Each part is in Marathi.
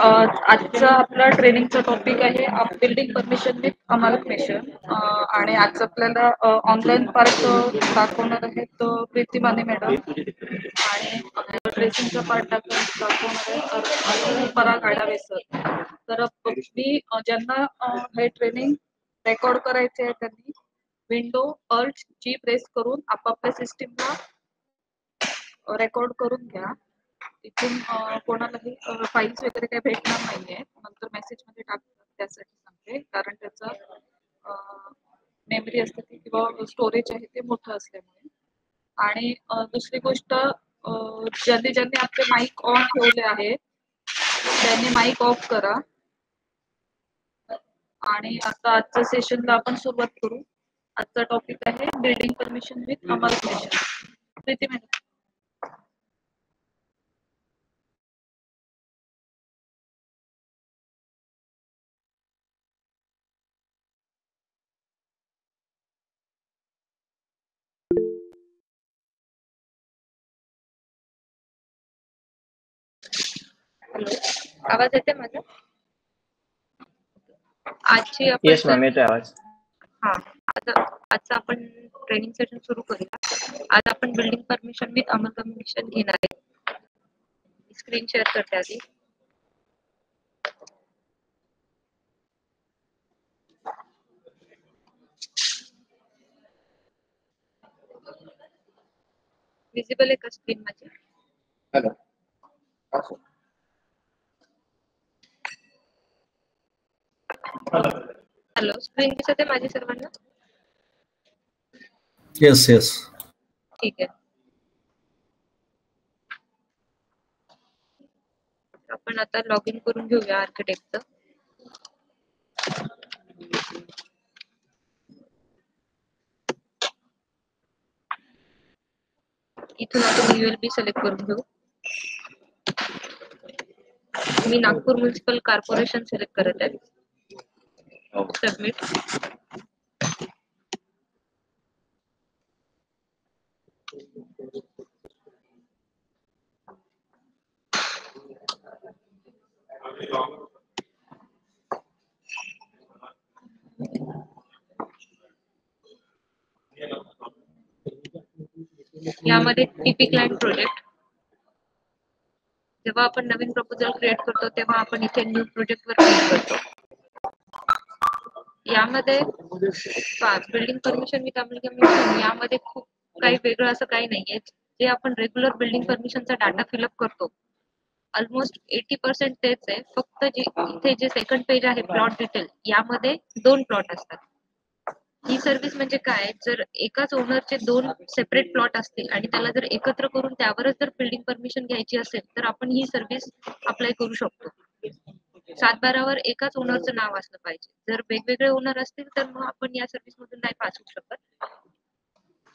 आजचा आपला ट्रेनिंगचा टॉपिक आहे बिल्डिंग परमिशन विथ अमाल्गमेशन आणि आज आपल्याला ऑनलाईन पार्ट दाखवणार आहेत प्रीती माने मॅडम आणि आपल्याला ड्रेसिंगचा पार्ट दाखवणार आहे पराग आढावे सर. तर मी ज्यांना हे ट्रेनिंग रेकॉर्ड करायचे आहे त्यांनी विंडो अल्ट जी प्रेस करून आपापल्या सिस्टीमला रेकॉर्ड करून घ्या. इथून कोणालाही फाईल्स वगैरे काही भेटणार नाहीये, नंतर मेसेज मध्ये टाकतात त्यासाठी सांगते, कारण त्याचं मेमरी असते ती किंवा स्टोरेज आहे ते मोठं असल्यामुळे. आणि दुसरी गोष्ट, ज्यांनी ज्यांनी आपले माईक ऑन ठेवले आहे त्यांनी माईक ऑफ करा. आणि आता आजच्या सेशनला आपण सुरुवात करू. आजचा टॉपिक आहे building permission with amalgamation. Preeti madam. Hello, आवाज येते माझा? आजची आपण येस मॅम, येतोय आवाज. आजचं आपण ट्रेनिंग सेशन सुरू करूया. आज आपण बिल्डिंग परमिशन विथ अमाल्गमेशन घेणार आहे. स्क्रीन शेअर करते आधी. विजिबल आहे का स्क्रीन माझी? हॅलो, स्क्रीन दिसत आहे माझी सर्वांना? येस येस, ठीक आहे. आपण आता लॉग इन करून घेऊया आर्किटेक्टचं. इथून आपण ULB सिलेक्ट करून घेऊ. मी नागपूर म्युनिसिपल कॉर्पोरेशन सिलेक्ट करत आहे. सबमिट. यामध्ये टीपी क्लायंट प्रोजेक्ट. जेव्हा आपण नवीन प्रपोजल क्रिएट करतो तेव्हा आपण इथे न्यू प्रोजेक्ट वर क्लिक करतो. यामध्ये बिल्डिंग परमिशन विथ अमाल्गमेशन यामध्ये खूप काही वेगळं असं काही नाहीये. जे आपण रेग्युलर बिल्डिंग परमिशनचा डाटा फिलअप करतो ऑलमोस्ट 80% तेच आहे. फक्त इथे जे सेकंड पेज आहे प्लॉट डिटेल, यामध्ये 2 प्लॉट असतात. ही सर्व्हिस म्हणजे काय, जर एकाच ओनरचे 2 सेपरेट प्लॉट असतील आणि त्याला जर एकत्र करून त्यावरच जर बिल्डिंग परमिशन घ्यायची असेल तर आपण ही सर्व्हिस अप्लाय करू शकतो. 7/12 वर एकाच ओनरचं नाव असलं पाहिजे. जर वेगवेगळे ओनर असतील तर मग आपण या सर्व्हिस मधून नाही पास होऊ शकत.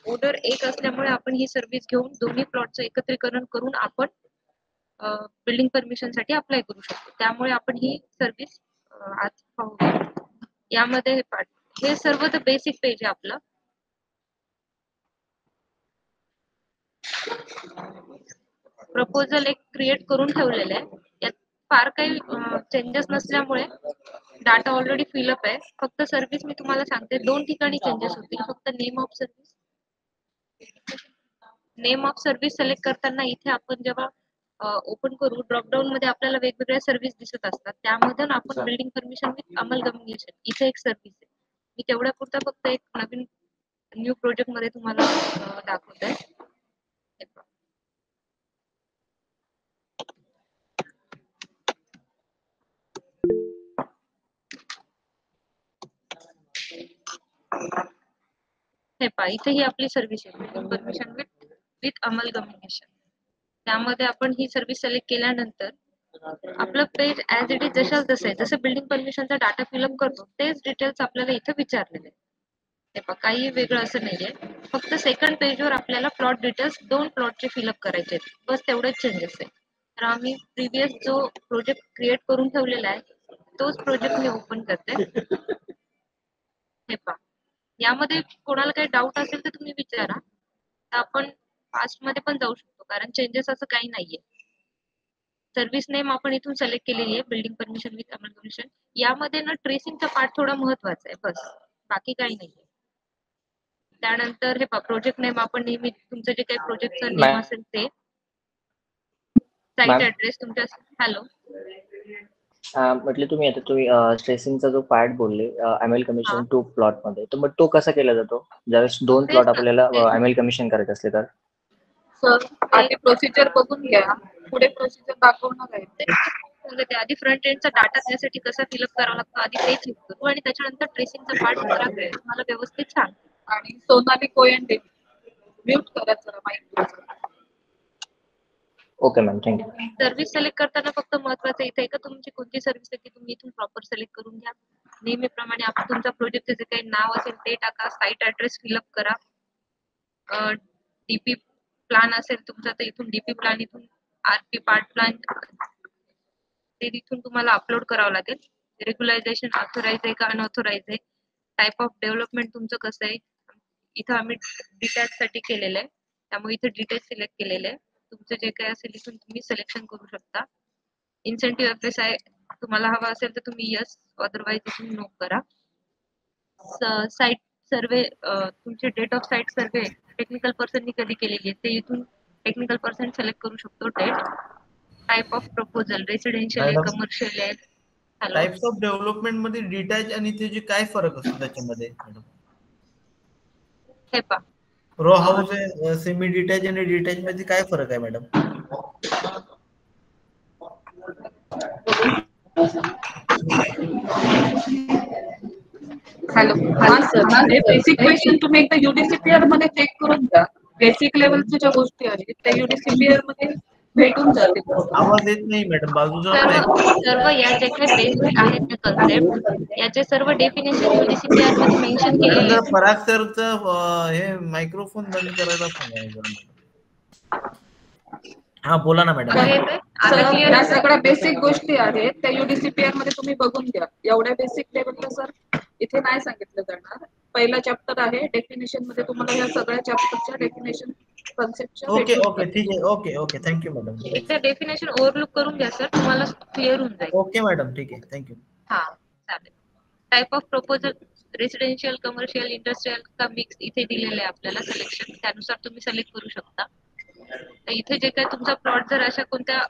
ओनर एक असल्यामुळे आपण ही सर्व्हिस घेऊन दोन्ही प्लॉटचं एकत्रीकरण करून आपण बिल्डिंग परमिशन साठी अप्लाय करू शकतो. त्यामुळे आपण ही सर्व्हिस आज पाहू. यामध्ये हे सर्व तर बेसिक पेज आहे आपलं. प्रपोजल एक क्रिएट करून ठेवलेलं आहे. यात फार काही चेंजेस नसल्यामुळे डाटा ऑलरेडी फिलअप आहे. फक्त सर्व्हिस मी तुम्हाला सांगते 2 ठिकाणी चेंजेस होतील. फक्त नेम ऑफ सर्व्हिस सिलेक्ट करताना इथे आपण जेव्हा ओपन करू, ड्रॉपडाऊन मध्ये आपल्याला वेगवेगळ्या सर्व्हिस दिसत असतात. त्यामधून आपण बिल्डिंग परमिशन विथ अमाल्गमेशन इथे एक सर्व्हिस आहे. मी तेवढ्या पुरता फक्त एक नवीन न्यू प्रोजेक्ट मध्ये तुम्हाला दाखवत आहे. हे पहा, इथे ही आपली सर्व्हिस आहे बिल्डिंग परमिशन विथ अमाल्गमेशन. त्यामध्ये आपण ही सर्व्हिस सिलेक्ट केल्यानंतर आपलं पेज ऍज इट इज जशाच तसं आहे. जसं बिल्डिंग परमिशनचा डाटा फिलअप करतो तेच डिटेल्स आपल्याला इथे विचारलेले. हे पहा, काही वेगळं असं नाहीये. फक्त सेकंड पेजवर आपल्याला प्लॉट डिटेल्स 2 प्लॉटचे फिलअप करायचे आहेत. बस तेवढेच चेंजेस आहे. तर आम्ही प्रिव्हियस जो प्रोजेक्ट क्रिएट करून ठेवलेला आहे तोच प्रोजेक्ट मी ओपन करते. हे पहा, यामध्ये कोणाला काही डाऊट असेल तर तुम्ही विचारा. तर आपण फास्ट मध्ये पण जाऊ शकतो कारण चेंजेस असं काही नाहीये. सर्व्हिस नेम आपण इथून सिलेक्ट केलेली आहे, बिल्डिंग परमिशन विथ अमलकमिशन. यामध्ये ना ट्रेसिंगचा पार्ट थोडा महत्वाचा आहे, बस बाकी काही नाही. त्यानंतर हे प्रोजेक्ट नेम आपण नेहमी तुमचं जे काही प्रोजेक्टचं नेम असेल ते, साइट ऍड्रेस तुमच्या. हॅलो, म्हटलं तुम्ही स्ट्रेसिंगचा जो पार्ट बोलले अमेल कमिशन 2 प्लॉट मध्ये, तर मग तो कसा केला जातो ज्यावेळेस 2 प्लॉट आपल्याला अमेल कमिशन करायचे असले तर? सर आधी प्रोसिजर बघून घ्या, पुढे प्रोसिजर दाखवणार आहे. ते आधी फ्रंट एंडचा डाटा त्यासाठी कसा फिलअप करावा लागतो आधी ते चेक करू, आणि त्याच्यानंतर ट्रेसिंगचा पार्ट तुम्हाला व्यवस्थित सांग. आणि सोनाली कोयंडे म्यूट करा जरा mic. Okay ma'am, thank you. Service select करताना फक्त महत्वाचं इथे आहे का तुमची कोणती सर्व्हिस आहे ती तुम्ही इथून प्रॉपर सिलेक्ट करून घ्या. नेहमीप्रमाणे आपण तुमच्या प्रोजेक्टचे जे काही नाव असेल ते टाका, साईट ऍड्रेस फिलअप करा, डीपी प्लान असेल तुमचा तर इथून डीपी प्लान, इथून आरपी पार्ट प्लान ते इथून तुम्हाला अपलोड करावं लागेल. रेग्युलायझेशन ऑथोराइज आहे का अनऑथोराइज आहे, टाइप ऑफ डेव्हलपमेंट तुमचं कसं आहे. इथं आम्ही डिटेल्स साठी केलेलं आहे, त्यामुळे इथे डिटेल्स सिलेक्ट केलेले आहे. तुमचं जे काही असेल इथून तुम्ही सिलेक्शन करू शकता. इन्सेंटिव्ह FSI तुम्हाला हवा असेल तर तुम्ही यस, अदरवाईज इथून नो करा. साईट सर्वे, तुमचे date of site survey technical पर्सननी कधी केलेली आहे ते इथून टेक्निकल पर्सन सिलेक्ट करू शकतो. Date, type of proposal residential आहे, कमर्शियल आहे. टाइप्स ऑफ डेव्हलपमेंट मध्ये डिटॅच आणि त्याचे काय फरक असतो त्याच्यामध्ये मॅडम? हे पहा, रो हाऊस आहे, सेमी डिटॅच आणि डिटॅच मध्ये काय फरक आहे मॅडम? हॅलो, हा सर, हे बेसिक क्वेश्चन तुम्ही एकदा UDCPR मध्ये चेक करून घ्या. बेसिक लेवलच्या ज्या गोष्टी आहेत त्या UDCPR मध्ये भेटून जातील. आवाज येत नाही मॅडम, बाजूचा सर्व या जे काही बेसिक आहेत ना कन्सेप्ट, याचे सर्व डेफिनेशन UDCPR मध्ये मेन्शन केलेले आहेत. पराग सरचं हे मायक्रोफोन बंद करायला सांगा. हा बोला ना मॅडम. या सगळ्या बेसिक गोष्टी आहेत त्या UDCPR मध्ये तुम्ही बघून घ्या. एवढ्या बेसिक लेवलला सर इथे नाही सांगितलं जाणार. पहिला चॅप्टर आहे डेफिनेशन मध्ये, तुम्हाला या सगळ्या चॅप्टरच्या डेफिनेशन कन्सेप्टच्या. ओके ओके ठीक आहे, ओके ओके, थँक्यू मॅडम. इथे डेफिनेशन ओव्हरलुक करून घ्या सर, तुम्हाला क्लिअर होऊन जाईल. ओके मॅडम, ठीक आहे, थँक्यू. हा चालेल. Type of proposal residential, commercial, industrial का मिक्स इथे दिलेलं आहे आपल्याला सिलेक्शन, त्यानुसार तुम्ही सिलेक्ट करू शकता. तर इथे जे काही तुमचा प्लॉट जर अशा कोणत्या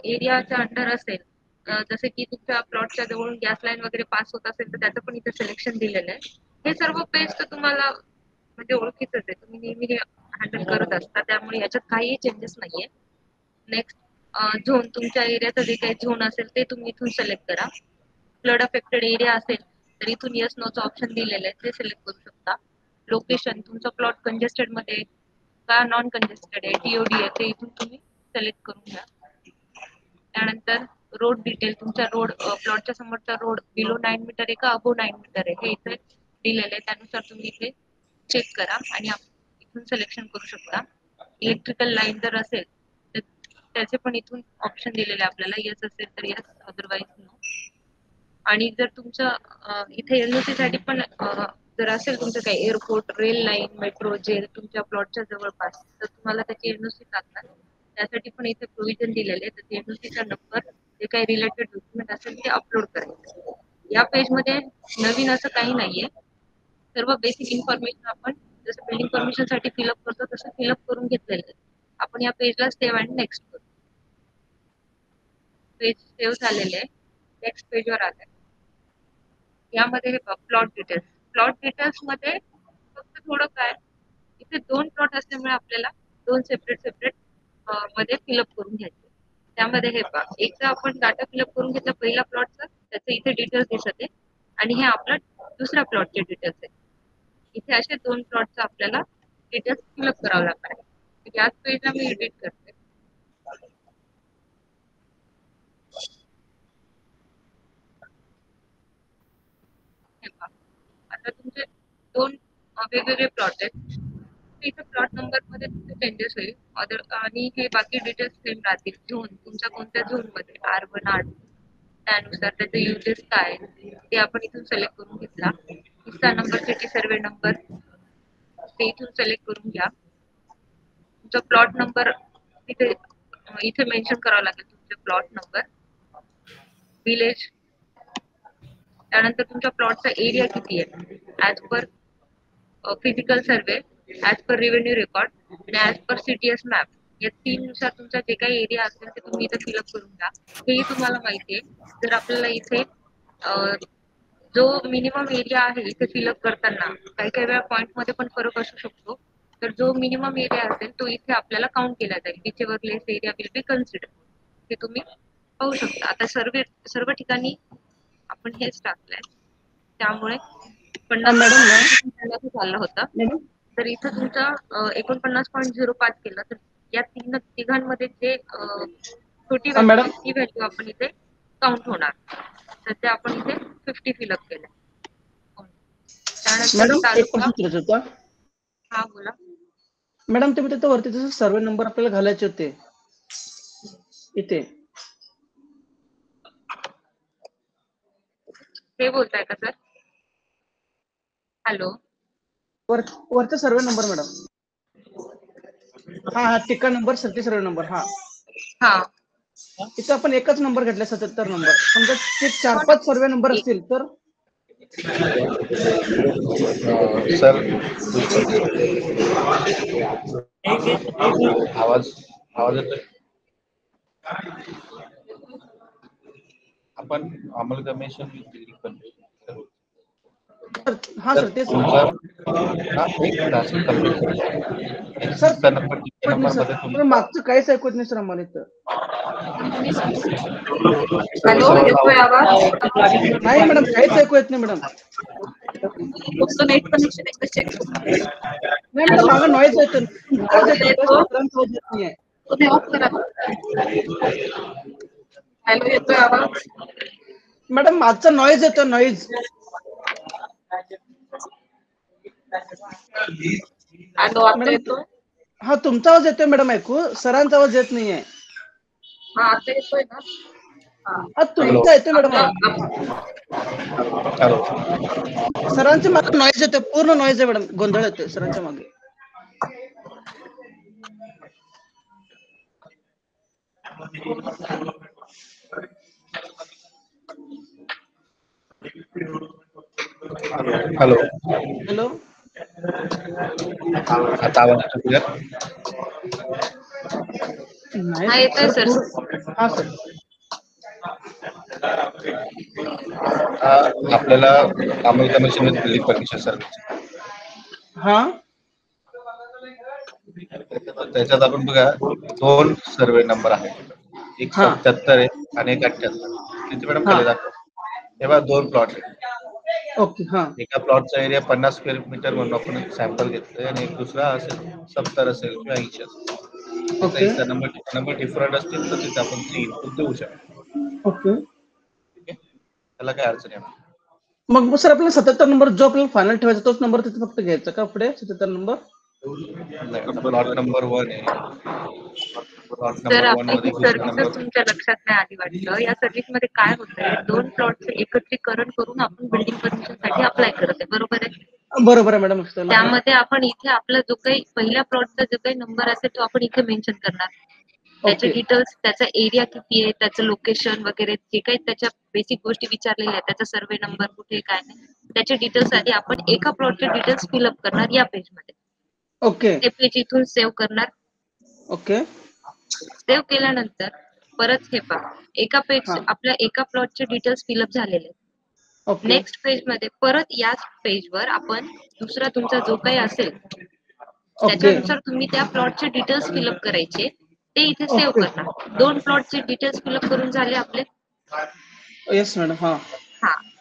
एरियाच्या अंडर असेल, जसे की तुमच्या प्लॉटच्या जवळून गॅस लाईन वगैरे पास होत असेल तर त्याचं पण इथे सिलेक्शन दिलेलं आहे. हे सर्व पेज तर तुम्हाला म्हणजे ओळखीच आहे, तुम्ही नेहमी हे हँडल करत असता, त्यामुळे याच्यात काहीही चेंजेस नाहीये. नेक्स्ट, झोन, तुमच्या एरियाचा जे काही झोन असेल ते तुम्ही इथून सिलेक्ट करा. फ्लड अफेक्टेड एरिया असेल तर इथून यस नोचं ऑप्शन दिलेलं आहे, ते सिलेक्ट करू शकता. लोकेशन, तुमचा प्लॉट कंजेस्टेड मध्ये का नॉन कंजेस्टेड आहे, TOD आहे, ते इथून तुम्ही सिलेक्ट करून घ्या. त्यानंतर रोड डिटेल, तुमचा रोड प्लॉटच्या समोरचा रोड बिलो 9 मीटर आहे का अबो 9 मीटर आहे हे इथे दिलेलं आहे, त्यानुसार तुम्ही इथे चेक करा आणि इथून सिलेक्शन करू शकता. इलेक्ट्रिकल लाईन जर असेल तर त्याचे पण इथून ऑप्शन दिलेले आपल्याला, यस असेल तर यस, अदरवाईज नो. आणि जर तुमचं इथे LOC साठी पण जर असेल तुमचं काही airport, rail line, metro, jail तुमच्या प्लॉटच्या जवळपास, तर तुम्हाला त्याची LOC लागतात. त्यासाठी पण इथे प्रोव्हिजन दिलेले आहे. तर LOCचा नंबर, जे काही रिलेटेड डॉक्युमेंट असेल ते अपलोड करायचं. या पेजमध्ये नवीन असं काही नाहीये, सर्व बेसिक इन्फॉर्मेशन आपण जसं बिल्डिंग परमिशन साठी फिलअप करतो तसं फिलअप करून घेतलेलं आहे. आपण या पेजला सेव्ह आणि नेक्स्ट करू. पेज सेव्ह झालेले आहे, नेक्स्ट पेजवर आलंय. यामध्ये हे प्लॉट डिटेल्स, प्लॉट डिटेल्स मध्ये फक्त थोडं काय, इथे 2 प्लॉट असल्यामुळे आपल्याला 2 सेपरेट मध्ये फिलअप करून घ्यायचे. त्यामध्ये हे पहा, एकदा आपण डाटा फिलअप करून घेतला पहिला प्लॉटचा, त्याचे इथे डिटेल्स दिसत आहे, आणि हे आपला दुसऱ्या प्लॉटचे डिटेल्स आहे. इथे असे 2 प्लॉटचा आपल्याला डिटेल्स फिलअप करावं लागणार आहे. याच पेजला मी एडिट करते. आता तुमचे 2 वेगवेगळे प्लॉट आहेत, इथे प्लॉट नंबर मध्ये चेंजेस होईल, आणि हे बाकी डिटेल्स सेम राहतील. झोन, तुमच्या कोणत्या झोन मध्ये, R1, R2, त्यानुसार त्याचे युजेस काय ते आपण इथून सिलेक्ट करून घेतला. हिस्सा नंबर, सिटी सर्वे नंबर ते इथून सिलेक्ट करून घ्या. तुमचा प्लॉट नंबर इथे मेन्शन करावा लागेल. तुमचे प्लॉट नंबर, विलेज, त्यानंतर तुमच्या प्लॉटचा एरिया किती आहे ऍज पर फिजिकल सर्वे, ऍज पर रेव्हेन्यू रेकॉर्ड आणि ऍज पर सीटीएस मॅप. या 3 नुसार तुमचा जे काही एरिया असेल ते तुम्ही इथे फिलअप करून घ्या. हेही तुम्हाला माहिती आहे. जर आपल्याला इथे जो मिनिमम एरिया आहे इथे फिलअप करताना काही काही वेळा पॉईंट मध्ये पण फरक असू शकतो. तर जो मिनिमम एरिया असेल तो इथे आपल्याला काउंट केला जाईल. Whichever less area will be consider. हे तुम्ही पाहू शकता. आता सर्व ठिकाणी आपण हेच टाकलंय, त्यामुळे 50 झाला होता. तर इथं तुमचा 49.05 केला तर या तिघांमध्ये जे छोटी व्हॅल्यू ती व्हॅल्यू आपण इथे काउंट होणार. तर ते आपण इथे 50 फिलअप केलं. त्यानंतर तालुका. हा बोला मॅडम. तुम्ही तिथे वरती जसं सर्वे नंबर आपल्याला घालायचे होते इथे, हे बोलताय का सर? हॅलो, वरचा सर्वे नंबर मॅडम. हा टिका नंबर 37 सर्वे नंबर. हा इथं आपण एकच नंबर घेतला 77 नंबर. समजा ते 4-5 सर्वे नंबर असतील तर सर आवाज येतोय? आपण अंमल कमिशन हा सर तेच सर मागचं काहीच ऐकत नाही सर आम्हाला इथं. हॅलो, येतोय आवाज? नाही मॅडम, काहीच ऐकू येत नाही मॅडम. तुमचं नेट कनेक्शन एकदा चेक करा. नाही मॅडम, मागं नॉईज येतो. तुम्ही ऑफ करा. हॅलो, येतोय आवाज? मॅडम मागचा नॉईज येतो, नॉईज. हॅलो, आता येतोय? हा तुमचा आवाज येतोय मॅडम ऐकू, सरांचा आवाज येत नाहीये. हा आता येतोय ना? हा तुमचा येतोय मॅडम. सरांच्या मागे नॉईज येतोय, पूर्ण नॉईज आहे मॅडम, गोंधळ येतोय सरांच्या मागे. हॅलो हॅलो, आता आवाज क्लिअर? हा येतोय सर. हा सर. आपल्याला अंमल कमिशन बिल्डिंग परमिशन सर्व्हिस. हा त्याच्यात आपण बघा 2 सर्वे नंबर आहेत. एक 77 आहे आणि एक 78. किती मॅडम खाली दाखव. तेव्हा 2 प्लॉट आहेत. ओके. हा एका प्लॉटचा एरिया 50 स्क्वेअर मीटर म्हणून आपण सॅम्पल घेतलंय आणि एक दुसरा असेल 70 असेल किंवा 80 असेल. त्याचा हिस्सा नंबर डिफरंट असतील तर तिथे आपण ते इनपुट देऊ शकतो. ओके. ठीक आहे, त्याला काय अडचण आहे? मग सर आपल्याला 77 नंबर जो आपल्याला फायनल ठेवायचा तोच नंबर तिथे फक्त घ्यायचा का पुढे 77 नंबर? प्लॉट नंबर 1 आहे. सर आपली ही सर्व्हिसच तुमच्या लक्षात नाही आली वाटतं. या सर्व्हिस मध्ये काय होतंय, 2 प्लॉटचं एकत्रीकरण करून आपण बिल्डिंग परमिशन साठी अप्लाय करत आहे. बरोबर आहे? बरोबर आहे मॅडम. त्यामध्ये आपण इथे आपला जो काही पहिल्या प्लॉटचा जो काही नंबर असेल तो आपण इथे मेन्शन करणार. त्याचे डिटेल्स, त्याचा एरिया किती आहे, त्याचं लोकेशन वगैरे जे काही त्याच्या बेसिक गोष्टी विचारलेल्या आहेत, त्याचा सर्वे नंबर कुठे काय नाही, त्याचे डिटेल्स आधी आपण एका प्लॉटचे डिटेल्स फिलअप करणार या पेज मध्ये. ओके. ते पेज इथून सेव्ह करणार. ओके. सेव्ह केल्यानंतर परत हे पहा, आपल्या एका प्लॉटचे डिटेल्स फिलअप झालेले आहेत. नेक्स्ट पेज मध्ये परत याच पेजवर आपण दुसरा तुमचा जो काही असेल त्याच्यानुसार तुम्ही त्या प्लॉटचे डिटेल्स फिलअप करायचे. ते इथे सेव्ह करणार. 2 प्लॉटचे डिटेल्स फिलअप करून झाले आपले. Yes madam. हा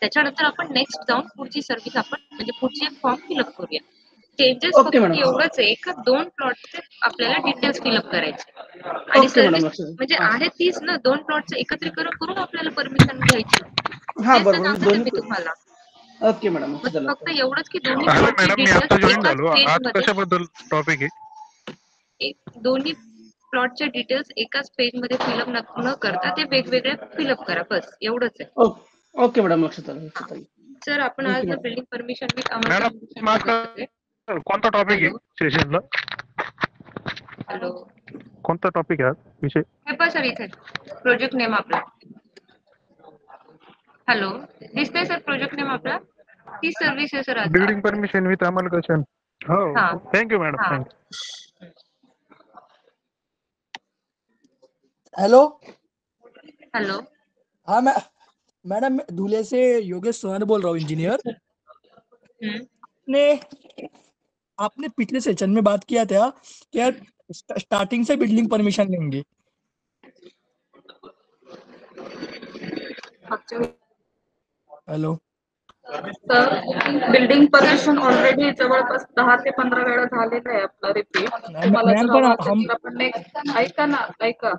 त्याच्यानंतर आपण नेक्स्ट जाऊन पुढची सर्व्हिस आपण म्हणजे पुढची फॉर्म फिलअप करूया. चेंजेस फक्त एवढंच आहे का 2 प्लॉटचे आपल्याला डिटेल्स फिलअप करायचे आणि सर्व्हिस म्हणजे आहे तीच ना. 2 प्लॉटचं एकत्रीकरण करून आपल्याला परमिशन घ्यायची. मी तुम्हाला ओके मॅडम. फक्त एवढंच की दोन्ही प्लॉटचे डिटेल्स कशाबद्दल टॉपिक आहे? दोन्ही प्लॉटचे डिटेल्स एकाच पेज मध्ये फिलअप न करता ते वेगवेगळे फिलअप करा. बस एवढंच आहे. ओके मॅडम, लक्षात आलं. सर आपण आज बिल्डिंग परमिशन विथ कोणता टॉपिक आहे सेशनला? हॅलो, कोणता टॉपिक आहे विषय? हे पहा सर इथे प्रोजेक्ट नेम आपला. हॅलो, दिसतंय सर प्रोजेक्ट नेम आपला? ती सर्व्हिस आहे सर आता. Building permission with amalgamation. हो, हा. थँक्यू मॅडम, हा. थँक्यू. हेलो, हॅलो, हाँ मैडम मैं धुले से योगेश सोहान बोल रहा हूँ, इंजीनियर। ने आपने पिछले सेशन में बात किया था कि यार स्टार्टिंग से बिल्डिंग परमिशन लेंगे। हेलो तर बिल्डिंग परमिशन ऑलरेडी जवळपास 10 ते 15 वेळा झालेलं आहे आपलं रिपीट. तुम्हाला मॅम जर पण हवं असेल हम तर आपण नेक्स्ट ऐका ना, ऐका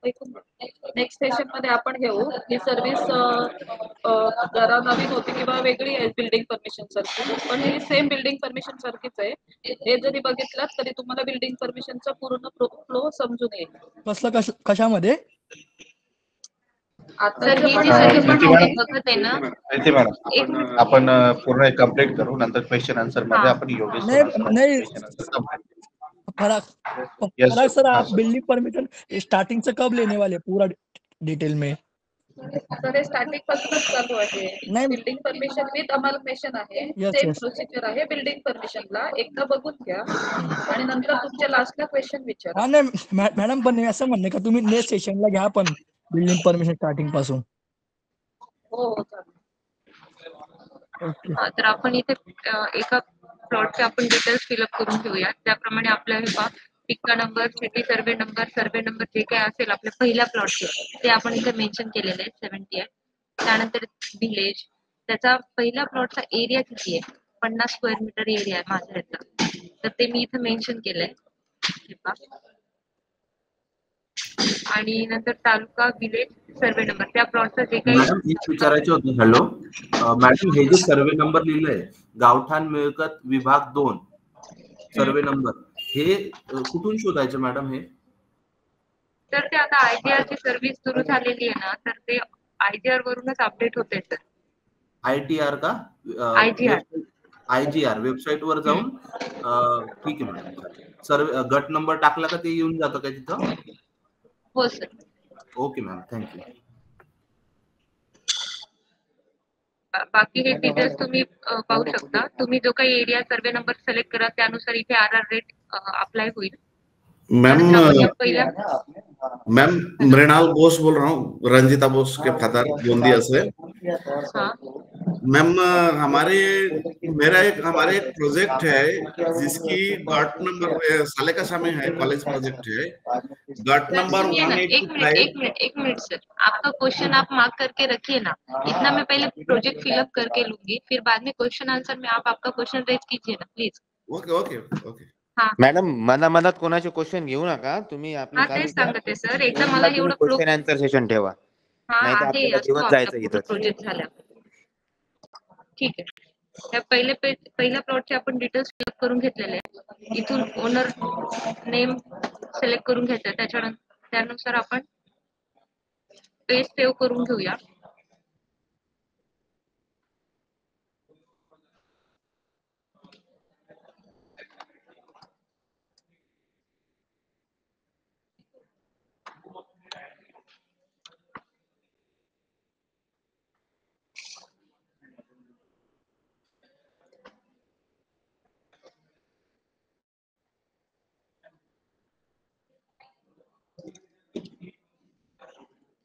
नेक्स्ट सेशन मध्ये आपण घेऊ. ही सर्व्हिस जरा नवीन होती किंवा वेगळी आहे बिल्डिंग परमिशन सारखी, पण ही सेम बिल्डिंग परमिशन सारखीच आहे. हे जरी बघितलं तरी तुम्हाला बिल्डिंग परमिशनचा पूर्ण फ्लो समजून येईल. कसलं कशामध्ये? आता सर ही जी हा, सर्व्हिस प्रीती आपण मॅडम, बघत आहे ना, प्रीती मॅडम, आपण पूर्ण कंप्लीट करू, नंतर क्वेश्चन आन्सर मध्ये हा. आपण योगेश नहीं नहीं क्वेश्चन आन्सर. फराग सर, हाँ आप बिल्डिंग परमिशन स्टार्टिंग से कब लेने वाले पूरा डिटेल में? तर हे स्टार्टिंग पासूनच चालू आहे. नाही. बिल्डिंग परमिशन विथ अमलमेशन आहे. Yes, same yes. प्रोसिजर आहे बिल्डिंग परमिशनला. एकदा बघून घ्या आणि नंतर तुमच्या लास्टला क्वेश्चन विचारा. हा नाही मॅडम, पण असं म्हणणे का तुम्ही नेक्स्ट सेशनला घ्या पण बिल्डिंग परमिशन स्टार्टिंग पासून. हो हो चालेल. ओके. हा, तर आपण इथे एका प्लॉटचे आपण डिटेल्स फिलअप करून घेऊया. त्याप्रमाणे आपल्याला पिक्का नंबर, सिटी सर्वे नंबर जे काय असेल आपल्या पहिल्या प्लॉटचे ते आपण इथे मेन्शन केलेले आहे 70 आहे. त्यानंतर विलेज, त्याचा पहिल्या प्लॉटचा एरिया किती आहे, 50 स्क्वेअर मीटर एरिया आहे माझ्या ह्याचा, तर ते मी इथे मेन्शन केलंय. आणि नंतर तालुका, विलेज, सर्वे नंबर त्या प्लॉटचं जे काही. मॅडम एक विचारायचं होतं. हॅलो मॅडम, हे जे सर्वे नंबर लिहिलंय गावठाण मिळकत विभाग 2 सर्वे नंबर, हे कुठून शोधायचं मॅडम? हे तर ते आता IGR ची सर्व्हिस सुरू झालेली आहे ना, तर ते IGR वरूनच अपडेट होते सर. ITR का? IGR. IGR वेबसाईट वर जाऊन ठीक आहे मॅडम. सर्वे गट नंबर टाकला का ते येऊन जातं का तिथं? हो सर. Okay ma'am, thank you. बाकी हे डिटेल्स तुम्ही पाहू शकता. तुम्ही जो काही एरिया सर्वे नंबर सिलेक्ट करा त्यानुसार इथे RR रेट अप्लाई होईल. मैम मृणाल बोस बोल रहा हूँ, रंजिता बोस के फादर गोंदिया से। मैम हमारे एक प्रोजेक्ट है जिसकी गट नंबर सालेकसा में है, कॉलेज प्रोजेक्ट है, गट नंबर 185। एक मिनट सर, आपका क्वेश्चन आप मार्क करके रखिए ना, इतना मैं पहले प्रोजेक्ट फिलअप करके लूंगी, फिर बाद में क्वेश्चन आंसर में आप आपका क्वेश्चन रेज कीजिए ना please. Okay okay okay. Madam मनात कोणाचे क्वेश्चन घेऊ नका तुम्ही. आपलं तेच सांगते सर, एकदा मला एवढं क्वेश्चन आन्सर सेशन ठेवा, नाही तर आपल्याला जीवन जायचं इथं. प्रोजेक्ट झाला ठीक आहे. पहिल्या प्लॉटचे आपण डिटेल्स फिलअप करून घेतलेले आहे. इथून ओनर नेम सिलेक्ट करून घ्यायचं, त्यानुसार आपण पेज सेव्ह करून घेऊया.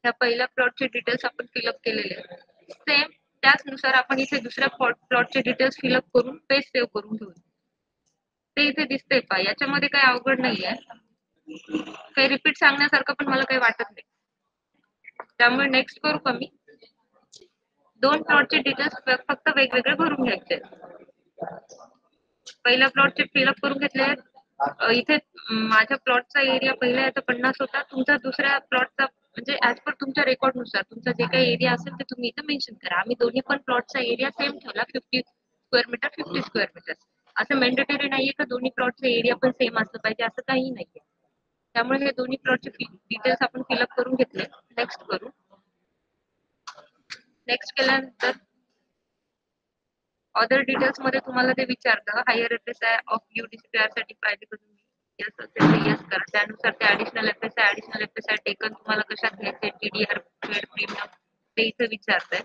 त्या पहिल्या प्लॉटचे डिटेल्स आपण फिलअप केलेले आहेत. सेम त्याचनुसार आपण इथे दुसऱ्या प्लॉटचे डिटेल्स फिलअप करून पेज सेव्ह करून घेऊ. ते इथे दिसतंय का? याच्यामध्ये काही अवघड नाहीये, काही रिपीट सांगण्यासारखं पण मला काही वाटत नाही. त्यामुळे नेक्स्ट करू का मी? 2 प्लॉटचे डिटेल्स फक्त वेगवेगळे भरून घ्यायचे. पहिल्या प्लॉटचे फिलअप करून घेतले. इथे माझ्या प्लॉटचा एरिया पहिल्या याचा 50 होता. तुमचा दुसऱ्या प्लॉटचा म्हणजे ऍज पर तुमच्या रेकॉर्ड नुसार तुमचा जे काही एरिया असेल ते तुम्ही इथे मेन्शन करा. आम्ही दोन्ही पण प्लॉटचा एरिया सेम ठेवला, 50 स्क्वेअर मीटर 50 स्क्वेअर मीटर. असं मॅन्डेटरी नाहीये का दोन्ही प्लॉटचा एरिया पण सेम असलं पाहिजे, असं काही नाहीये. त्यामुळे हे दोन्ही प्लॉटचे डिटेल्स आपण फिलअप करून घेतले. नेक्स्ट करू. नेक्स्ट केल्यानंतर अदर डिटेल्स मध्ये तुम्हाला ते विचारतं हायर ऍड्रेस आहे ऑफ UDCPR साठी पाहिजे का तुम्ही यस असेल तर यस करा. त्यानुसार ते ऍडिशनल एफएसआय टेकन तुम्हाला कशात घ्यायचे, टीडीआर प्रीमियम ते इथे विचारतंय.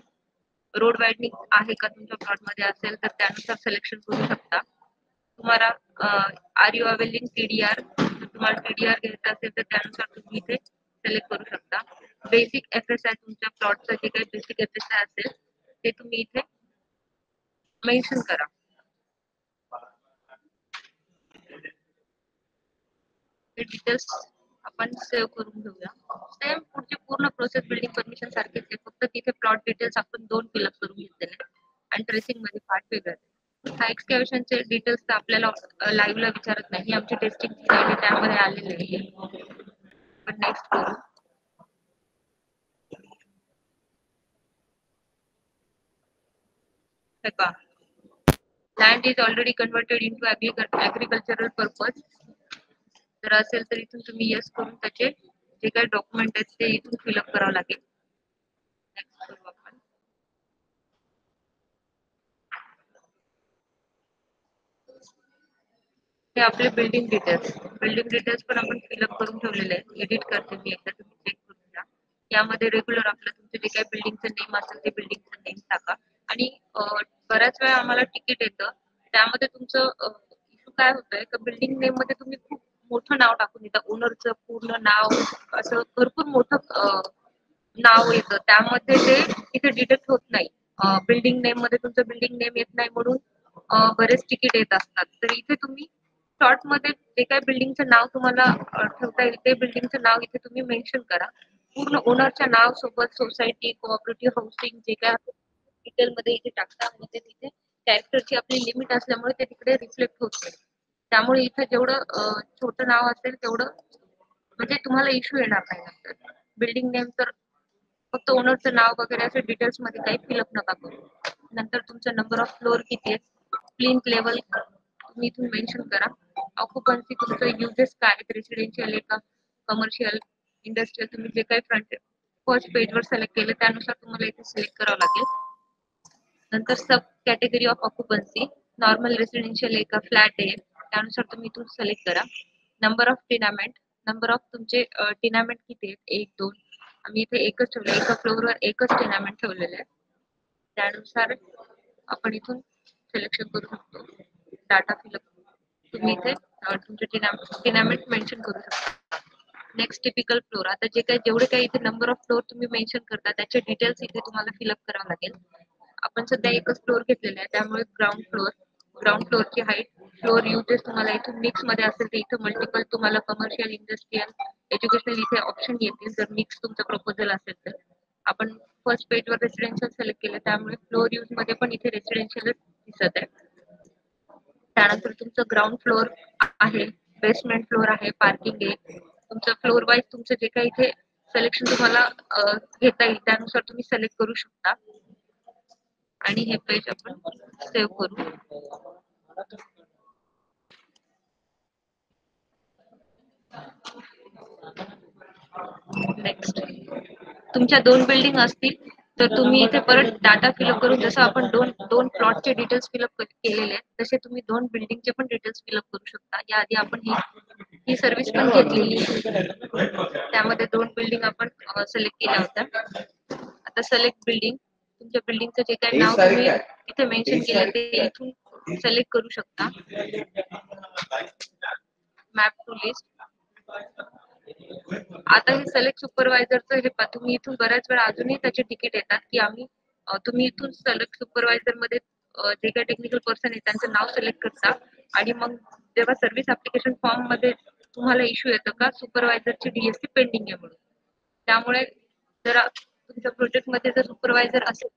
रोड वायडनिंग आहे का तुमच्या प्लॉटमध्ये असेल तर त्यानुसार सिलेक्शन करू शकता. तुम्हाला आर यू अवेलिंग टीडीआर, तुम्हाला टीडीआर घ्यायचं असेल तर त्यानुसार तुम्ही इथे सिलेक्ट करू शकता. बेसिक एफएसआय तुमच्या प्लॉटचं जे काही बेसिक एफएसआय असेल ते तुम्ही इथे मेन्शन करा. ते डिटेल्स आपण सेव्ह करून घेऊया. सेम पुढची पूर्ण प्रोसेस बिल्डिंग परमिशन सारखीच आहे, फक्त तिथे प्लॉट डिटेल्स आपण 2 फिलअप करून घेतलेले आणि ट्रेसिंग मध्ये पार्ट वेगळा आहे. हा एक्सकॅव्हेशनचे डिटेल्स तर आपल्याला लाईव्हला विचारत नाही, आमची टेस्टिंग त्यामध्ये आलेली आहे. पण नेक्स्ट करू. Land is already converted into agricultural purpose. जर असेल तर इथून तुम्ही यस करून त्याचे जे काही डॉक्युमेंट आहेत ते इथून फिलअप करावं लागेल. नेक्स्ट करू आपण. हे आपले बिल्डिंग डिटेल्स पण आपण फिलअप करून ठेवलेले आहेत. एडिट करते मी एकदा, तुम्ही चेक करून घ्या. यामध्ये रेग्युलर आपलं तुमचं जे काही बिल्डिंगचं नेम असेल ते बिल्डिंगचं नेम टाका. आणि बऱ्याच वेळा आम्हाला तिकीट येतं, त्यामध्ये तुमचं इश्यू काय होतंय का बिल्डिंग नेम मध्ये तुम्ही खूप मोठं नाव टाकून देता, ओनरचं पूर्ण नाव असं भरपूर मोठं नाव येतं, त्यामध्ये ते तिथे डिटेक्ट होत नाही. बिल्डिंग नेम मध्ये तुमचं बिल्डिंग नेम येत नाही म्हणून बरेच तिकीट येत असतात. तर इथे तुम्ही शॉर्ट मध्ये जे काही बिल्डिंगचं नाव तुम्हाला ठेवता येईल ते बिल्डिंगचं नाव इथे तुम्ही मेन्शन करा. पूर्ण ओनरच्या नाव सोबत सोसायटी, कोऑपरेटिव्ह हाऊसिंग जे काय डिटेल मध्ये इथे टाकता. आणि ते तिथे कॅरेक्टरची आपली लिमिट असल्यामुळे ते तिकडे रिफ्लेक्ट होत नाही. त्यामुळे इथे जेवढं छोटं नाव असेल तेवढं म्हणजे तुम्हाला इश्यू येणार नाही. नंतर बिल्डिंग नेम तर फक्त ओनरचं नाव वगैरे असे डिटेल्स मध्ये काही फिलअप नका करू. नंतर तुमचा नंबर ऑफ फ्लोअर किती आहे, प्लिंथ लेवल तुम्ही इथून मेन्शन करा. ऑक्युपन्सी तुमचं युजेस काय आहेत, रेसिडेन्शियल आहे का कमर्शियल, इंडस्ट्रियल, तुम्ही जे काही फ्रंट फर्स्ट पेजवर सिलेक्ट केलं त्यानुसार तुम्हाला इथे सिलेक्ट करावं लागेल. नंतर sub category of occupancy, normal residential आहे का फ्लॅट आहे, त्यानुसार तुम्ही इथून सिलेक्ट करा. Number of tenement, number of तुमचे टिनामेंट किती आहेत, 1, 2. आम्ही इथे एकच ठेवलं, एका फ्लोअरवर एकच टिनामेंट ठेवलेलं आहे. त्यानुसार आपण इथून सिलेक्शन करू शकतो. डाटा फिलअप तुम्ही इथे तुमचे टिनामेंट मेन्शन करू शकता. Next typical floor. आता जे काही जेवढे काही इथे नंबर ऑफ फ्लोर तुम्ही मेन्शन करता त्याचे डिटेल्स इथे तुम्हाला फिलअप करावं लागेल. आपण सध्या एकच फ्लोर घेतलेला आहे त्यामुळे ग्राउंड फ्लोअरची हाईट, फ्लोअर युजेस तुम्हाला इथून मिक्स मध्ये असेल तर इथं मल्टिपल तुम्हाला कमर्शियल, इंडस्ट्रियल, एज्युकेशनल इथे ऑप्शन येतील. जर मिक्स तुमचं प्रपोजल असेल तर आपण फर्स्ट पेजवर रेसिडेन्शियल सिलेक्ट केलं त्यामुळे फ्लोअर यूज मध्ये पण इथे रेसिडेन्शियल दिसत आहे. त्यानंतर तुमचं ग्राउंड फ्लोअर आहे, बेसमेंट फ्लोअर आहे, पार्किंग आहे. तुमचं फ्लोअर वाईज तुमचं जे काही इथे सिलेक्शन तुम्हाला घेता येईल त्यानुसार तुम्ही सिलेक्ट करू शकता. आणि हे पेज आपण सेव्ह करू. नेक्स्ट तुमच्या 2 बिल्डिंग असतील तर तुम्ही इथे परत डाटा फिलअप करून, जसं आपण दोन प्लॉटचे डिटेल्स फिलअप केलेले आहेत तसे तुम्ही 2 बिल्डिंगचे पण डिटेल्स फिलअप करू शकता. याआधी आपण ही सर्व्हिस पण घेतलेली आहे, त्यामध्ये 2 बिल्डिंग आपण सिलेक्ट केल्या होत्या. आता सिलेक्ट बिल्डिंग, तुमच्या बिल्डिंगचं जे काही नाव तुम्ही इथे मेन्शन केलं ते इथून सिलेक्ट करू शकता. Map to list. आता हे सिलेक्ट सुपरवायझरचं हे तुम्ही इथून बऱ्याच वेळा अजूनही त्याचे तिकीट येतात की आम्ही तुम्ही इथून सिलेक्ट सुपरवायझर मध्ये जे काही टेक्निकल पर्सन आहे त्यांचं नाव सिलेक्ट करता आणि मग जेव्हा सर्व्हिस ऍप्लिकेशन फॉर्म मध्ये तुम्हाला इश्यू येतं का सुपरवायझरची डीएससी पेंडिंग आहे म्हणून. त्यामुळे जर तुमच्या प्रोजेक्ट मध्ये जर सुपरवायझर असेल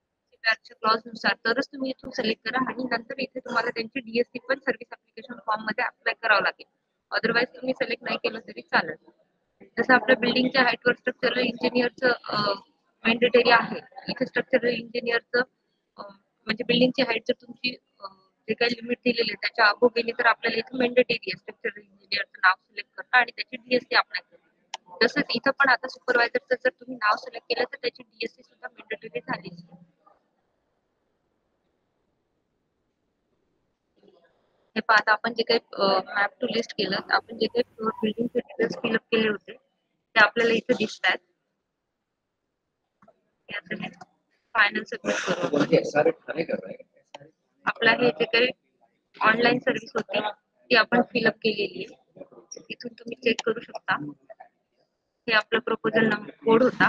क्लॉज नुसार तरच तुम्ही इथून सिलेक्ट करा आणि नंतर इथे तुम्हाला त्यांची डीएससी पण सर्व्हिस ऍप्लिकेशन फॉर्म मध्ये अप्लाय करावं लागेल. अदरवाईज तुम्ही सिलेक्ट नाही केलं तरी चालेल. जसं आपल्या बिल्डिंगच्या हाईटवर स्ट्रक्चरल इंजिनियरचं मॅन्डेटरी आहे, इथे स्ट्रक्चरल इंजिनियरचं म्हणजे बिल्डिंगची हाईट जर तुमची जे काही लिमिट दिलेली आहे त्याच्या अबो गेली तर आपल्याला इथे मॅन्डेटरी आहे स्ट्रक्चरल इंजिनियरचं नाव सिलेक्ट करणं आणि त्याची डीएससी अप्लाय करणं. तसंच इथं पण आता सुपरवायझरचं जर तुम्ही नाव सिलेक्ट केलं तर त्याची डीएससी सुद्धा मॅन्डेटरी झाली. हे पाहता आपण जे काही मॅप टू लिस्ट केलं, आपण जे काही बिल्डिंगचे डिटेल्स फिलअप केले होते ते आपल्याला इथे दिसत आहेत. फायनल सबमिट करू. आपला हे जे काही ऑनलाईन सर्व्हिस होती ती आपण फिलअप केलेली आहे. इथून तुम्ही चेक करू शकता. हे आपलं प्रपोजल कोड होता.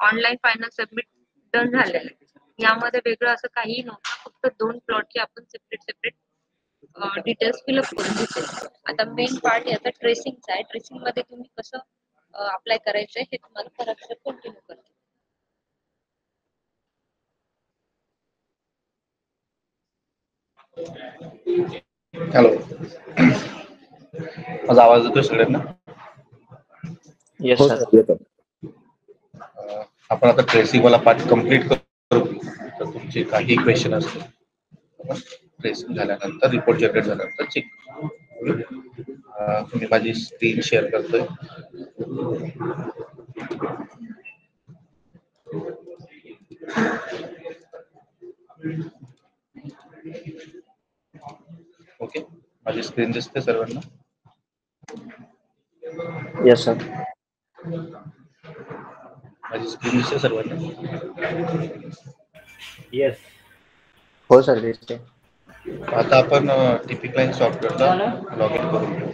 ऑनलाईन फायनल सबमिट डन झालेलं आहे. यामध्ये वेगळं असं काही नव्हतं, फक्त 2 प्लॉटचे आपण सेपरेट डिटेल्स फिलअप करून घेतले. आता मेन पार्ट याचा ट्रेसिंगचा आहे. ट्रेसिंग मध्ये तुम्ही कसं अप्लाय करायचंय हे तुम्हाला परत कंटिन्यू करते. हॅलो, माझा आवाज येतोय सगळ्यांना? येस हो सर. सर, येतो. आपण आता ट्रेसिंग वाला पार्ट कम्प्लीट करू. तर तुमचे काही क्वेश्चन असतील ट्रेसिंग झाल्यानंतर, रिपोर्ट जनरेट झाल्यानंतर चेक. मी माझी स्क्रीन शेअर करतोय. ओके, माझी स्क्रीन दिसते सर्वांना? Yes sir. माझी स्क्रीन दिसते सर्वांना? येस. हो सर, दिसते. आता आपण टिपिक लाईन सॉफ्टवेअरला लॉग इन करून घेऊ.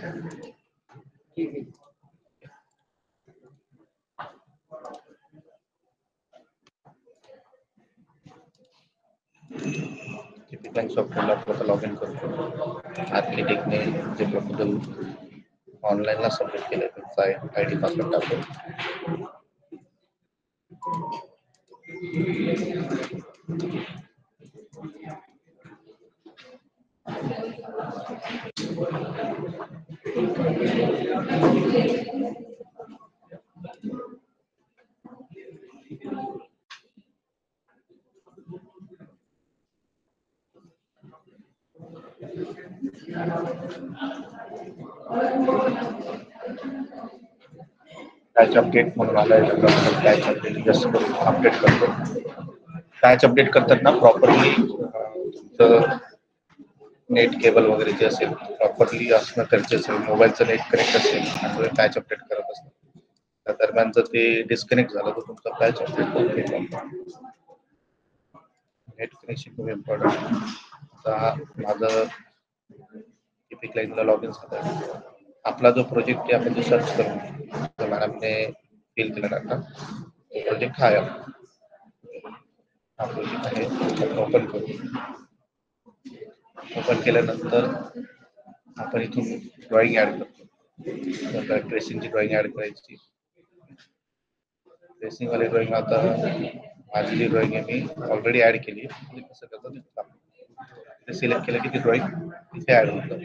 टिपिक लाईन सॉफ्टवेअरला आपण लॉग इन करतो. आर्किटेक्टने जे प्रपोजल ऑनलाईनला सबमिट केलं त्याचा ID पासवर्ड टाकून पॅच अपडेट म्हणून आलाय. पॅच अपडेट जस्ट अपडेट करतो. पॅच अपडेट करताना प्रॉपरली नेट केबल वगैरे जे असेल प्रॉपरली असणं गरजेचं आहे. मोबाईलचं नेट कनेक्ट असेल आणि पॅच अपडेट करत असतो. त्या दरम्यान जर ते डिस्कनेक्ट झालं तर तुमचा पॅच अपडेट होत नाही. नेट कनेक्शन खूप इम्पॉर्टंट. आता माझं टिपिक लाईनला लॉग इन झालं. आपला जो प्रोजेक्ट आहे आपण जो सर्च करू, मॅडमने फिल केला डाटा, तो प्रोजेक्ट हा प्रोजेक्ट आहे. आपण ओपन करू. ओपन केल्यानंतर आपण इथून ड्रॉइंग ऍड करतो. ट्रेसिंगची ड्रॉइंग ऍड करायची. ट्रेसिंग वाली ड्रॉइंग आता माझी जी ड्रॉइंग आहे मी ऑलरेडी ऍड केली. कसं करतो ते सिलेक्ट केलं की ती ड्रॉइंग इथे ऍड होतं.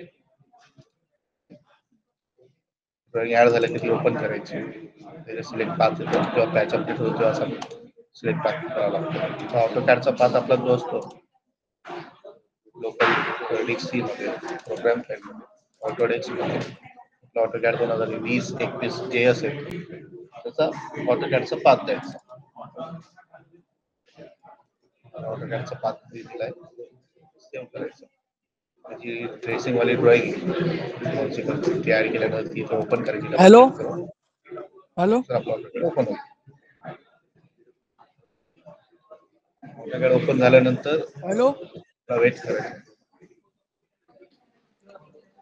ड्रॉइंग ऍड झालं की ती ओपन करायची. त्याचे सिलेक्ट पाथ येतो किंवा पॅच अपडेट होतो तेव्हा असं सिलेक्ट पाथ करावा लागतो. ऑटोकॅडचा पाथ आपला जो असतो लोकल डिक्सी मध्ये प्रोग्राम फाईलमध्ये ऑटोडेस्क ऑटोकॅड 2020-21 जे असेल त्याचा ऑटोकॅडचा पाथ द्यायचा. ऑटोकॅडचा पाथ दिलाय, सेव्ह करायचं. त्याची ट्रेसिंग वाली ड्रॉइंग ती ऍड केल्यानंतर ती ओपन करायची. हॅलो हॅलो, ओपन होईल. ऑटोकॅड ओपन झाल्यानंतर हॅलो वेट करायचं.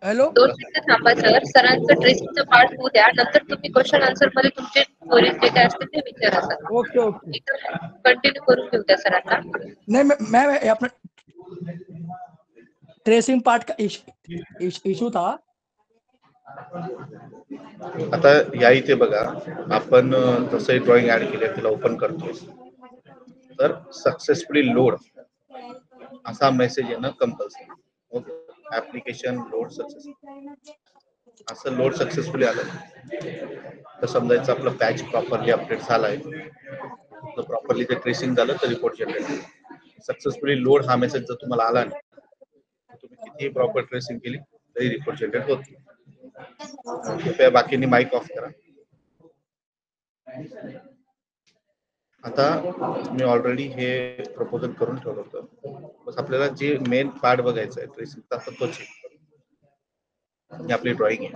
हॅलो. 2 मिनिटं थांबा सर. सरांचं ट्रेसिंगचं पार्ट होऊ द्या. नंतर तुम्ही क्वेश्चन आन्सर मध्ये तुमचे क्वेरीज जे काय असतील ते विचारा सर. Okay okay. कंटिन्यू करून घेऊ द्या सरांना. नहीं मैं अपना ट्रेसिंग पार्ट का इशू था. आता या इथे बघा, आपण जसं ड्रॉइंग ऍड केली तिला ओपन करतो तर सक्सेसफुली लोड असा मेसेज येणं compulsory. Okay, application load successful असं लोड सक्सेसफुली आलं तर समजायचं आपलं पॅच प्रॉपरली अपडेट झालाय. प्रॉपरली ते ट्रेसिंग झालं तर रिपोर्ट जनरेट. सक्सेसफुली लोड हा मेसेज जर तुम्हाला आला नाही, तुम्ही कितीही प्रॉपर ट्रेसिंग केली तरी रिपोर्ट जनरेट होत नाही. कृपया बाकींनी माईक ऑफ करा. आता मी ऑलरेडी हे प्रपोजल करून ठेवलं होतं. बस आपल्याला जे मेन पार्ट बघायचं आहे ट्रेसिंगचा तो चेक करू. ही आपली ड्रॉइंग आहे.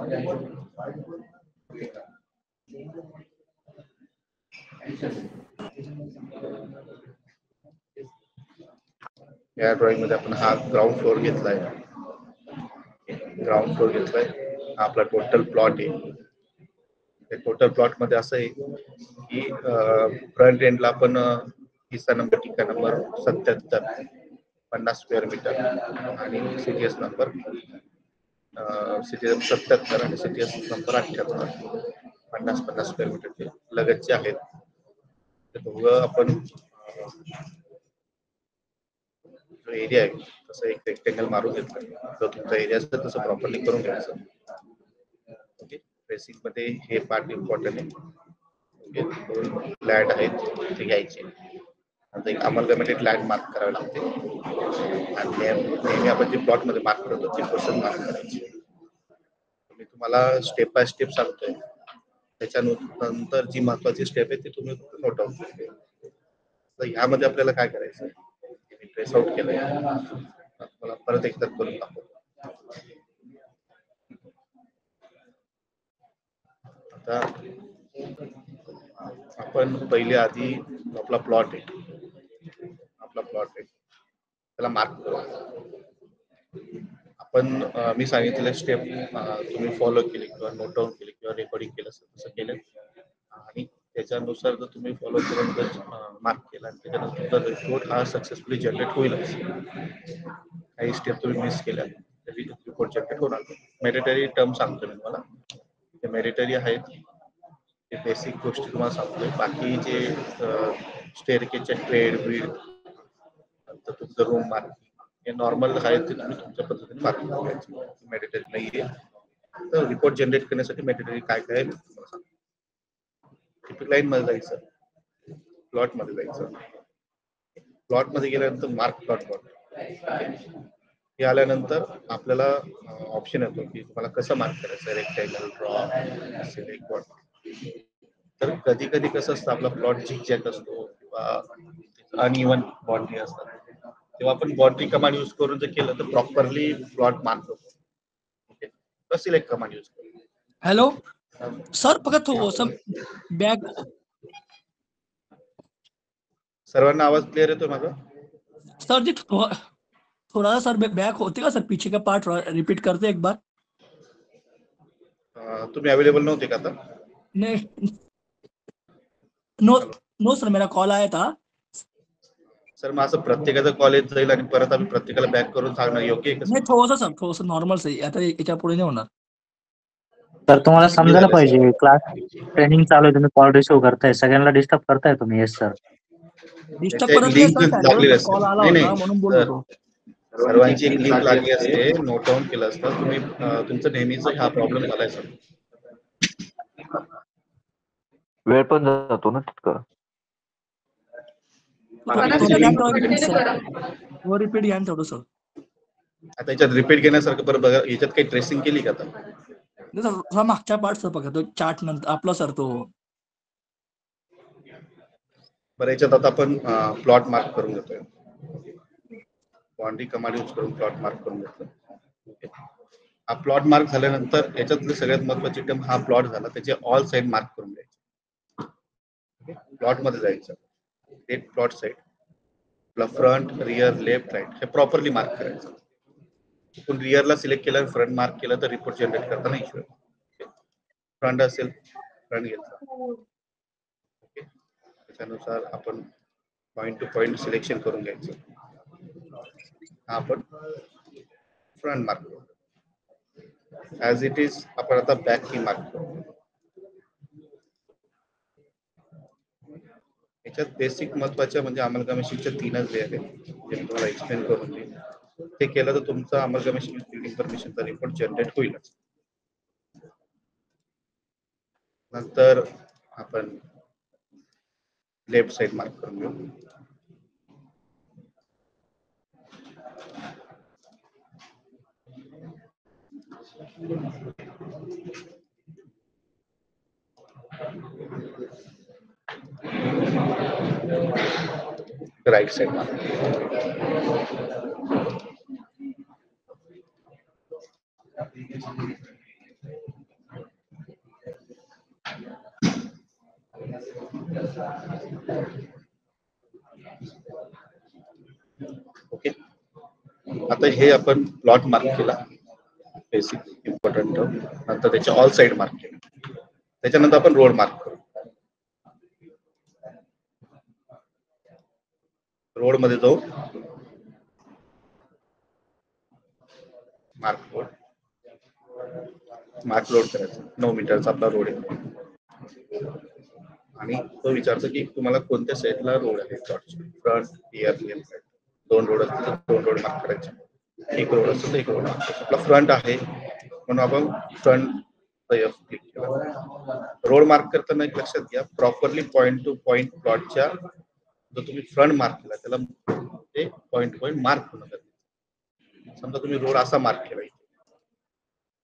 या ड्रॉइंग मध्ये आपण हा ग्राउंड फ्लोर घेतलाय. ग्राउंड फ्लोर घेतलाय. हा आपला टोटल प्लॉट आहे. टोटल प्लॉट मध्ये असं आहे की फ्रंट एंडला आपण हिस्सा नंबर टिका नंबर 77 50 स्क्वेअर मीटर आणि सीटीएस नंबर 77 आणि सीटीएस नंबर 78 50 स्क्वेअर मीटर लगतचे आहेत. ते दोघं आपण जो एरिया आहे तसं एक रेक्टेंगल मारून घेतलं. जो तुमचा एरिया असतो तसं प्रॉपरली करून घ्यायचं. ओके, ट्रेसिंग मध्ये हे पार्ट इम्पॉर्टंट आहे. दोन लँड आहेत ते घ्यायचे. आता एक अमलगमेटेड लँड मार्क करावे लागते आणि नेहमी आपण जे प्लॉट मध्ये मार्क करतो ते पर्सन मार्क करायचे. मी तुम्हाला स्टेप बाय स्टेप सांगतोय. त्याच्यानंतर जी महत्वाची स्टेप आहे ती तुम्ही नोट आउट करते. तर ह्यामध्ये आपल्याला काय करायचं आहे, ट्रेस आउट केलंय. मला परत एकदा करून दाखवतो. आता आपण पहिले आधी आपला प्लॉट आहे. आपला प्लॉट आहे त्याला मार्क करू. आपण मी सांगितलेले स्टेप तुम्ही फॉलो केली किंवा नोट डाऊन केली किंवा रेकॉर्डिंग केलं तसं केलं आणि त्याच्यानुसार जर तुम्ही फॉलो करून जर मार्क केला आणि त्याच्यानंतर तुमचा रिपोर्ट हा सक्सेसफुली जनरेट होईलच. काही स्टेप तुम्ही मिस केल्या तरी रिपोर्ट जनरेट होणार. मॅन्डेटरी टर्म सांगतो मी तुम्हाला. ते मॅन्डेटरी आहेत ते बेसिक गोष्टी तुम्हाला सांगतोय. बाकी जे स्टेअरकेसचे ट्रेड बीड नंतर तुमचं रूम मार्क हे नॉर्मल आहे ते तुम्ही तुमच्या पद्धतीने मार्क करायचं. मॅन्डेटरी नाहीये. तर रिपोर्ट जनरेट करण्यासाठी मॅन्डेटरी काय काय आहे टिपिक लाईन मध्ये जायचं. प्लॉट मध्ये जायचं. प्लॉट मध्ये गेल्यानंतर मार्क प्लॉट हे आल्यानंतर आपल्याला ऑप्शन येतो की तुम्हाला कसं मार्क करायचं. Rectangle, draw, select plot. तर कधी कधी कसं असतं आपला प्लॉट झिगझॅग असतो किंवा अनइव्हन बाउंड्री असतात. तेव्हा आपण बाउंड्री कमांड यूज करून जर केलं तर प्रॉपरली प्लॉट मार्क होतो. ओके, तर सिलेक्ट कमांड यूज करू. हॅलो सर, फक्त थोडंसं बॅक. सर्वांना आवाज क्लिअर येतोय माझा? सर जी थोड़ा सर बैक होते का सर, पीछे का पार्ट रिपीट करते एक बार. तुम्ही अवेलेबल नव्हते का आता? नहीं, नो सर, मेरा कॉल आया था. सर मग असं प्रत्येकाचा कॉलेज जाईल आणि परत आम्ही प्रत्येकाला बॅक करून सांगणार योग्य आहे का? नाही, थोडंसं नॉर्मल सही. आता याच्या पुढे नाही होणार. तर तुम्हाला समजायला पाहिजे क्लास ट्रेनिंग चालू आहे, तुम्ही कॉल रिसिव्ह करताय, सगळ्यांना डिस्टर्ब करताय तुम्ही. Yes sir. डिस्टर्ब करत नाही सर, कॉल आला होता म्हणून बोलत होतो. सर्वांची एक लिंक लागली असते, नोट डाऊन केलं असतं तुम्ही. तुमचं नेहमीच हा प्रॉब्लेम झालाय सर. वेळ पण जातो ना तितकं. रिपीट घ्या थोडंसं. आता याच्यात रिपीट घेण्यासारखं बरं बघा, याच्यात काही ट्रेसिंग केली का आता? सर मागच्या पार्ट सर बघा, तो चार्ट नंतर आपला सर तो. बरं, याच्यात आता आपण प्लॉट मार्क करून घेतोय. बाउंड्री कमांड यूज करून प्लॉट मार्क करून घेतलं. ओके, हा प्लॉट मार्क झाल्यानंतर याच्यातली सगळ्यात महत्वाची टर्म हा प्लॉट झाला, त्याचे ऑल साइड मार्क करून घ्यायचे. प्लॉट मध्ये जायचं, एक प्लॉट साइड आपला फ्रंट, रिअर, लेफ्ट, राईट हे प्रॉपरली मार्क करायचं. आपण रिअरला सिलेक्ट केलं, फ्रंट मार्क केलं तर रिपोर्ट जनरेट करताना इश्यू आहे. फ्रंट असेल फ्रंट घ्यायचा. ओके, त्याच्यानुसार आपण पॉइंट टू पॉइंट सिलेक्शन करून घ्यायचं. हा आपण फ्रंट मार्क करू. ऍज इट इज आपण आता बॅक की मार्क करू. याच्यात बेसिक महत्वाच्या म्हणजे अमलगमेशनच्या 3च वे आहेत, जे मी तुम्हाला एक्सप्लेन करून देईन. ते केलं तर तुमचा अमलगमेशन बिल्डिंग परमिशनचा रिपोर्ट जनरेट होईलच. नंतर आपण लेफ्ट साइड मार्क करून घेऊ. राईट साईडला. ओके, आता हे आपण प्लॉट मार्क केला, बेसिक इम्पॉर्टंट टर्म. नंतर त्याचे ऑल साइड मार्क केले. त्याच्यानंतर आपण रोड मार्क करू. रोड मध्ये जाऊ, मार्क रोड करायचा. 9 मीटरचा आपला रोड आहे आणि तो विचारतो की तुम्हाला कोणत्या साईडला रोड आहे. Front, rear, left. 2 रोड असतील तर 2 रोड मार्क करायचे. एक रोड असेल तर एक रोड मार्क करायचा. आपला फ्रंट आहे म्हणून आपण फ्रंट क्लिक केला. रोड मार्क करताना एक लक्षात घ्या, प्रॉपरली पॉइंट टू पॉइंट प्लॉटच्या जो तुम्ही फ्रंट मार्क केला त्याला ते पॉइंट टू पॉइंट मार्क होणं गरजेचं. समजा तुम्ही रोड असा मार्क केला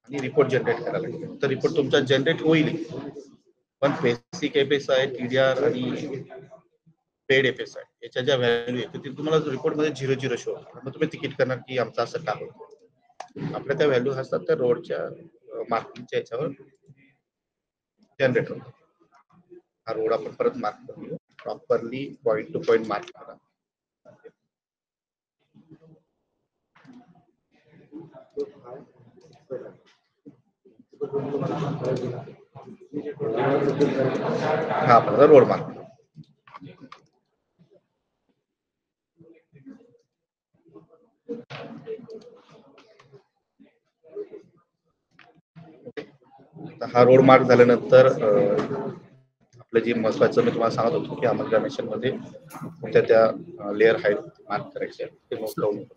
आणि रिपोर्ट जनरेट करायला लागेल तर रिपोर्ट तुमचा जनरेट होईल, पण बेसिक एफएस आहे, टीडीआर आणि पेड एफएस आहे, याच्या ज्या व्हॅल्यू आहेत ते तुम्हाला रिपोर्ट मध्ये 0-0 शो होतात. मग तुम्ही तिकीट करणार की आमचं असं का होतं. आपल्या त्या व्हॅल्यू असतात त्या रोडच्या मार्किंगच्या याच्यावर जनरेट होतो. हा रोड आपण परत मार्क करू, properly point two point mark करा. हा आपला रोड मार्क. हा रोड मार्क झाल्यानंतर आपलं जे महत्वाचं मी तुम्हाला सांगत होतो की अमलगामेशन मध्ये त्या लेअर हाईट मार्क करायचे.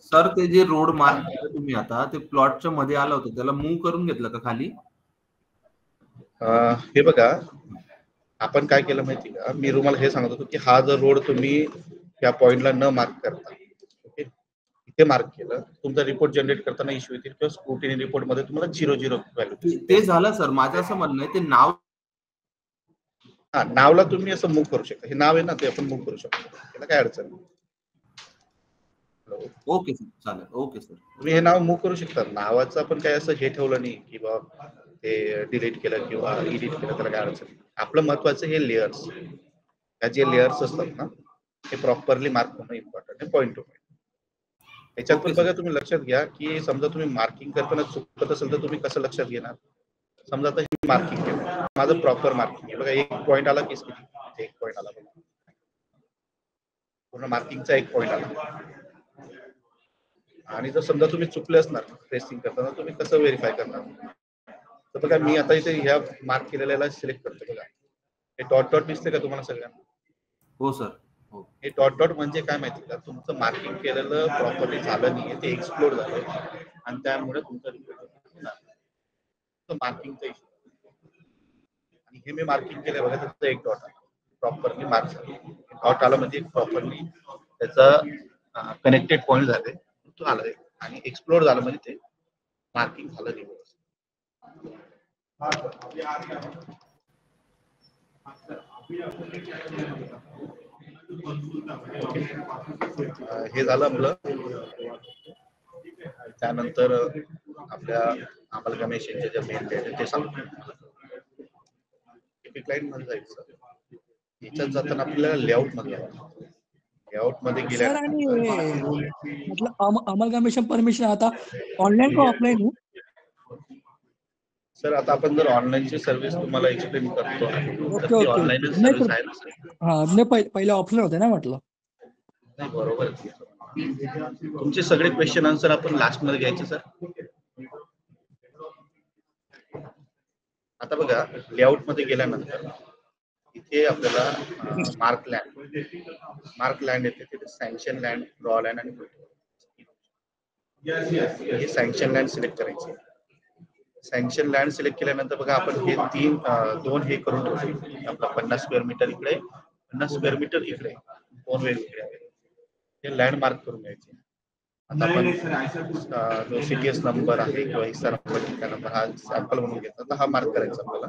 सर ते जे रोड मार्क केलं तुम्ही आता ते प्लॉटच्या मध्ये आलं होतं, त्याला मूव्ह करून घेतलं का खाली? हे बघा, आपण काय केलं माहिती का, मी तुम्हाला हे सांगत होतो की हा जर रोड तुम्ही या पॉइंटला न मार्क करता ओके इथे मार्क केलं, तुमचा रिपोर्ट जनरेट करताना इश्यू येतील किंवा स्क्रुटिनी रिपोर्ट मध्ये तुम्हाला 0-0 व्हॅल्यू. ते झालं सर, माझं असं म्हणणं आहे ते नाव, हा नावला तुम्ही असं मूव्ह करू शकता. हे नाव आहे ना, ते आपण मूव्ह करू शकतो, त्याला काय अडचण नाही. ओके सर, चालेल. ओके सर, तुम्ही हे नाव मूव्ह करू शकता. नावाचं आपण काय असं हे ठेवलं नाही की बाबा ते डिलीट केलं किंवा एडिट केलं, त्याला काय अडचण नाही. आपलं महत्वाचं हे लेयर्स, ह्या जे लेयर्स असतात ना हे प्रॉपरली मार्क होणं इम्पॉर्टंट आहे, पॉइंट टू पॉइंट. याच्यात पण बघा तुम्ही लक्षात घ्या की समजा तुम्ही मार्किंग करताना चुकत असेल तर तुम्ही कसं लक्षात घेणार. समजा आता ही मार्किंग केलं, माझं प्रॉपर मार्किंग आहे बघा, एक पॉइंट आला की एक पॉइंट आला बघा, पूर्ण मार्किंगचा एक पॉइंट आला. आणि जर समजा तुम्ही चुकले असणार ट्रेसिंग करताना, तुम्ही कसं व्हेरीफाय करणार. तर बघा मी आता इथे ह्या मार्क केलेल्याला सिलेक्ट करतो. बघा हे डॉट डॉट दिसते का तुम्हाला सगळ्यांना? हो सर. हे डॉट डॉट म्हणजे काय माहिती का, तुमचं मार्किंग केलेलं प्रॉपरली झालं नाहीये, ते एक्सप्लोड झालं आणि त्यामुळे तुमचं मार्किंगचा इश्यू. आणि हे मी मार्किंग केलं बघा, त्याचं एक डॉट आला, प्रॉपरली मार्क झालं. डॉट आला म्हणजे प्रॉपरली त्याचा कनेक्टेड पॉइंट झाले तो आला आणि एक्सप्लोर झालं म्हणजे ते मार्किंग झालं नाही. हे झालं आपलं. त्यानंतर आपल्या अमलगामेशनच्या ज्या मेन डेट आहे ते सांगतो. क्लायंट मध्ये जायचं, याच्यात जाताना आपल्याला लेआउट मध्ये लेआउट मध्ये गेल्यानंतर मतलब अमलगामेशन परमिशन आता ऑनलाईन का ऑफलाईन? सर आता आपण जर ऑनलाईनची सर्व्हिस तुम्हाला एक्सप्लेन करतो तर ती ऑनलाईन सर्व्हिस आहे ना. हा नाही पहिले ऑफलाईन होते ना म्हटलं. नाही बरोबर, तुमचे सगळे क्वेश्चन आन्सर आपण लास्ट मध्ये घ्यायचे सर. आता बघा लेआउट मध्ये गेल्यानंतर इथे आपल्याला मार्क लँड येते, तिथे सँक्शन लँड, रॉ लँड आणि हे सँक्शन लँड सिलेक्ट करायचे. सँक्शन लँड सिलेक्ट केल्यानंतर बघा आपण हे दोन हे करून ठेवतो. आपला 50 स्क्वेअर मीटर इकडे, 50 स्क्वेअर मीटर इकडे, दोन वेगवेगळे आहेत. हे लँड मार्क करून घ्यायचे. आता आपण जो सीटीएस नंबर आहे किंवा हिस्सा नंबर हा सॅम्पल म्हणून घेतला तर हा मार्क करायचा आपल्याला.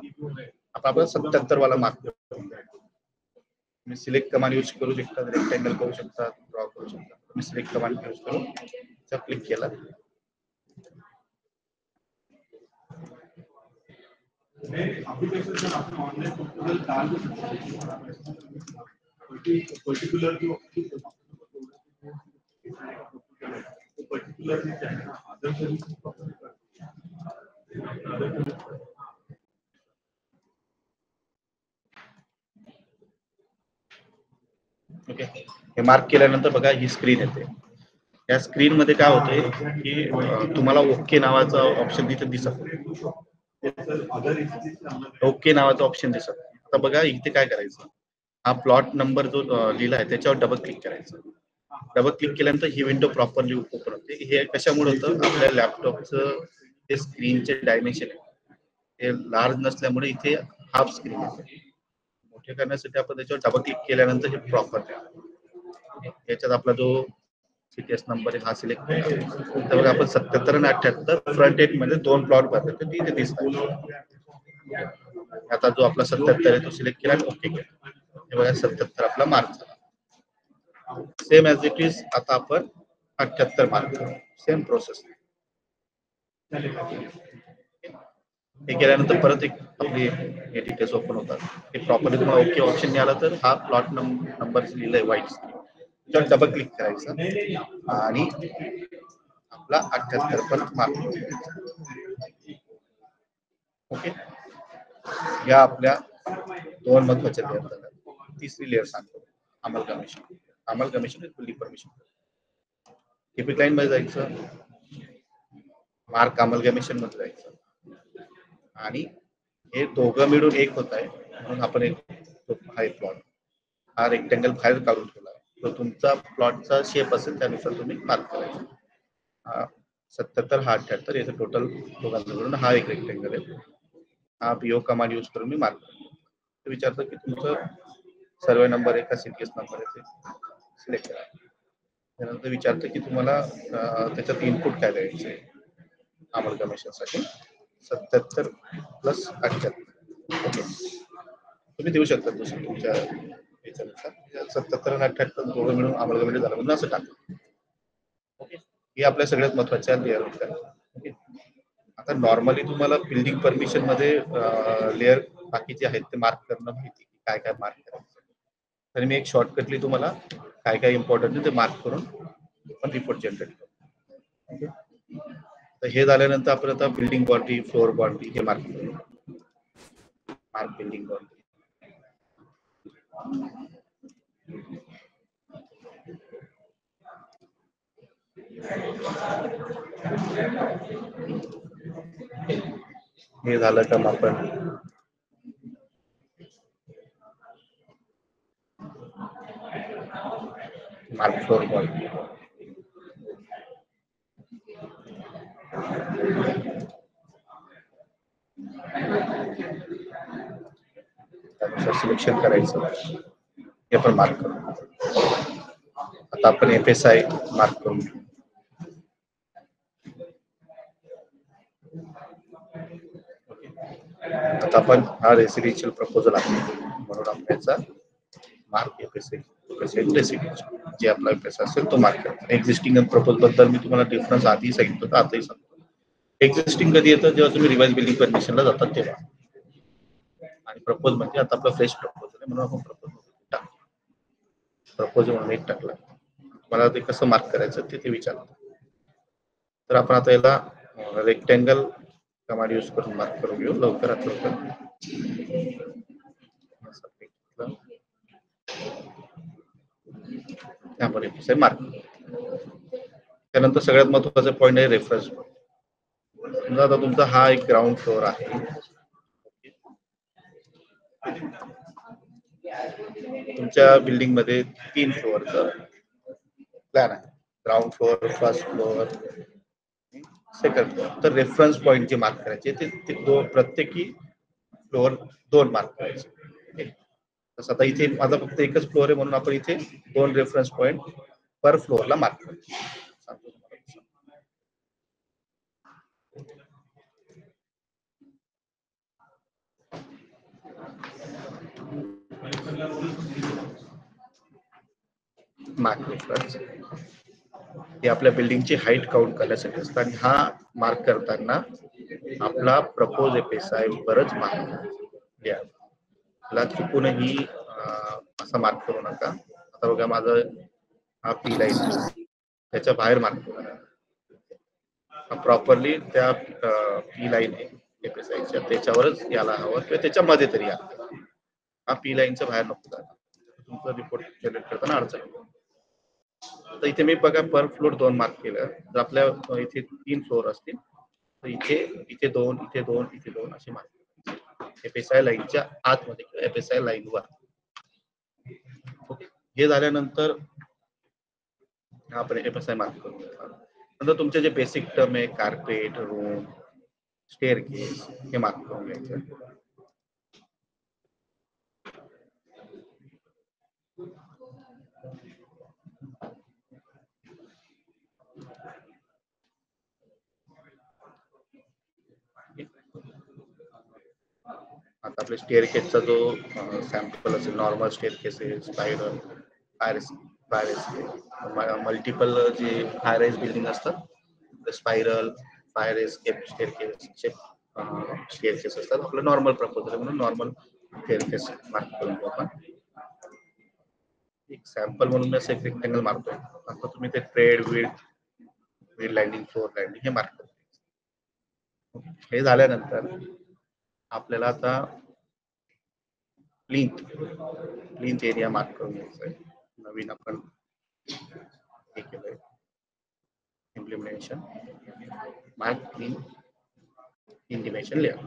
आपण 77 वाला मार्क करून तुम्ही सिलेक्ट कमांड यूज करू शकता, रेक्टँगल करू शकता, ड्रॉ करू शकता. तुम्ही सिलेक्ट कमांड यूज करून क्लिक केला ओके. हे मार्क केल्यानंतर बघा ही स्क्रीन येते. या स्क्रीन मध्ये काय होतंय की तुम्हाला ओके नावाचा ऑप्शन तिथे दिसत. ओके नावाचा ऑप्शन दिसत. आता बघा इथे काय करायचं, हा प्लॉट नंबर जो लिहिला आहे त्याच्यावर डबल क्लिक करायचं. डबल क्लिक केल्यानंतर ही विंडो प्रॉपरली ओपन होते. हे कशामुळे होतं, आपल्या लॅपटॉपचं ते स्क्रीनचे डायमेन्शन आहे हे लार्ज नसल्यामुळे इथे हाफ स्क्रीन आहे. मोठे करण्यासाठी आपण त्याच्यावर डबल क्लिक केल्यानंतर हे प्रॉपर याच्यात आपला जो सीटीएस नंबर आहे हा सिलेक्ट केला तर बघा आपण 77 आणि 78 फ्रंट एंड मध्ये 2 प्लॉट भरले तर तिथे दिसतात. आता जो आपला 77 आहे तो सिलेक्ट केला आणि ओके केला. हे बघा 77 आपला मार्क झाला. सेम ॲज इट इज आता आपण 78 मार्क करू. Same process. हे केल्यानंतर परत एक आपली हे डिटेल्स ओपन होतात. हे प्रॉपरली तुम्हाला ओके ऑप्शन मिळाला तर हा प्लॉट नंबर लिहिलाय व्हाईट त्याच्यावर डबल क्लिक करायचं आणि आपला 78 परत मार्क. ओके. या आपल्या 2 महत्वाच्या लेअर झाल्या. तिसरी लेअर सांगतो अमलकमिशन. अमलकमिशन विथ बिल्डिंग परमिशन. टिपिक लाईन मध्ये जायचं, मार्क अमलकमिशन मध्ये जायचं आणि हे दोघं मिळून एक होत आहे म्हणून आपण एक हा प्लॉट हा रेक्टेंगल बाहेर काढून ठेवला आहे. तो तुमचा प्लॉटचा शेप असेल त्यानुसार तुम्ही मार्क करायचा. हा 77 हा 78 याचं टोटल दोघांचं मिळून हा एक रेक्टेंगल आहे. हा पीओ कमांड यूज करून मी मार्क करतो. विचारतो की तुमचं सर्वे नंबर आहे का सीटीएस नंबर आहे ते सिलेक्ट करा. त्यानंतर विचारतो की तुम्हाला त्याच्यात इनपुट काय द्यायचं आहे. अमलकमिशनसाठी 77 प्लस 78. ओके. तुम्ही देऊ शकता दुसरं तुमच्या याच्यानुसार. 77 आणि 78 दोघं मिळून अमलकमिशन झालं म्हणून असं टाका. ओके. हे आपल्या सगळ्यात महत्वाच्या लेअर होत्या. ओके. आता नॉर्मली तुम्हाला बिल्डिंग परमिशन मध्ये लेअर बाकीचे आहेत ते मार्क करणं माहिती काय काय मार्क करायचं. तर मी एक शॉर्टकटली तुम्हाला काय काय इम्पॉर्टंट ते मार्क करून पण रिपोर्ट जनरेट करतो. ओके. तर हे झाल्यानंतर आपण आता बिल्डिंग बॉडी, फ्लोअर बॉडी हे मार्क करू. Mark building body. हे झालं का मग आपण मार्क फ्लोअर बॉडी. त्यानुसार सिलेक्शन करायचं. हे पण मार्क करू. आता आपण एफएसआय मार्क करून घेऊ. आता आपण हा रेसिडेन्शियल प्रपोजल आहे म्हणून आपण याचा मार्क एफएसआय रेसिडेन्शियल जे आपला एफएसआय असेल तो मार्क करायचा. एक्झिस्टिंग प्रपोज बद्दल मी तुम्हाला डिफरन्स आधी सांगितलं तर आताही सांगतो. एक्झिस्टिंग कधी येतं जेव्हा तुम्ही रिवाइज बिल्डिंग परमिशनला जातात तेव्हा. आणि प्रपोज म्हणजे आता आपला फ्रेश प्रपोजल आहे म्हणून आपण प्रपोज टाकतो. प्रपोज म्हणून एक टाकला. मला ते कसं मार्क करायचं ते विचारलं. तर आपण आता याला रेक्टेंगल कमांड यूज करून मार्क करून घेऊ लवकरात लवकर. त्यामध्ये मार्क. त्यानंतर सगळ्यात महत्त्वाचा पॉईंट आहे रेफरन्स पॉईंट. समजा आता तुमचा हा एक ग्राउंड फ्लोअर आहे. तुमच्या बिल्डिंग मध्ये 3 फ्लोअरचा प्लॅन आहे. Ground floor, first floor, second floor. तर रेफरन्स पॉईंट जे मार्क करायचे ते प्रत्येकी फ्लोअर 2 मार्क करायचे. तसं आता इथे माझा फक्त एकच फ्लोअर आहे म्हणून आपण इथे 2 रेफरन्स पॉईंट पर फ्लोअरला मार्क करायचे. मार्क डिफरन्स हे आपल्या बिल्डिंगची हाईट काउंट करण्यासाठी असतं आणि हा मार्क करताना आपला प्रपोज एफएसआय वरच मार्क द्या. मला चुकूनही असा मार्क करू नका. आता बघा माझं हा पी लाईन त्याच्या बाहेर मार्क करा. प्रॉपरली त्या पी लाईन आहे एफएसआयच्या त्याच्यावरच यायला हवं किंवा त्याच्यामध्ये तरी यायला. हा पी लाईनच्या बाहेर नको जायला. तुमचा रिपोर्ट जनरेट करताना अडचण येईल. तर इथे मी बघा पर फ्लोर 2 मार्क केलं. जर आपल्या इथे 3 फ्लोर असतील तर इथे 2 इथे 2 इथे 2 असे मार्क एफएसआय लाईनच्या आतमध्ये किंवा एफएसआय लाईनवर. ओके, हे झाल्यानंतर आपण एफएसआय मार्क करू. नंतर तुमचे जे बेसिक टर्म आहे कार्पेट, रूम, स्टेअरकेस हे मार्क करून घ्यायचं. आता आपल्या स्टेअरकेसचा जो सॅम्पल असेल नॉर्मल स्टेअरकेसेस, स्पायरल, फायर मल्टिपल जे हाय राईज बिल्डिंग असतात स्पायरल, फायर एस्केप स्टेअरकेस असतात. आपलं नॉर्मल प्रपोजल म्हणून नॉर्मल स्टेअरकेस मार्क करून घेऊ आपण. एक सॅम्पल म्हणून असं एक रेक्टेंगल मारतोय. आता तुम्ही ते ट्रेड विड लँडिंग, फ्लोर लँडिंग हे मार्क करतो. हे झाल्यानंतर आपल्याला आता प्लिंथ एरिया मार्क करून घ्यायचा आहे. नवीन आपण हे केलंय implementation mark plinth intimation layer.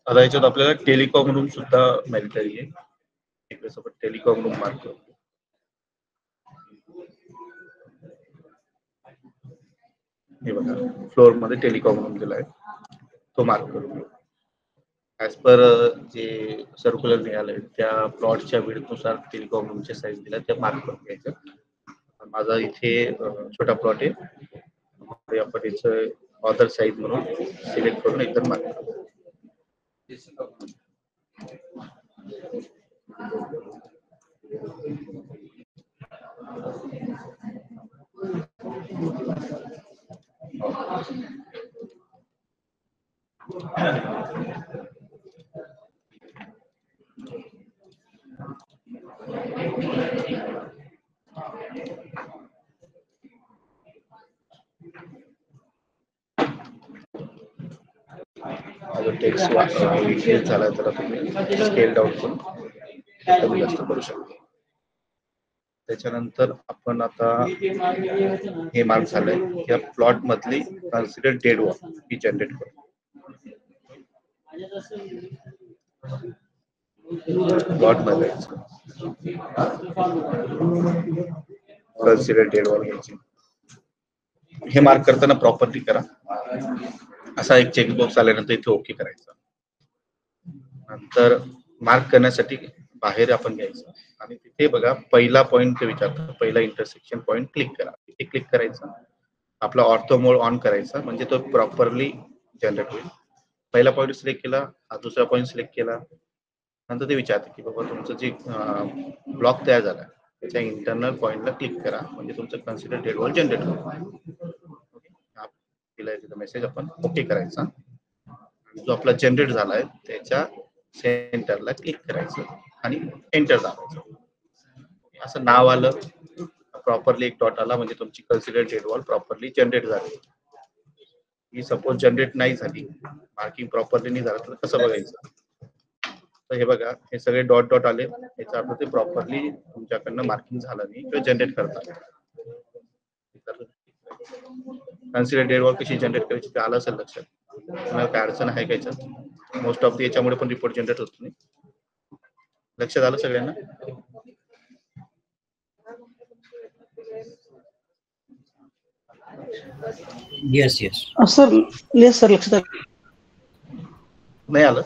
आता याच्यात आपल्याला टेलिकॉम रूम सुद्धा मॅन्डेटरी आहे. इकडे सोबत टेलिकॉम रूम मार्क करू. हे बघा फ्लोर मध्ये टेलिकॉम रूम दिलाय तो मार्क करू. ऍज पर जे सर्क्युलर निघालंय त्या प्लॉटच्या विड्थनुसार टेलिकॉम रूमच्या साईज दिल्या त्या मार्क करून घ्यायचं. माझा इथे छोटा प्लॉट आहे. आपण याचं ऑदर साईज म्हणून सिलेक्ट करून एकदम मार्क करू. टेक्स्ट इंक्रीज झाला तर तुम्ही स्केल डाऊन करून कमी जास्त करू शकतो. त्याच्यानंतर आपण आता हे मार्क झालंय या प्लॉट मधली कन्सिडर डेड वॉल ही जनरेट करू. प्लॉट मध्ये कन्सिडर डेड वॉल घ्यायची. हे मार्क करताना प्रॉपरली करा. असा एक चेकबॉक्स आल्यानंतर इथे ओके करायचं. नंतर मार्क करण्यासाठी बाहेर आपण घ्यायचं आणि तिथे बघा पहिला पॉईंट विचारतो. पहिला इंटरसेक्शन पॉईंट क्लिक करा. तिथे क्लिक करायचं. आपला ऑर्थो मोड ऑन करायचा म्हणजे तो प्रॉपरली जनरेट होईल. पहिला पॉईंट सिलेक्ट केला, दुसरा पॉईंट सिलेक्ट केला, नंतर ते विचारते की बाबा तुमचं जे ब्लॉक तयार झाला त्याच्या इंटरनल पॉईंटला क्लिक करा म्हणजे तुमचं कन्सिडर डेड वॉल जनरेट होईल. दिलाय तिथं मेसेज आपण ओके करायचा. जो आपला जनरेट झालाय त्याच्या सेंटरला क्लिक करायचं आणि एंटर दाबायचं. असं नाव आलं प्रॉपरली एक डॉट आला म्हणजे तुमची consider dead wall properly generate झाली. ही सपोज जनरेट नाही झाली, मार्किंग प्रॉपरली नाही झालं तर कसं बघायचं. तर हे बघा हे सगळे डॉट डॉट आले याचा अर्थ ते प्रॉपरली तुमच्याकडनं मार्किंग झालं नाही किंवा जनरेट करतात. कन्सिडर डेड वॉल कशी जनरेट करायची ते आलं असेल लक्षात. तुम्हाला काय अडचण आहे का याच्यात? मोस्ट ऑफ याच्यामुळे पण रिपोर्ट जनरेट होत नाही. लक्षात आलं सगळ्यांना? Yes yes sir yes sir लक्षात नाही आलं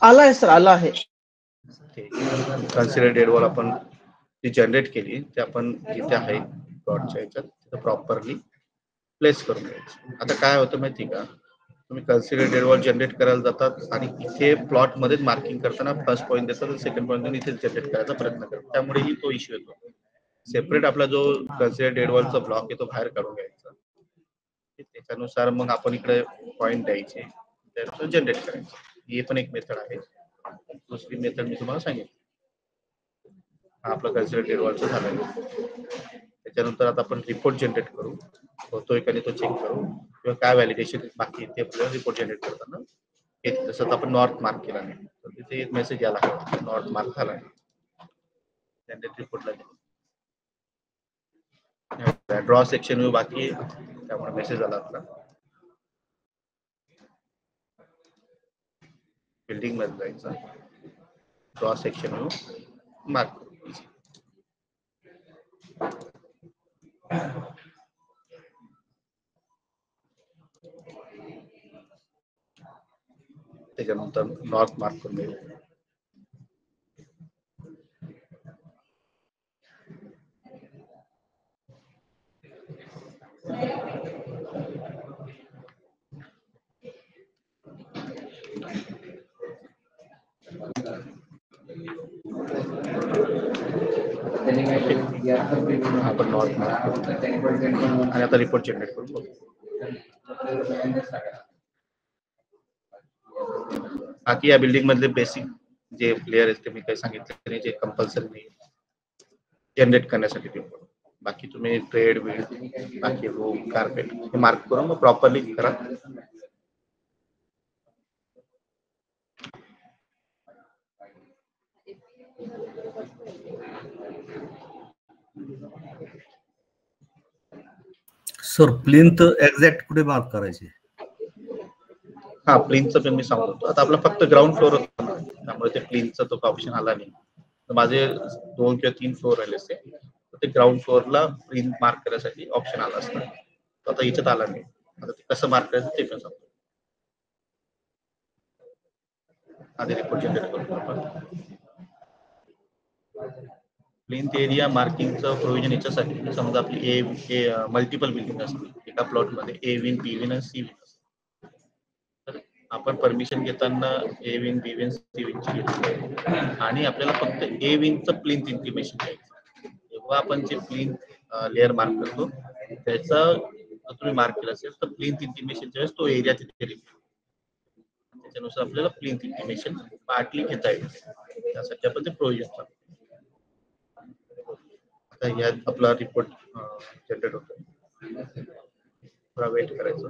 आला आहे सर आला आहे. कन्सिडर डेड वॉल आपण जी जनरेट केली ते आपण जिथे आहे प्लॉटच्या ह्याच्यात तिथं प्रॉपरली प्लेस करून घ्यायचं. आता काय होतं माहिती का, तुम्ही कन्सिडर डेड वॉल जनरेट करायला जातात आणि इथे प्लॉट मध्येच मार्किंग करताना फर्स्ट पॉईंट देतात आणि सेकंड पॉईंट इथे जनरेट करायचा प्रयत्न करतात, त्यामुळेही तो इश्यू येतो. सेपरेट आपला जो कन्सिडर डेड वॉलचा ब्लॉक आहे तो बाहेर काढून घ्यायचा, त्याच्यानुसार मग आपण इकडे पॉईंट द्यायचे, त्यानुसार जनरेट करायचं. ही पण एक मेथड आहे. दुसरी मेथड मी तुम्हाला सांगितली. हा आपला कन्सिडर डेड वॉलचा झाला. त्याच्यानंतर आता आपण रिपोर्ट जनरेट करू, होतोय का नाही तो चेक करू, किंवा काय व्हॅलिडेशन बाकी ते आपल्याला रिपोर्ट जनरेट करताना येते. जसं आपण नॉर्थ मार्क केला नाही तर तिथे एक मेसेज यायला हवा, नॉर्थ मार्क झाला नाही, जनरेट रिपोर्टला ड्रॉ सेक्शन व्ह्यू बाकी आहे, त्यामुळे मेसेज आला आपला. बिल्डिंग मध्ये जायचं, ड्रॉ सेक्शन व्ह्यू मार्क त्याच्यानंतर नॉर्थ मार्क करून घ्यायचं. आपण नॉर्थ मार्क आणि आता रिपोर्ट जनरेट करून बघू. बाकी या बिल्डिंग मधले बेसिक जे प्लेयर आहेत ते मी काही सांगितले नाही, जे कंपल्सरी नाही जनरेट करण्यासाठी ते. बाकी तुम्ही ट्रेड विड बाकी रूम कार्पेट हे मार्क करून मग प्रॉपरली करा. सर प्लिंथ एक्झॅक्ट कुठे मार्क करायचे? हा प्लिंथचं पण मी सांगतो. आता आपला फक्त ग्राउंड फ्लोर होता ना, त्यामुळे ते प्लिंथचा तो ऑप्शन आला नाही. तर माझे 2 किंवा 3 फ्लोर राहिले असते, तर ते ग्राउंड फ्लोअरला प्लिंथ मार्क करण्यासाठी ऑप्शन आला असता. तर आता इथं आला नाही. आता ते कसं मार्क करायचं ते पण सांगतो. आधी रिपोर्ट जनरेट करतो आपण. प्लिंथ एरिया मार्किंगचं प्रोव्हिजन याच्यासाठी, समजा आपली मल्टिपल बिल्डिंग असते एका प्लॉट मध्ये, ए विंग बी विंग आणि सी विंग. तर आपण परमिशन घेताना A wing B wing C विंगची घेतली आणि आपल्याला फक्त ए विंगचं प्लिंथ इंटिमेशन घ्यायचं. जेव्हा आपण जे प्लिंथ लेअर मार्क करतो त्याचं तुम्ही मार्क केलं असेल तर प्लिंथ इंटिमेशनच्या वेळेस तो एरिया तिथे रिपीट, त्याच्यानुसार आपल्याला प्लिंथ इंटिमेशन पार्टली घेता येईल. त्यासाठी आपण ते प्रोव्हिजन करतो. आता यात आपला रिपोर्ट जनरेट होतो, थोडा वेट करायचं.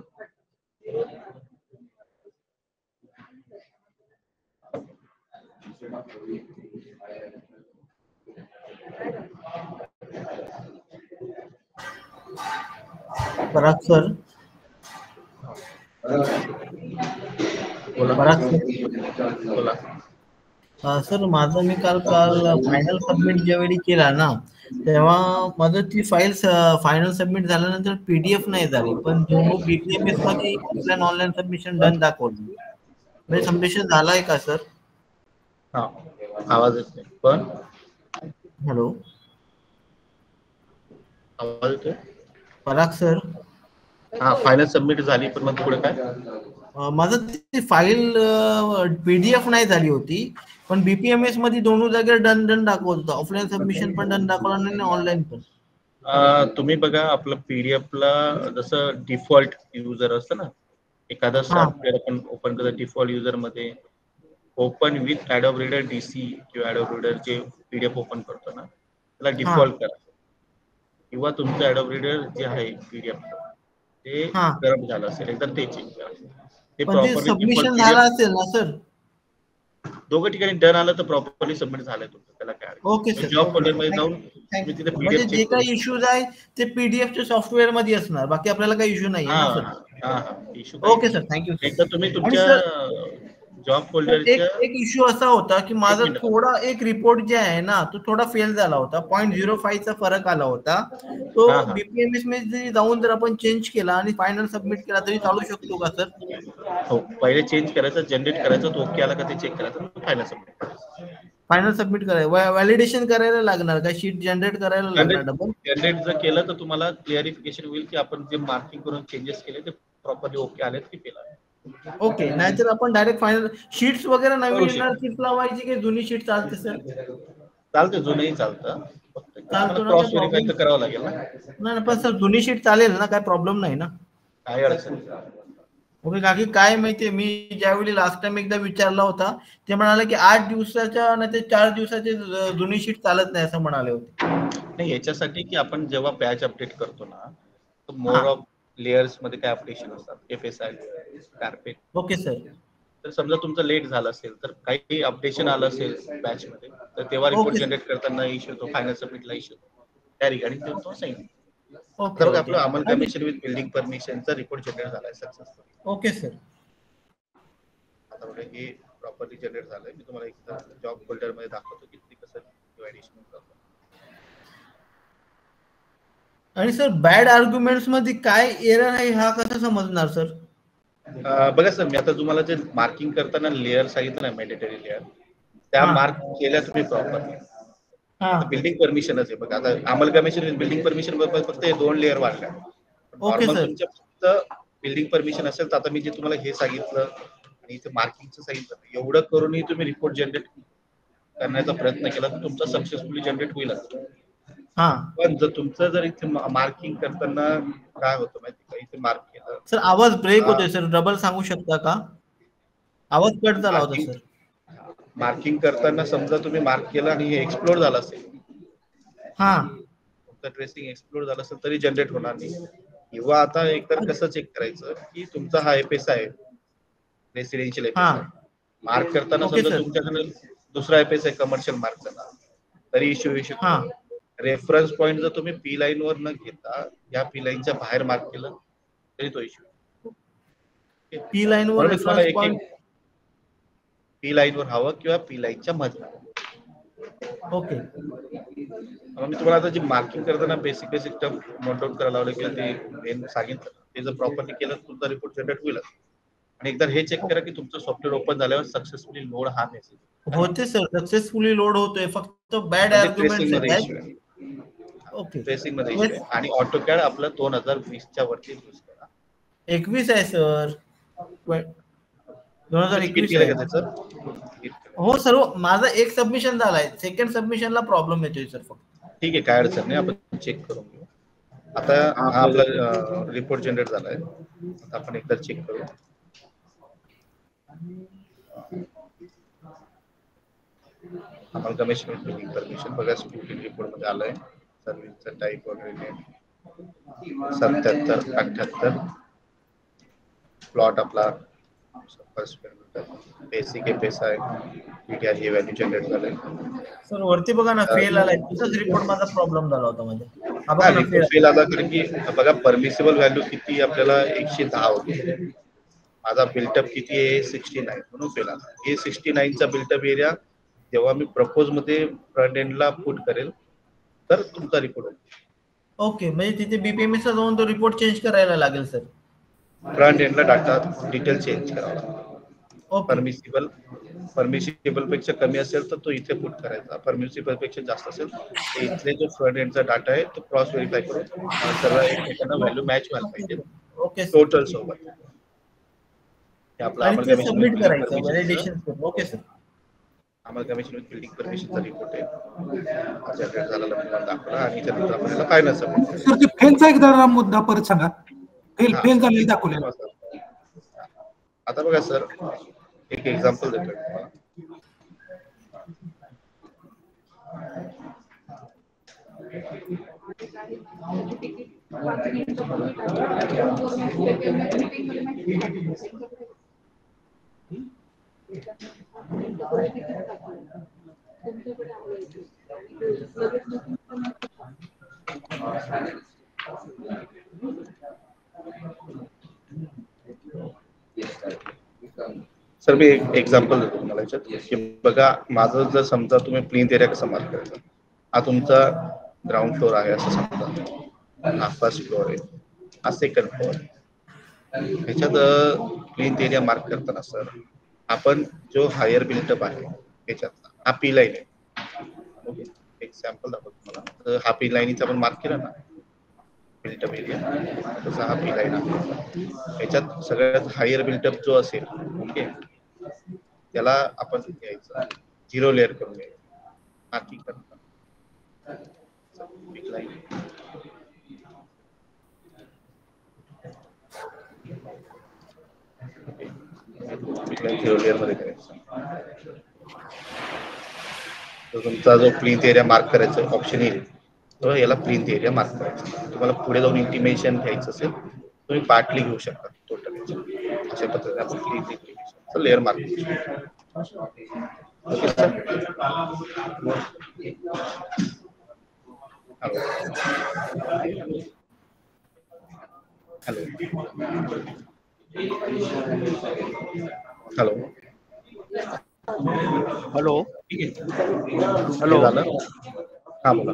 पराग सर, बोला. सर माझं मी काल फायनल सबमिट ज्यावेळी केला ना, तेव्हा माझं ती फायनल सबमिट झाल्यानंतर PDF नाही झाली, पण जो BPMS मध्ये ऑनलाईन सबमिशन डन दाखवलं. म्हणजे सबमिशन झालाय का सर? हा आवाज येतोय पण. हॅलो, आवाज येतोय पराग सर? हा फायनल सबमिट झाली, पण मग पुढे काय? माझं ती फाईल PDF नाही झाली होती, पण BPMS मध्ये दोन्ही जागेवर डन दाखवत होतं. ऑफलाईन सबमिशन पण डन दाखवलं नाही, ऑनलाईन पण. तुम्ही बघा आपलं PDF ला जसं डिफॉल्ट युजर असतं ना, एखादा सॉफ्टवेअर आपण ओपन करतो डिफॉल्ट युजर मध्ये, open with Adobe reader DC किंवा ॲडोब रीडर जे PDF ओपन करतो ना त्याला डिफॉल्ट करा, किंवा तुमचं ॲडोब रीडर जे आहे PDF ते करप्ट झालं असेल एकदा ते चेक करा. ते प्रॉपरली सबमिशन झालं असेल ना सर? दोघं ठिकाणी डन आलं तर प्रॉपरली सबमिट झालंय तुमचं, त्याला काय? Okay sir. जॉब फोल्डर मध्ये जाऊन तुम्ही तिथे म्हणजे PDF जे काही इश्यूज आहे ते PDF च्या सॉफ्टवेअर मध्ये असणार, बाकी आपल्याला काही इश्यू नाही आहे ना sir? Issue. Okay sir, thank you. एकदा तुम्ही तुमच्या जॉब फोल्डरच्या एक इश्यू असा होता की माझा मिनिट. थोडा एक रिपोर्ट जे आहे ना तो थोडा फेल झाला होता. 0.05 चा फरक आला होता. तो हा, हा. बीपीएमएस मध्ये जाऊन जर आपण चेंज केला आणि फायनल सबमिट केला तरी चालू शकतो का सर? हो, पहिले चेंज करायचं, जनरेट करायचं, तो ओके आला का ते चेक करायचं, फायनल सबमिट करायचं. फायनल सबमिट करायला व्हॅलिडेशन करायला लागणार का? शीट जनरेट करायला लागणार डबल? जनरेट जर केलं तर तुम्हाला क्लिअरिफिकेशन होईल की आपण जे मार्किंग करून चेंजेस केले ते प्रॉपरली ओके आले की फेल आले. ओके, नाहीतर आपण डायरेक्ट फायनल शीट्स वगैरे नवीन करू येणार शीट लावायची की जुनी शीट चालते सर? चालतं, जुनही चालतं. चालतो ना, क्रॉस काय व्हेरीफाय प्रॉब्लेम तर करावं लागेल ना. नाही पण सर जुनी शीट चालेल ना, काय प्रॉब्लेम नाही ना? काही अडचण नाही. ओके काकी, काय माहितीये मी ज्यावेळी लास्ट टाइम एकदा विचारला होता ते म्हणाले की 8 दिवसाच्या नाही ते 4 दिवसाचे जुनी शीट चालत नाही असं म्हणाले होते. नाही, याच्यासाठी की आपण जेव्हा पॅच अपडेट करतो ना, तर हा. मोर ऑफ लेयर्स मध्ये काय अपडेशन असतात, FSI, कार्पेट. Okay sir. तर समजा तुमचं लेट झालं असेल तर काही अपडेशन आलं असेल पॅच मध्ये तर तेव्हा रिपोर्ट ओके. जनरेट करताना इश्यू होतो, फायनल सबमिटला इश्यू होतो, त्या रिगार्डिंग तो सांगितलं. ओके तर बघा, ओके आपलं अमल कमिशन विथ बिल्डिंग परमिशनचा रिपोर्ट जनरेट झालाय सक्सेसफुली. Okay sir. आता बघा हे प्रॉपरली जनरेट झालंय. मी तुम्हाला एकदा जॉब फोल्डर मध्ये दाखवतो की ते कसं डिव्हायडेशन करतो. आणि सर बॅड आर्ग्युमेंट्स मध्ये काय एरर आहे हा कसा समजणार सर? बघा सर, मी आता तुम्हाला जे मार्किंग करताना लेअर सांगितलं ना, मॅन्डेटरी लेअर, त्या हा. मार्क केल्या तुम्ही प्रॉपरली. हा. बिल्डिंग परमिशनच आहे बघा. आता अमल कमिशन बिल्डिंग परमिशन फक्त हे 2 लेअर वाढल्या. Okay normal sir. तुमच्या फक्त बिल्डिंग परमिशन असेल तर आता मी जे तुम्हाला हे सांगितलं आणि इथे मार्किंगचं सांगितलं, एवढं करूनही तुम्ही रिपोर्ट जनरेट करण्याचा प्रयत्न केला तर तुमचा सक्सेसफुली जनरेट होईलच. हा. पण जर तुमचं जर इथे मार्किंग करताना काय होतं माहिती का, इथे मार्क केलं सर आवाज ब्रेक होतोय सर, डबल सांगू शकता का? आवाज कट झाला होता सर. मार्किंग करताना समजा तुम्ही मार्क केलं आणि हे एक्सप्लोर झालं असेल, हा. तुमचं ट्रेसिंग एक्सप्लोर झालं असेल तरी जनरेट होणार नाही. किंवा आता एकतर कसं चेक करायचं की तुमचा हा FSI आहे, रेसिडेन्शियल हा. FSI, मार्क करताना ओके समजा सर. तुमच्याकडे दुसरा FSI कमर्शियल मार्क झाला तरी इश्यू येऊ हा. शकतो. रेफरन्स पॉईंट जर तुम्ही P लाईन वर न घेता या P लाईनच्या बाहेर मार्क केलं तरी तो इश्यू. P लाईन वर रेफरन्स पॉइंट P लाईन वर हवं किंवा P लाईनच्या मध्ये. ओके. मी तुम्हाला आता जी मार्किंग करताना बेसिक टर्म नोट डाऊन करायला लावलं की ते मेन सांगितलं, ते जर प्रॉपरली केलं तर तुमचा रिपोर्ट जनरेट होईल. आणि एकदा हे चेक करा की तुमचं सॉफ्टवेअर ओपन झाल्यावर सक्सेसफुली लोड हा मेसेज होते सर, सक्सेसफुली लोड होतोय, फक्त बॅड आर्ग्युमेंट्स आहेत. ओके. ट्रेसिंग मध्ये इश्यू आहे आणि ऑटोकॅड आपलं 2020 च्या वरती यूज करा. 21 आहे सर, 2021 आहे. त्याचं हो सर, माझा एक सबमिशन झालाय, सेकंड सबमिशनला प्रॉब्लेम येतोय सर फक्त. ठीक आहे, काय अडचण नाही, आपण चेक करून घेऊ. आता हा आपला रिपोर्ट जनरेट झालाय, आता आपण एकदा चेक करू. अमल कमिशन बिल्डिंग परमिशन बघा, स्क्रूटिनी रिपोर्ट मध्ये आलंय. सर्व्हिसचा टाईप वगैरे 77 78 प्लॉट आपला बेसिक FSI PTR हे व्हॅल्यू जनरेट झालंय. सर वरती बघा ना, फेल आलाय, तसाच रिपोर्ट माझा प्रॉब्लेम झाला होता म्हणजे. हा बघा हा, ना, रिपोर्ट फेल आला कारण की बघा परमिसिबल व्हॅल्यू किती आपल्याला 110 होती. माझा बिल्टअप किती आहे 69 म्हणून फेल आला. हे 69 चा बिल्टअप एरिया जेव्हा मी प्रपोज मध्ये फ्रंट एंडला पुट करेल तर तुमचा रिपोर्ट होईल. ओके, म्हणजे तिथे बीपीएमएस ला जाऊन तो रिपोर्ट चेंज करायला लागेल सर. फ्रंट एंडला डाटा डिटेल चेंज करावा लागेल. परमिसिबल पेक्षा कमी असेल तर तो इथे पुट करायचा, परमिसिबल पेक्षा जास्त असेल तर इथले जो फ्रंट एंडचा डाटा आहे तो क्रॉस व्हेरीफाय करून सर्व एकमेकांना व्हॅल्यू मॅच व्हायला पाहिजे ओके टोटल सोबत. आपला अमल कमिशन सबमिट करायचं validation. Okay sir. Amalgamation with building परमिशनचा रिपोर्ट आहे, जनरेट झालेला तुम्हाला दाखवला आणि त्यानंतर आपल्याला फायनल सबमिट करायचं. सर ते फेलचा एकदा मुद्दा परत सांगा. फेल झालेलं दाखवलेलं. आता बघा सर, एक एक्झाम्पल देतो तुम्हाला. सर मी एक एक्झाम्पल देतो तुम्हाला याच्यात की बघा, माझं जर समजा तुम्ही प्लिंथ एरिया कसा मार्क करायचा, हा तुमचा ग्राउंड फ्लोर आहे असं समजा, हा फर्स्ट फ्लोर आहे, हा सेकंड फ्लोर. ह्याच्यात प्लिंथ एरिया मार्क करताना सर आपण जो हायर बिल्टअप आहे त्याच्यात हा पी लाईन आहे. ओके, एक्झाम्पल दाखवतो तुम्हाला. तर हा पी लाईनीचा आपण मार्क केला ना बिल्टअप एरिया, तसा हा पी लाईन आहे. याच्यात सगळ्यात हायर बिल्टअप जो असेल, ओके, त्याला आपण घ्यायचं 0 लेअर करून घ्यायचं मार्किंग करताना. पी लाईन 0 लेअर मध्ये करायचं. तर तुमचा जो प्लिंथ एरिया मार्क करायचा ऑप्शन येईल, तर याला प्लिंथ एरिया मार्क करायचं. तुम्हाला पुढे जाऊन इंटिमेशन घ्यायचं असेल तुम्ही पार्टली घेऊ शकता टोटल. अशा पद्धतीने आपण प्लिंथ इंटिमेशन लेअर मार्क करू शकतो. Okay sir. Hello hello hello hello. हा बोला.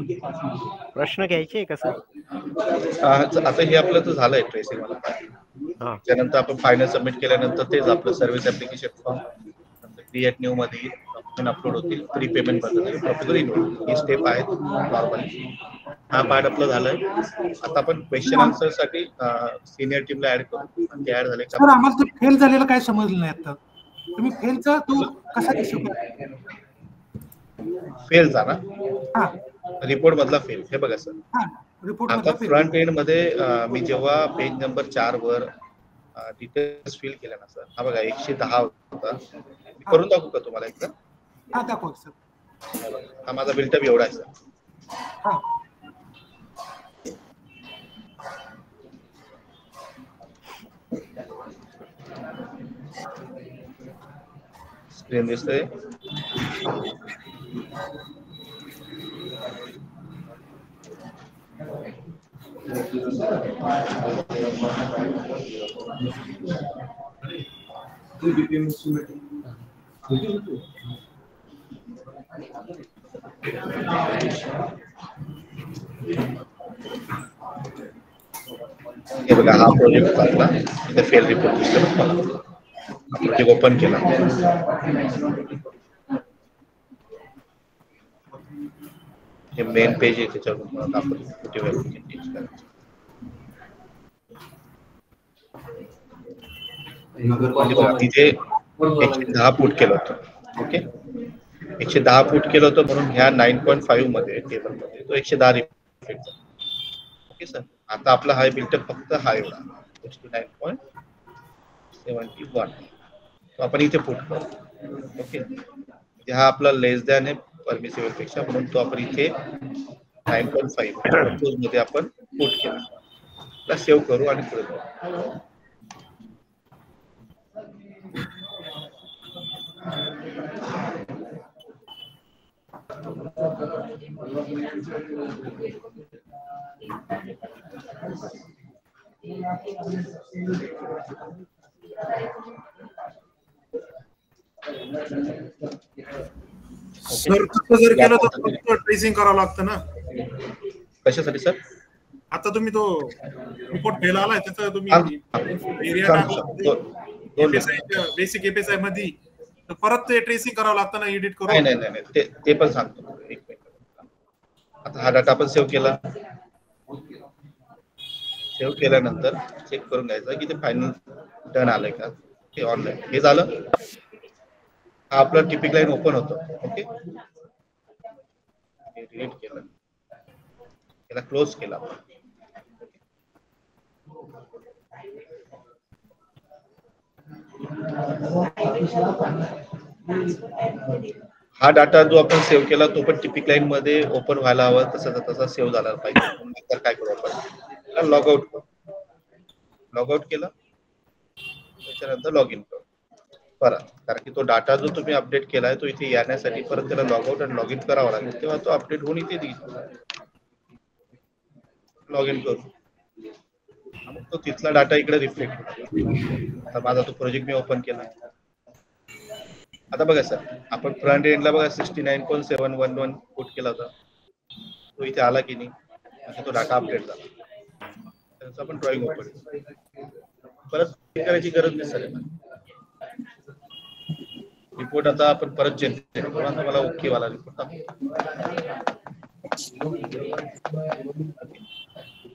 प्रश्न घ्यायचे आहे का सर? आता हे आपलं तर झालंय ट्रेसिंग मला. त्यानंतर आपण फायनल सबमिट केल्यानंतर तेच आपलं service application form create new मध्ये डॉक्युमेंट अपलोड होतील, प्री पेमेंट बद्दल प्रॉपर ही स्टेप आहेत नॉर्मली. हा पार्ट आपला झालाय. आता आपण क्वेश्चन आन्सर साठी सिनियर टीमला ऍड करू. ते ऍड झाले सर आम्हाला ते फेल झालेलं काय समजलं नाही आता. तुम्ही फेलचा तो कसा हिशोब? फेल झाला रिपोर्ट मधला फेल. हे बघा सर, आता फ्रंट एंड मध्ये मी जेव्हा पेज नंबर 4 वर डिटेल्स फिल केल्या ना सर, हा बघा 110 होता. करून दाखवू का तुम्हाला एकदा? हा दाखव सर. हा माझा बिल्टअप एवढा आहे सर. स्क्रीन दिसतंय? हे बघा, हा प्रोजेक्ट आपला इथे फेल रिपोर्ट दिसतो. प्रोजेक्ट ओपन केला. हे मेन पेज आहे, त्याच्यावर आपण तिथे 110 फूट केलं होतं. ओके, 110 फूट केलं होतं म्हणून ह्या 9.5 मध्ये टेबल मध्ये तो 110 रिफ्लेक्ट झाला. ओके सर, आता आपला हा बिल्टअप फक्त हा एवढा 69.71 तो आपण इथे पुट करू. ओके, हा आपला लेस दॅन आहे परमिसिबल पेक्षा, म्हणून तो आपण इथे 9.5 मध्ये आपण पुट केला. सेव्ह करू आणि पुढे जाऊ. सर तसं जर केलं तर फक्त ट्रेसिंग करावं लागतं ना? कशासाठी सर? आता तुम्ही तो रिपोर्ट फेल आलाय त्याचा तुम्ही एरिया बेसिक एपीएसआय मध्ये तर परत ते ट्रेसिंग करावं लागतं ना एडिट करून? नाही नाही नाही, ते पण सांगतो. एक मिनिट. आता हा डाटा आपण सेव्ह केला. सेव्ह केल्यानंतर चेक करून घ्यायचं की ते फायनल डन आलंय का, ते ऑनलाईन. हे झालं, हा आपला टिपिक लाईन ओपन होतो. ओके, डिलीट केलं, त्याला क्लोज केला. हा डाटा जो आपण सेव्ह केला तो पण टिपिक लाईन मध्ये ओपन व्हायला हवा, तसा सेव्ह झाला पाहिजे. नंतर काय करू आपण, लॉग आउट करू. लॉग आउट केलं त्याच्यानंतर लॉग इन करू परत, कारण की तो डाटा जो तुम्ही अपडेट केलाय तो इथे येण्यासाठी परत त्याला लॉग आउट आणि लॉग इन करावा लागेल, तेव्हा तो अपडेट होऊन इथे दिसेल. लॉग इन करू, मग तो तिथला डाटा इकडे रिफ्लेक्ट होतो. आता माझा तो प्रोजेक्ट मी ओपन केला. आता बघा सर, आपण फ्रंट एंडला बघा 69.711 पुट केला होता, तो इथे आला की नाही, म्हणजे तो डाटा अपडेट झाला, त्याचं आपण ड्रॉइंग ओपन परत करायची गरज नाही सर. रिपोर्ट आता आपण परत जनरेट करू. आता मला ओके वाला रिपोर्ट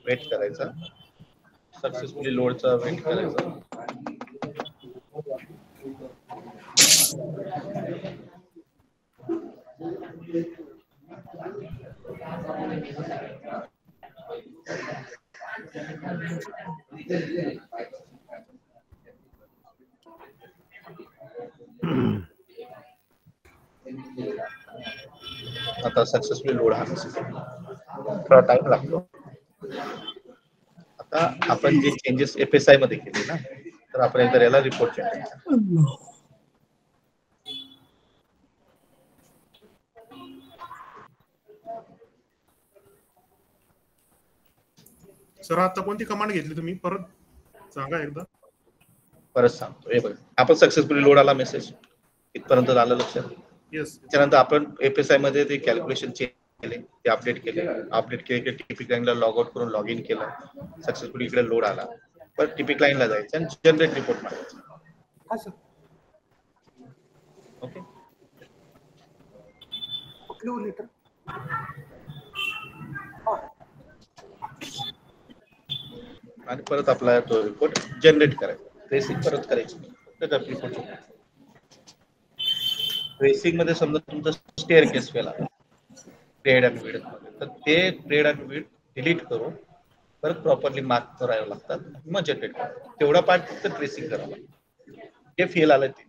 वेट करायचा, सक्सेसफुली लोडचा वेट करायचा. आता सक्सेसफुली लोड हा थोडा टाइम लागतो. आता आपण जे चेंजेस FSI मध्ये केले ना, तर आपण एकदा याला रिपोर्ट जनरेट सर आता कोणती कमांड घेतली तुम्ही, परत सांगा एकदा. परत सांगतो. हे बघा, आपण सक्सेसफुली लोड आला मेसेज, इथपर्यंत आलं लक्षात. येस. त्यानंतर आपण FSI मध्ये ते कॅल्क्युलेशन चेंज केले, ते अपडेट केले, टीपी क्लायंटला लॉग आउट करून लॉग इन केलं, सक्सेसफुली इकडे लोड आला, परत टीपी क्लायंटला जायचं आणि जनरेट रिपोर्ट मारायचं. ओके. आणि परत आपला तो रिपोर्ट जनरेट करायचा. ट्रेसिंग परत करायची, रिपोर्ट ट्रेसिंग मध्ये समजा तुमचं स्टेअर केस फेल आला ट्रेड अँड विड्थ मध्ये, तर ते ट्रेड अँड विड्थ डिलीट करून परत प्रॉपरली मार्क करावे लागतात, मग जनरेट करावं. तेवढा पार्ट फक्त ट्रेसिंग करावं लागतं. ते फेल आलं ते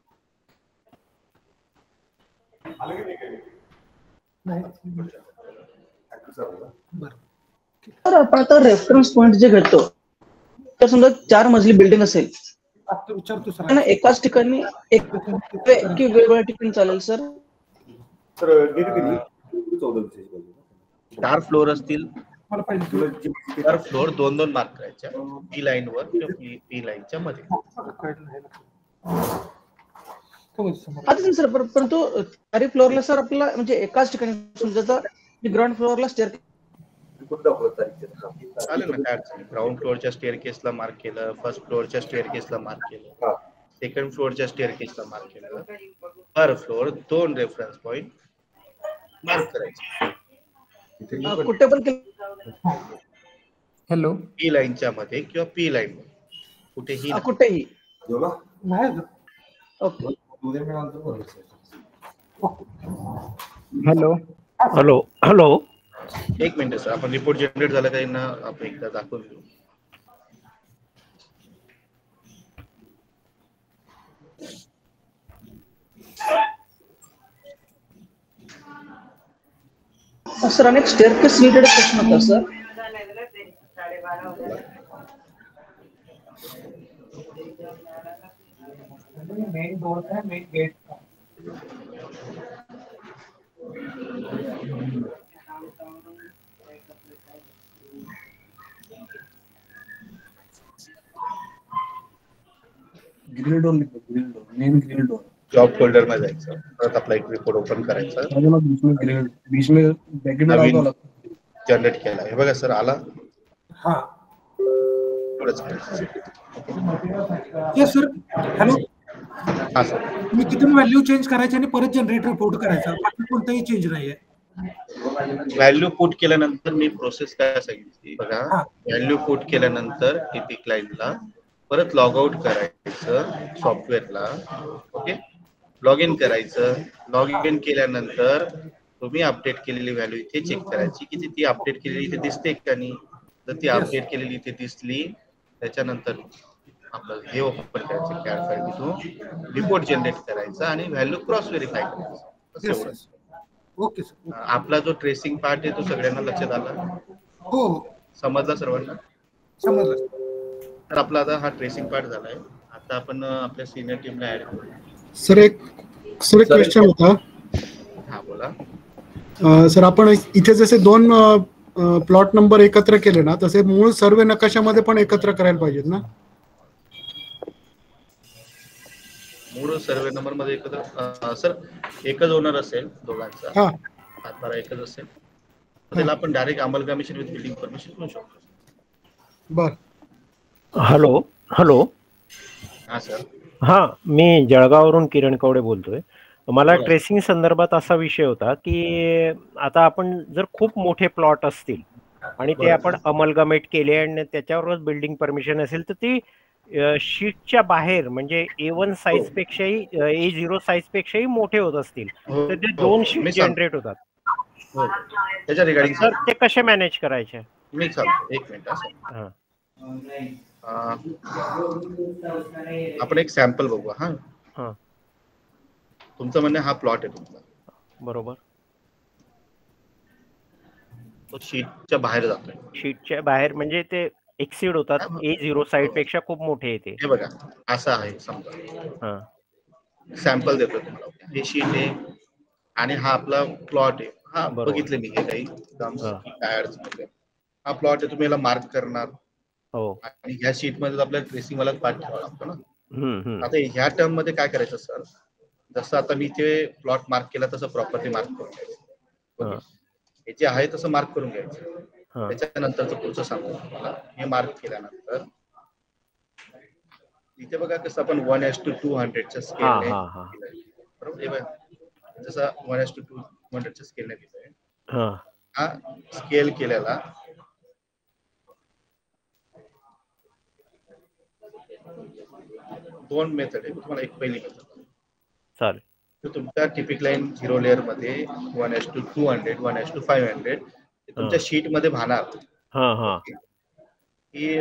तर आपण आता रेफरन्स पॉइंट जे घेतो, तर समजा 4 मजली बिल्डिंग असेल, आणि एकाच ठिकाणी एक की वेगवेगळ्या ठिकाणी चालेल सर? 4 फ्लोर असतील तर फ्लोर 2-2 मार्क करायच्या, पी लाईन वर किंवा पी लाईनच्या मध्ये. आता सर परंतु 4 फ्लोअरला सर आपल्याला म्हणजे एकाच ठिकाणी समजा ग्राउंड फ्लोअरला स्टेअर चालेल ना, काय अडचण. ग्राउंड फ्लोअरच्या स्टेअर केसला मार्क केलं, फर्स्ट फ्लोअरच्या स्टेअर केसला मार्क केलं, सेकंड फ्लोअरच्या स्टेअर केसला मार्क केलं, पर फ्लोअर 2 रेफरन्स पॉइंट मार्क करायचे. कुठे पण हॅलो पी लाईनच्या मध्ये किंवा पी लाईन कुठेही कुठेही. Hello hello hello. एक मिनिट सर, आपण रिपोर्ट जनरेट झाला काही ना, आपण एकदा दाखवून देऊ. सर अनेक स्टेअरकेस रिलेटेड प्रश्न होता सर. मेन डोर का मेन गेट का ग्रिल डोर लिखो, grill door, main grill door. Job folder मध्ये जायचं, परत आपला एक रिपोर्ट ओपन करायचा, बीच में ब्रॅकेट नवीन जनरेट केला. हे बघा सर आला. हाँ येस सर. हॅलो. हा सर. तुम्ही तिथून व्हॅल्यू चेंज करायची आणि परत जनरेट रिपोर्ट करायचा, बाकी कोणताही चेंज नाहीये. व्हॅल्यू पुट केल्यानंतर मी प्रोसेस काय सांगितली बघा. व्हॅल्यू पुट केल्यानंतर टीपी क्लायंटला परत लॉग आउट करायचं सॉफ्टवेअरला. ओके. लॉग इन करायचं. लॉग इन केल्यानंतर तुम्ही अपडेट केलेली व्हॅल्यू इथे चेक करायची की ती अपडेट केलेली इथे दिसते का नाही. जर ती अपडेट केलेली इथे दिसली, त्याच्यानंतर आपलं हे ओपन करायचं कॅड फाईल, तिथून रिपोर्ट जनरेट करायचा आणि व्हॅल्यू क्रॉस व्हेरीफाय करायचं. Okay sir. आपला जो ट्रेसिंग पार्ट आहे तो सगळ्यांना लक्षात आला? हो. समजला सर्वांना? समजलं. तर आपला आता हा ट्रेसिंग पार्ट झालाय. आता आपण आपल्या सिनियर टीमला ऍड करू. सर एक क्वेश्चन होता. हा बोला. सर आपण इथे जसे 2 प्लॉट नंबर एकत्र केले ना, तसे मूळ सर्वे नकाशामध्ये पण एकत्र करायला पाहिजेत ना? मूळ सर्वे नंबर मध्ये एकत्र सर एकच ओनर असेल दोघांचा, हा हातभारा एकच असेल तर त्याला आपण डायरेक्ट अमलगामेशन विथ बिल्डिंग परमिशन करू शकतो. बर. Hello hello. हा सर. हा, मी जळगाववरून किरण कवडे बोलतोय. मला बोला. ट्रेसिंग संदर्भात असा विषय होता की आता आपण जर खूप मोठे प्लॉट असतील आणि ते आपण बरं. अमलगमेट केले आणि त्याच्यावरच बिल्डिंग परमिशन असेल तर ती शीटच्या बाहेर म्हणजे A1 साईज पेक्षाही A0 साईज पेक्षाही मोठे होत असतील हो, तर ते हो. 2 शीट मी सांगतो. जनरेट होतात. हो. त्याच्या रिगार्डिंग तर ते कसे मॅनेज करायचे? मी सांगतो, एक मिनिट असं. हा. आपण एक सॅम्पल बघू. हा, हा, तुमचं म्हणणं हा प्लॉट आहे तुमचा, बरोबर. तो शीटच्या बाहेर जातोय. शीटच्या बाहेर म्हणजे ते एक्सीड होतात. A0 साईड पेक्षा खूप मोठे येते. हे बघा असं आहे समजा. हा, सॅम्पल देतो तुम्हाला. हे शीट आहे आणि हा आपला प्लॉट आहे. हा बरोबर. बघितले मी हे काही हा. काय अडचण नाही. हा प्लॉट आहे, तुम्ही याला मार्क करणार हो. आणि ह्या शीट मध्ये आपल्याला ट्रेसिंग वाला पार्ट ठेवावा लागतो ना. हम्म. आता ह्या टर्म मध्ये काय करायचं सर, जसं आता मी ते प्लॉट मार्क केला तसं प्रॉपर्टी मार्क करून घ्यायचं. हा, हे जे आहे तसं मार्क करून घ्यायचं. हा, त्याच्यानंतरचं पुढचं सांगतो तुम्हाला. हे मार्क केल्यानंतर इथे बघा कसं आपण 1:200च्या हा, स्केलने हा, हा, बरोबर. हे बघा जसं 1:200च्या स्केलने दिलंय. हा, हा स्केल केलेला दोन मेथड आहे. तुम्हाला एक पहिली मेथड चालेल. तर तुमच्या टिपिक लाईन 0 लेअर मध्ये 1:200 1:500 तुमच्या शीट मध्ये भाणार. हा, हा, ही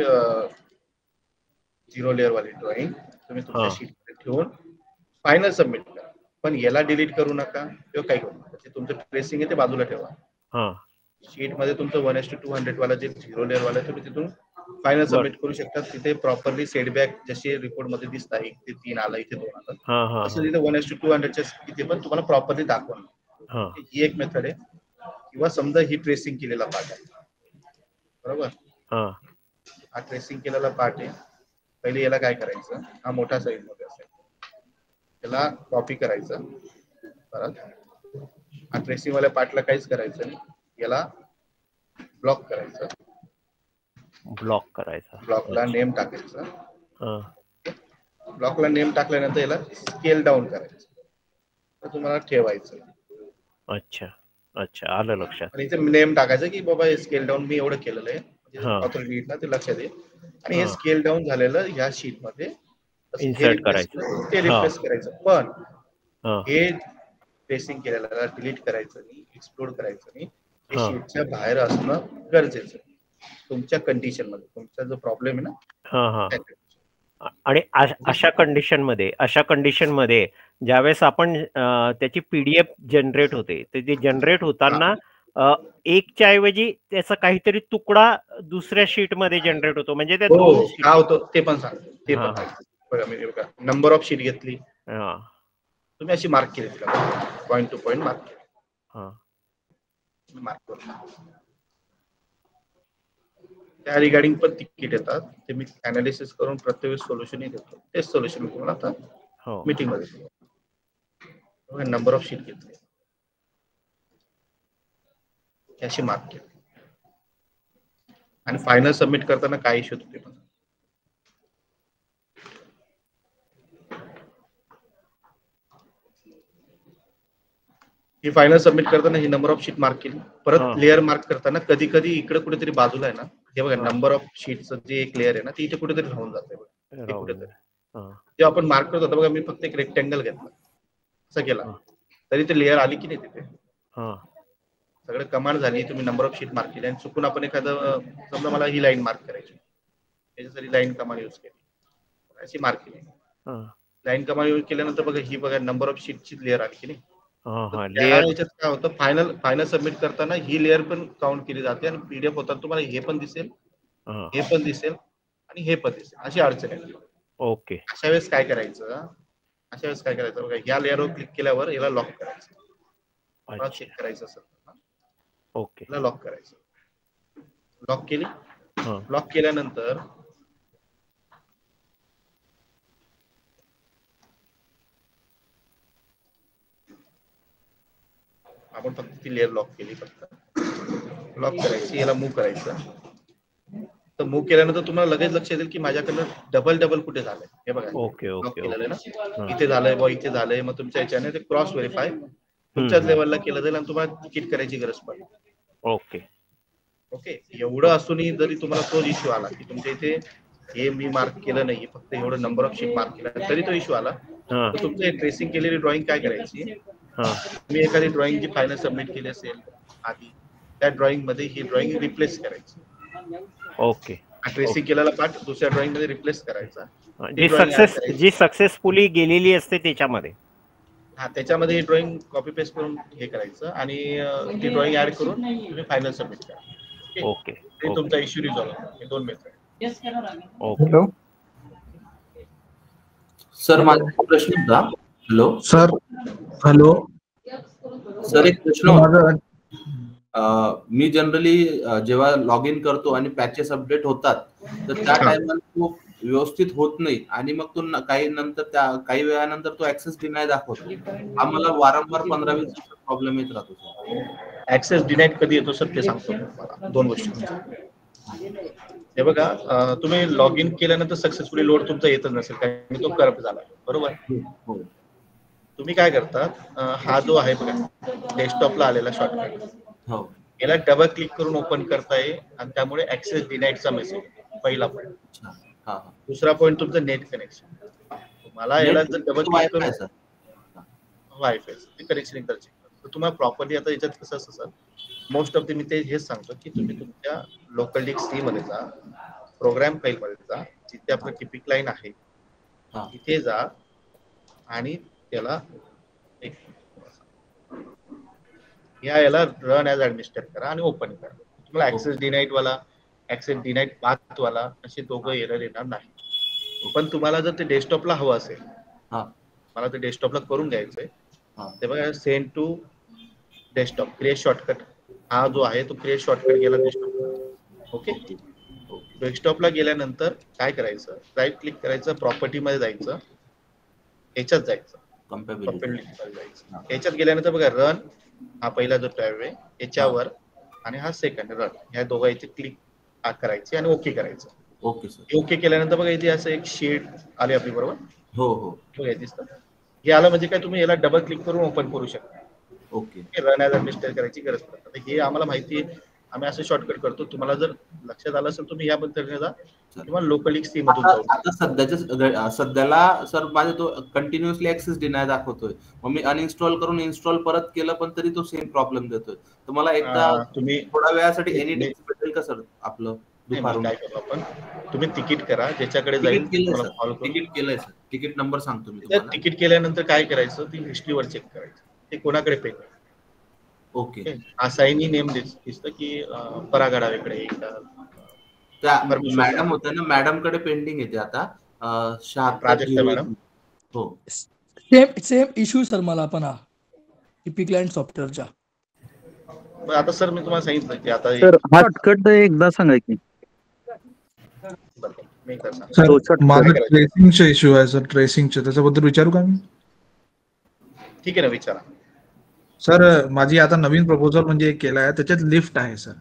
0 लेअर वाली ड्रॉइंग तुम्ही तुमच्या हा, शीट मध्ये ठेवून फायनल सबमिट करा. पण याला डिलीट करू नका किंवा काही करू नका. जे तुमचं ट्रेसिंग आहे ते बाजूला ठेवा. हा. शीट मध्ये तुमचं 1:200 वाला जे 0 लेअर वाला तुम्ही तिथून फायनल सबमिट करू शकता. तिथे प्रॉपरली सेटबॅक जसे रिपोर्ट मध्ये दिसतात 1 ते 3 आला, इथे 2 आला, हा, हा, तसं तिथे 1:200च्या इथे पण तुम्हाला प्रॉपरली दाखवणार. हा, ही एक मेथड आहे. किंवा समजा ही ट्रेसिंग केलेला पार्ट आहे, बरोबर. हा, हा ट्रेसिंग केलेला पार्ट आहे. पहिले याला काय करायचं, हा मोठा साईज मध्ये असेल त्याला कॉपी करायचं. परत हा ट्रेसिंग वाल्या पार्टला काहीच करायचं नाही, याला ब्लॉक करायचं. ब्लॉक करायचा. ब्लॉकला नेम टाकायचं. हा, ब्लॉकला नेम टाकल्यानंतर याला स्केल डाऊन करायचं. तर तुम्हाला ठेवायचं. अच्छा अच्छा, आलं लक्षात. आणि इथे नेम टाकायचं की बाबा हे स्केल डाऊन मी एवढं केलेलं आहे, हा, ऑथोरिटीला ते लक्षात येईल. आणि हे हा, स्केल डाऊन झालेलं ह्या शीट मध्ये इन्सर्ट करायचं. ते हा, रिप्लेस करायचं. पण हा, हे ट्रेसिंग केलेलं डिलीट करायचं नाही, एक्सप्लोड करायचं नाही. हे हा, शीटच्या बाहेर असणं गरजेचं आहे तुमच्या कंडिशन मध्ये. तुमचा जो प्रॉब्लेम आहे ना, हा, हा. आणि अशा कंडिशन मध्ये ज्यावेळेस आपण त्याची PDF जनरेट होते, तर ते जनरेट होताना एकच्या ऐवजी त्याचा काहीतरी तुकडा दुसऱ्या शीट मध्ये जनरेट होतो. म्हणजे त्या दोन शीट काय होतं ते पण सांगतो. ते पण बघा, मी बघा नंबर ऑफ शीट घेतली, तुम्ही अशी मार्क केली, तिला पॉईंट टू पॉईंट मार्क केली. मार्क करून त्या रिगार्डिंग पण तिकीट येतात. ते मी अनालिसिस करून प्रत्येक सोल्युशनही देतो. तेच सोल्युशन मी तुम्हाला आता मीटिंग मध्ये देतो. नंबर ऑफ शीट घेतली, अशी मार्क केली आणि फायनल सबमिट करताना काय इश्यू होते पण ही फायनल सबमिट करताना ही नंबर ऑफ शीट मार्क केली. परत लेअर मार्क करताना कधी कधी इकडे कुठेतरी बाजूला आहे ना, हे बघा नंबर ऑफ शीटचं जे एक लेअर आहे ना, ती इथे कुठेतरी राहून जाते. कुठेतरी जेव्हा आपण मार्क करतो बघा, मी फक्त एक रेक्टँगल घेतला, असं केला तरी ते लेअर आली की नाही तिथे. सगळं कमांड झाली, तुम्ही नंबर ऑफ शीट मार्क केली आणि चुकून आपण एखादं समजा मला ही लाईन मार्क करायची, त्याच्यासाठी लाईन कमांड यूज केली, अशी मार्क केली. लाईन कमांड यूज केल्यानंतर बघा ही बघा नंबर ऑफ शीटची लेअर आली की नाही. याच्यात काय होतं, फायनल सबमिट करताना ही लेअर पण काउंट केली जाते आणि PDF होतात तुम्हाला हे पण दिसेल, हे पण दिसेल आणि हे पण दिसेल, अशी अडचण आहे. ओके. अशा वेळेस काय करायचं बघा, या लेअरवर क्लिक केल्यावर याला लॉक करायचं. चेक करायचं असेल ओके, लॉक करायचं. लॉक केली. लॉक केल्यानंतर आपण फक्त ती लेअर लॉक केली, फक्त लॉक करायची, याला मूव्ह करायचं. तर मूव्ह केल्यानंतर तुम्हाला लगेच लक्ष येईल की माझ्याकडनं डबल कुठे झालंय. हे बघा, ओके लॉक ओके केलेलं आहे ना, इथे झालंय बा, इथे झालंय. मग तुमच्या याच्याने ते क्रॉस व्हेरीफाय तुमच्याच लेवलला केलं जाईल आणि तुम्हाला तिकीट करायची गरज पडेल. ओके ओके, एवढं असूनही जरी तुम्हाला तोच इश्यू आला की तुमच्या इथे हे मी मार्क केलं नाही, फक्त एवढं नंबर ऑफ शीट मार्क केला, तरी तो इश्यू आला, तर तुमचं ट्रेसिंग केलेली ड्रॉइंग काय करायची, तुम्ही एखादी ड्रॉइंग जी फायनल सबमिट केली असेल आधी, त्या ड्रॉइंग मध्ये ही ड्रॉइंग रिप्लेस करायची. ओके, ट्रेसिंग केलेला पार्ट दुसऱ्या ड्रॉइंग मध्ये रिप्लेस करायचा. जी सक्सेसफुली गेलेली असते त्याच्यामध्ये, हा, त्याच्यामध्ये ही ड्रॉइंग कॉपी पेस्ट करून हे करायचं आणि ती ड्रॉइंग ऍड करून तुम्ही फायनल सबमिट करा. ओके, ते तुमचा इश्यू रिझॉल्व्ह. हे 2 मेथड. ओके सर, माझा प्रश्न होता. Hello sir. हॅलो सर, एक प्रश्न होता. मी जनरली जेव्हा लॉग इन करतो आणि पॅचेस अपडेट होतात, तर त्या टाइमला तो व्यवस्थित होत नाही आणि मग तो काही वेळानंतर तो ऍक्सेस डिनाय दाखवतो. आम्हाला वारंवार 15-20 प्रॉब्लेम येत राहतो. ऍक्सेस डिनाय कधी येतो सर ते सांगतो तुम्हाला. 2 गोष्टी. हे बघा, तुम्ही लॉग इन केल्यानंतर सक्सेसफुली लोड तुमचा येतच नसेल कारण तो करप्ट झाला, बरोबर. तुम्ही काय करता, हा जो आहे बघा डेस्कटॉपला आलेला शॉर्टकट, याला डबल क्लिक करून ओपन करताय आणि त्यामुळे ऍक्सेस डिनाईडचा मेसेज पहिला पॉईंट. दुसरा पॉईंट तुमचं नेट कनेक्शन. तुम्हाला याला जर डबल क्लिक करून वायफाय कनेक्शन एकदा चेक करा तर तुम्हाला प्रॉपर्ली, आता याच्यात कसं असतं सर, मोस्ट ऑफ द मी ते हेच सांगतो की तुम्ही तुमच्या लोकल डिस्क सी मध्ये जा, प्रोग्राम फाईल मध्ये जा, जिथे आपलं टिपिक लाईन आहे तिथे जा आणि त्याला याला रन ॲज ऍडमिनिस्ट्रेटर करा आणि ओपन करा. तुम्हाला ऍक्सेस डिनाईड वाला, ऍक्सेस डिनाईड पाथ वाला असे दोघं एरर येणार नाही. पण तुम्हाला जर ते डेस्कटॉपला हवं असेल, मला ते डेस्कटॉपला करून घ्यायचंय, ते बघा send to desktop create shortcut, हा जो आहे तो क्रिएट शॉर्टकट गेला डेस्कटॉप. ओके, डेस्कटॉपला गेल्यानंतर काय करायचं, राईट क्लिक करायचं, प्रॉपर्टी मध्ये जायचं, याच्यात जायचं, याच्यात गेल्यानंतर बघा रन, हा पहिला जो टॅब आहे याच्यावर आणि हा सेकंड रन, ह्या दोघांची क्लिक करायची आणि ओके करायचं. Okay sir. ओके केल्यानंतर बघा इथे असं एक शीट आली आपली, बरोबर. हो. दिसतं. हे आलं म्हणजे काय, तुम्ही याला डबल क्लिक करून ओपन करू शकता. ओके, रन ॲज ऍडमिनिस्ट्रेटर करायची गरज पडते. हे आम्हाला माहिती आहे, आम्ही असं शॉर्टकट करतो. तुम्हाला जर लक्षात आलं असेल तुम्ही या पद्धतीने जा किंवा लोकल सी मधून जाऊ. आता सध्याला सर माझा तो कंटिन्युअसली ऍक्सेस डिनाय दाखवतोय. मग मी अनइन्स्टॉल करून इन्स्टॉल परत केलं पण तरी तो सेम प्रॉब्लेम देतोय. तर मला एकदा तुम्ही थोड्या वेळासाठी एनी डेज भेटेल का सर आपलं दुपारून? काय करू आपण, तुम्ही तिकीट करा ज्याच्याकडे जाईल. तिकीट केलंय सर, तिकीट नंबर सांगतो मी तुम्हाला. तिकीट केल्यानंतर काय करायचं, ती हिस्ट्रीवर चेक करायचं ते कोणाकडे पे. ओके, असाइनी नेम दिसतं की पराग आढावेकडे त्या मॅडम होत्या ना, मॅडम कडे पेंडिंग येते आता. प्राजक्ता मॅडम. हो, सेम इश्यू सर मला पण हा टिपिक लाईन सॉफ्टवेअरच्या. आता सर मी तुम्हाला सांगितलं की आता शॉर्टकट एकदा सांगा की. सर माझं ट्रेसिंगचा इश्यू आहे सर, ट्रेसिंगचे, त्याच्याबद्दल विचारू का मी? ठीक आहे ना, विचारा सर. माझी आता नवीन प्रपोजल म्हणजे एक केला आहे, त्याच्यात लिफ्ट आहे सर.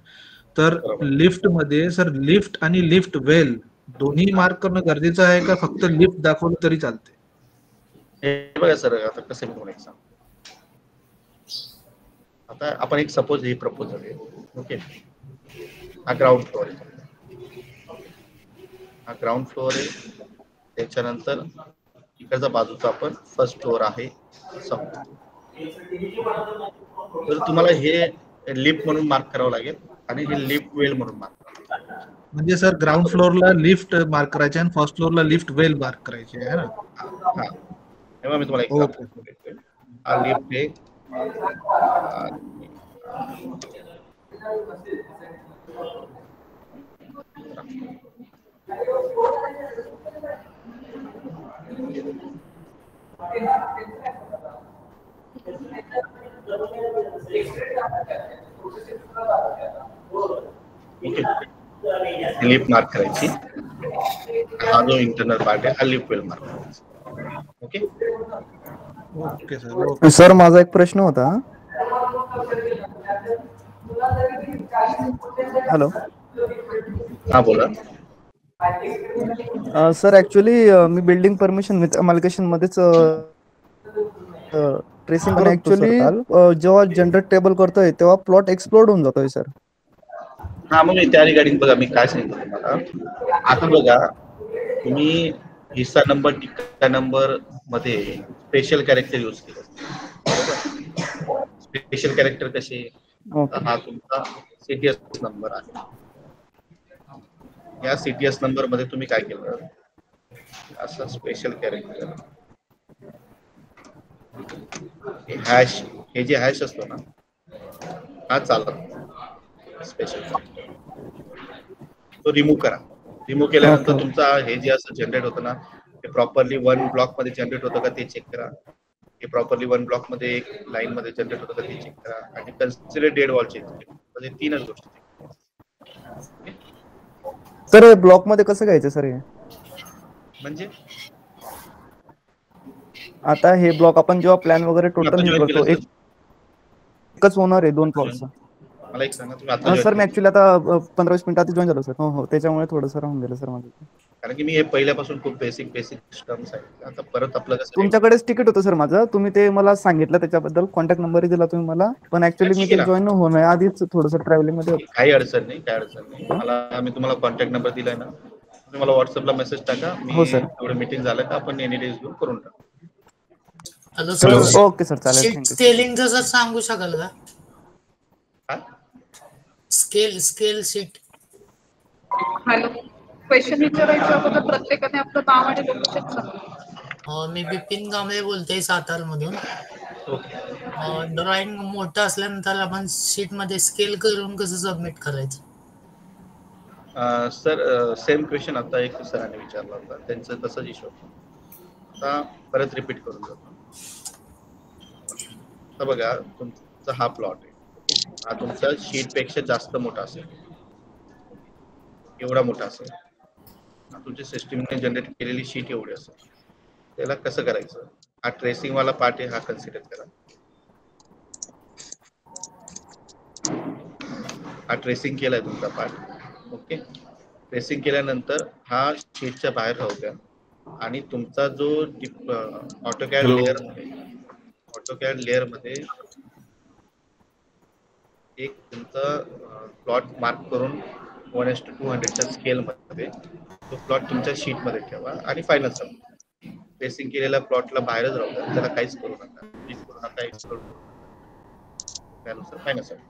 तर लिफ्ट मध्ये सर लिफ्ट आणि लिफ्ट वेल दोन्ही मार्क करणं गरजेचं आहे का फक्त लिफ्ट दाखवलं तरी चालते? हे बघा सर, आता कसं मी तुम्हाला सांगतो. आता आपण एक सपोज हे प्रपोजल आहे, ओके, हा ग्राउंड फ्लोअर आहे, हा ग्राउंड फ्लोअर आहे. त्याच्यानंतर इकडचा बाजूचा आपण फर्स्ट फ्लोअर आहे समजा. तर तुम्हाला हे लिफ्ट म्हणून मार्क करावं लागेल आणि हे लिफ्ट वेल म्हणून मार्क करावं. म्हणजे सर ग्राउंड फ्लोअरला लिफ्ट मार्क करायचे आणि फर्स्ट फ्लोअरला लिफ्ट वेल मार्क करायचे आहे ना? हा, तेव्हा मी तुम्हाला एक्झाम्पल देतो. हा लिफ्ट आहे, लिफ्ट मार्क करायची. हा जो इंटरनल पार्ट आहे हा लिफ्ट वेल मार्क करायचा. Okay okay sir. सर माझा एक प्रश्न होता. हॅलो. हा बोला. सर ऍक्च्युली मी बिल्डिंग परमिशन विथ अमल्केशन मध्येच ट्रेसिंग करत होतो सर काल. जेव्हा जनरेट टेबल करतोय तेव्हा प्लॉट एक्सप्लोड होऊन जातोय सर. हा मग त्या रिगार्डिंग बघा मी काय सांगितलं तुम्हाला. आता बघा तुम्ही हिस्सा नंबर टिक्का नंबर मध्ये स्पेशल कॅरेक्टर यूज केलं. स्पेशल कॅरेक्टर कसे, हा तुमचा सीटीएस नंबर आहे. या सीटीएस नंबर मध्ये तुम्ही काय केलं, असं स्पेशल कॅरेक्टर हॅश, हे जे हॅश असतो ना हा चालत स्पेशल तो रिमूव्ह करा. रिमूव्ह केल्यानंतर तुमचा हे जे असं जनरेट होतं ना ते प्रॉपरली 1 ब्लॉक मध्ये जनरेट होतं का ते चेक करा. हे प्रॉपरली 1 ब्लॉक मध्ये एक लाईन मध्ये जनरेट होतं का ते चेक करा. आणि कन्सिडर डेड वॉल चेक करा. म्हणजे 3च गोष्टी. सर ब्लॉक मध्ये कसं घ्यायचं सर हे? म्हणजे आता हे ब्लॉक आपण जेव्हा प्लॅन वगैरे टोटल हे करतो एकच होणार आहे 2 प्लॉटचा. मला एक सांगा तुम्ही आता सर मी ऍक्च्युली आता 15-20 मिनिटं आधी जॉईन झालो सर. हो त्याच्यामुळे थोडंसं राहून गेलं सर माझं. कारण की मी हे पहिल्यापासून खूप बेसिक टर्म्स आहेत. आता परत आपलं कसं तुमच्याकडेच तिकीट होतं सर माझं. तुम्ही ते मला सांगितलं त्याच्याबद्दल, कॉन्टॅक्ट नंबरही दिला तुम्ही मला. पण ऍक्च्युली मी ते जॉईन होणं आधीच थोडंसं ट्रॅव्हलिंग मध्ये होतं. काही अडचण नाही. मला मी तुम्हाला कॉन्टॅक्ट नंबर दिलाय ना, तुम्ही मला व्हॉट्सअपला मेसेज टाका. मी थोडं मीटिंग झालं का आपण एनी डेज घेऊन करून टाकू. Hello sir. ओके सर चालेल. Sheet thank you. स्केलिंग जसं सांगू शकाल का? Scale sheet. हॅलो, क्वेश्चन विचारायच्या अगोदर प्रत्येकाने आपलं नाव आणि लोकेशन सांगा. मी बिपिन कांबळे बोलतोय सातार मधून. ड्रॉइंग मोठं असल्यानंतर आपण शीट मध्ये स्केल करून कसं सबमिट करायचं? सर सेम क्वेश्चन आता एक सरांनी विचारला होता, त्यांचं तसंच इश्यू. आता परत रिपीट करून जातो. आता बघा तुमचा हा प्लॉट आहे, हा तुमच्या शीट पेक्षा जास्त मोठा असेल, एवढा मोठा असेल. तुमच्या सिस्टीमने जनरेट केलेली शीट एवढी असेल. त्याला कसं करायचं? हा ट्रेसिंग वाला पार्ट आहे, हा कन्सिडर करा. हा ट्रेसिंग केलाय तुमचा पार्ट. ओके, ट्रेसिंग केल्यानंतर हा शीटच्या बाहेर राहू द्या. आणि तुमचा जो ऑटोकॅड लेअर मध्ये एक तुमचा प्लॉट मार्क करून 1:200च्या स्केल मध्ये तो प्लॉट तुमच्या शीट मध्ये ठेवा आणि फायनल सबमिट. ट्रेसिंग केलेल्या प्लॉटला बाहेरच राहू द्या, त्याला काहीच करू नका, क्लिक करू नका, एक्सप्लोर करू नका. त्यानुसार फायनल सबमिट.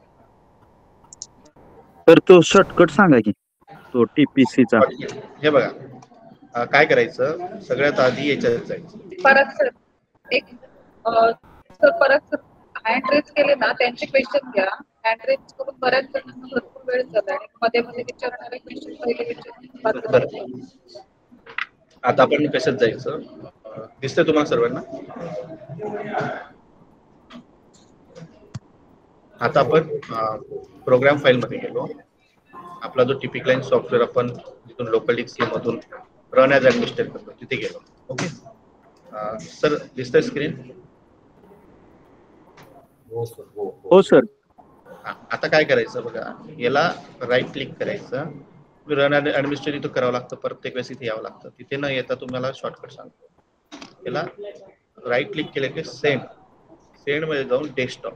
तर तो शॉर्टकट सांगा की तो टीपीसीचा. हे बघा काय करायचं, सगळ्यात आधी याच्यात जायचं. परत सर हँड रेज केले ना त्यांचे क्वेश्चन घ्या. हँड रेज करून बऱ्याच जणांना भरपूर वेळ झाला आणि मध्ये विचारणारे क्वेश्चन पहिले विचार. आता आपण कशात जायचं, दिसतंय तुम्हाला सर्वांना? आता आपण प्रोग्राम फाईल मध्ये गेलो. आपला जो टिपिकलाईन सॉफ्टवेअर आपण जिथून लोकल डिस्क मधून रन ॲज ॲडमिनिस्ट्रेटर करतो तिथे गेलो. ओके सर, दिसतंय स्क्रीन? हो सर. आता काय करायचं बघा, याला राईट क्लिक करायचं. रन ॲडमिनिस्ट्रेटर इथं करावं लागतं, प्रत्येक वेळेस इथे यावं लागतं. तिथे न येता तुम्हाला शॉर्टकट सांगतो. याला राईट क्लिक केलं की सेंड मध्ये जाऊन डेस्कटॉप,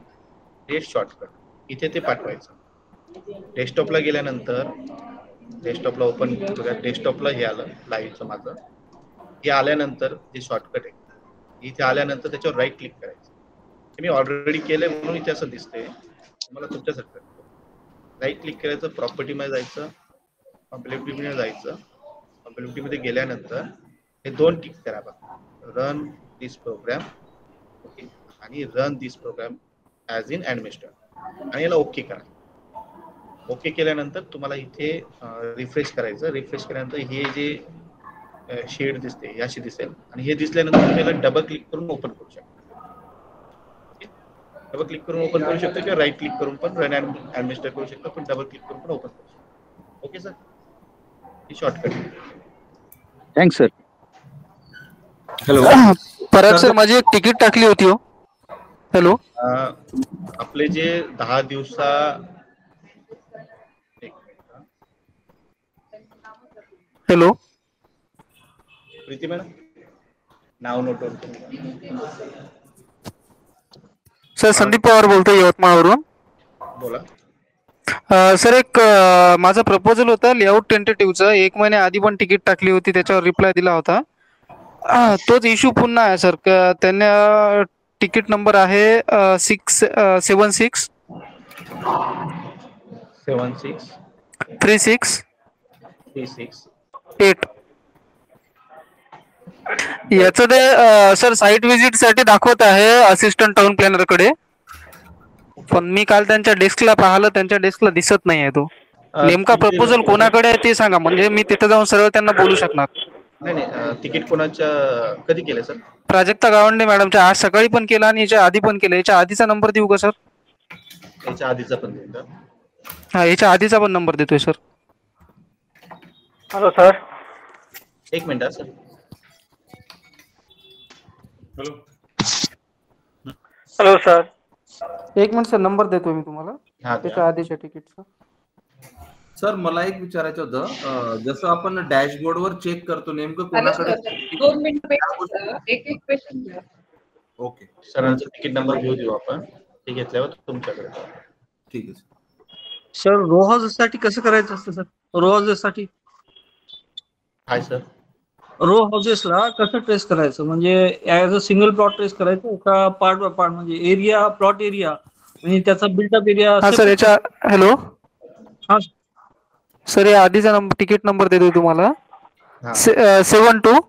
हे शॉर्टकट इथे ते पाठवायचं. डेस्कटॉपला गेल्यानंतर डेस्कटॉपला ओपन बघा, डेस्कटॉपला हे आलं लाईव्हचं माझं. हे आल्यानंतर जे शॉर्टकट आहे इथे आल्यानंतर त्याच्यावर राईट क्लिक करायचं. मी ऑलरेडी केलंय म्हणून इथे असं दिसतंय, तुम्हाला तुमच्यासाठी राईट क्लिक करायचं, प्रॉपर्टी मध्ये जायचं, कॉम्पिलेटिव्ह मध्ये जायचं. कॉम्पिलेटिव्ह मध्ये गेल्यानंतर हे 2 टिक करा बघा, रन दिस प्रोग्राम. ओके, आणि run this program as in administrator आणि याला ओके करा. ओके केल्यानंतर तुम्हाला इथे रिफ्रेश करायचं. रिफ्रेश केल्यानंतर हे जे शेड दिसते याशी दिसेल आणि हे दिसल्यानंतर तुम्ही याला डबल क्लिक करून ओपन करू शकता. डबल क्लिक करून ओपन करू शकता किंवा राईट क्लिक करून पण रन ॲडमिनिस्ट्रेटर करू शकता, पण डबल क्लिक करून पण ओपन करू शकता. ओके सर, ही शॉर्टकट. Thanks sir. हॅलो पराग सर, माझी एक तिकीट टाकली होती हो. हॅलो, आपले जे 10 दिवसा हॅलो प्रीती मॅडम नाव note down. Sir Sandeep Pawar बोलतो यवतमाळवरून. बोला. सर एक माझा प्रपोजल होता लेआउट टेंटेटिव्हचा. 1 महिन्याआधी पण तिकीट टाकली होती, त्याच्यावर रिप्लाय दिला होता. तोच इश्यू पुन्हा आहे सर. त्यांना तिकीट नंबर आहे 76 36 8. याचं ते सर साईट व्हिजिट साठी दाखवत आहे असिस्टंट टाउन प्लॅनर कडे, पण मी काल त्यांच्या डेस्कला पाहिलं, त्यांच्या डेस्कला दिसत नाही आहे तो. नेमका प्रपोजल कोणाकडे आहे ते सांगा, म्हणजे मी तिथे जाऊन सरळ त्यांना बोलू शकणार. नाही तिकीट कोणाच्या कधी केलं सर? प्राजक्ता गावंडे मॅडमच्या आज सकाळी पण केला आणि याच्या आधी पण केलं. याच्या आधीचा नंबर देऊ का सर? याच्या आधीचा पण देऊ का? हा याच्या आधीचा पण नंबर देतोय सर. Hello sir. एक मिनिट सर. Hello sir. एक मिनिट सर, नंबर देतोय मी तुम्हाला त्याच्या आधीच्या तिकीटचा. सर मला एक विचारायचं होतं, जसं आपण डॅशबोर्डवर चेक करतो नेमकं कोणाकडे. 2 मिनिटं एक क्वेश्चन घ्या. ओके. सरांचा तिकीट नंबर घेऊ आपण, ते घेतल्यावर तुमच्याकडे. ठीक आहे सर. रो हाऊस साठी कसं करायचं असतं सर? रो हाऊसेस साठी काय सर? रो हाऊसेसला कसं ट्रेस करायचं, म्हणजे as a single plot trace करायचं का पार्ट बाय पार्ट, म्हणजे एरिया प्लॉट एरिया म्हणजे त्याचा बिल्टअप एरिया? हा सर याच्या हॅलो हा सर, या आधीचा नंबर तिकीट नंबर देतोय तुम्हाला 72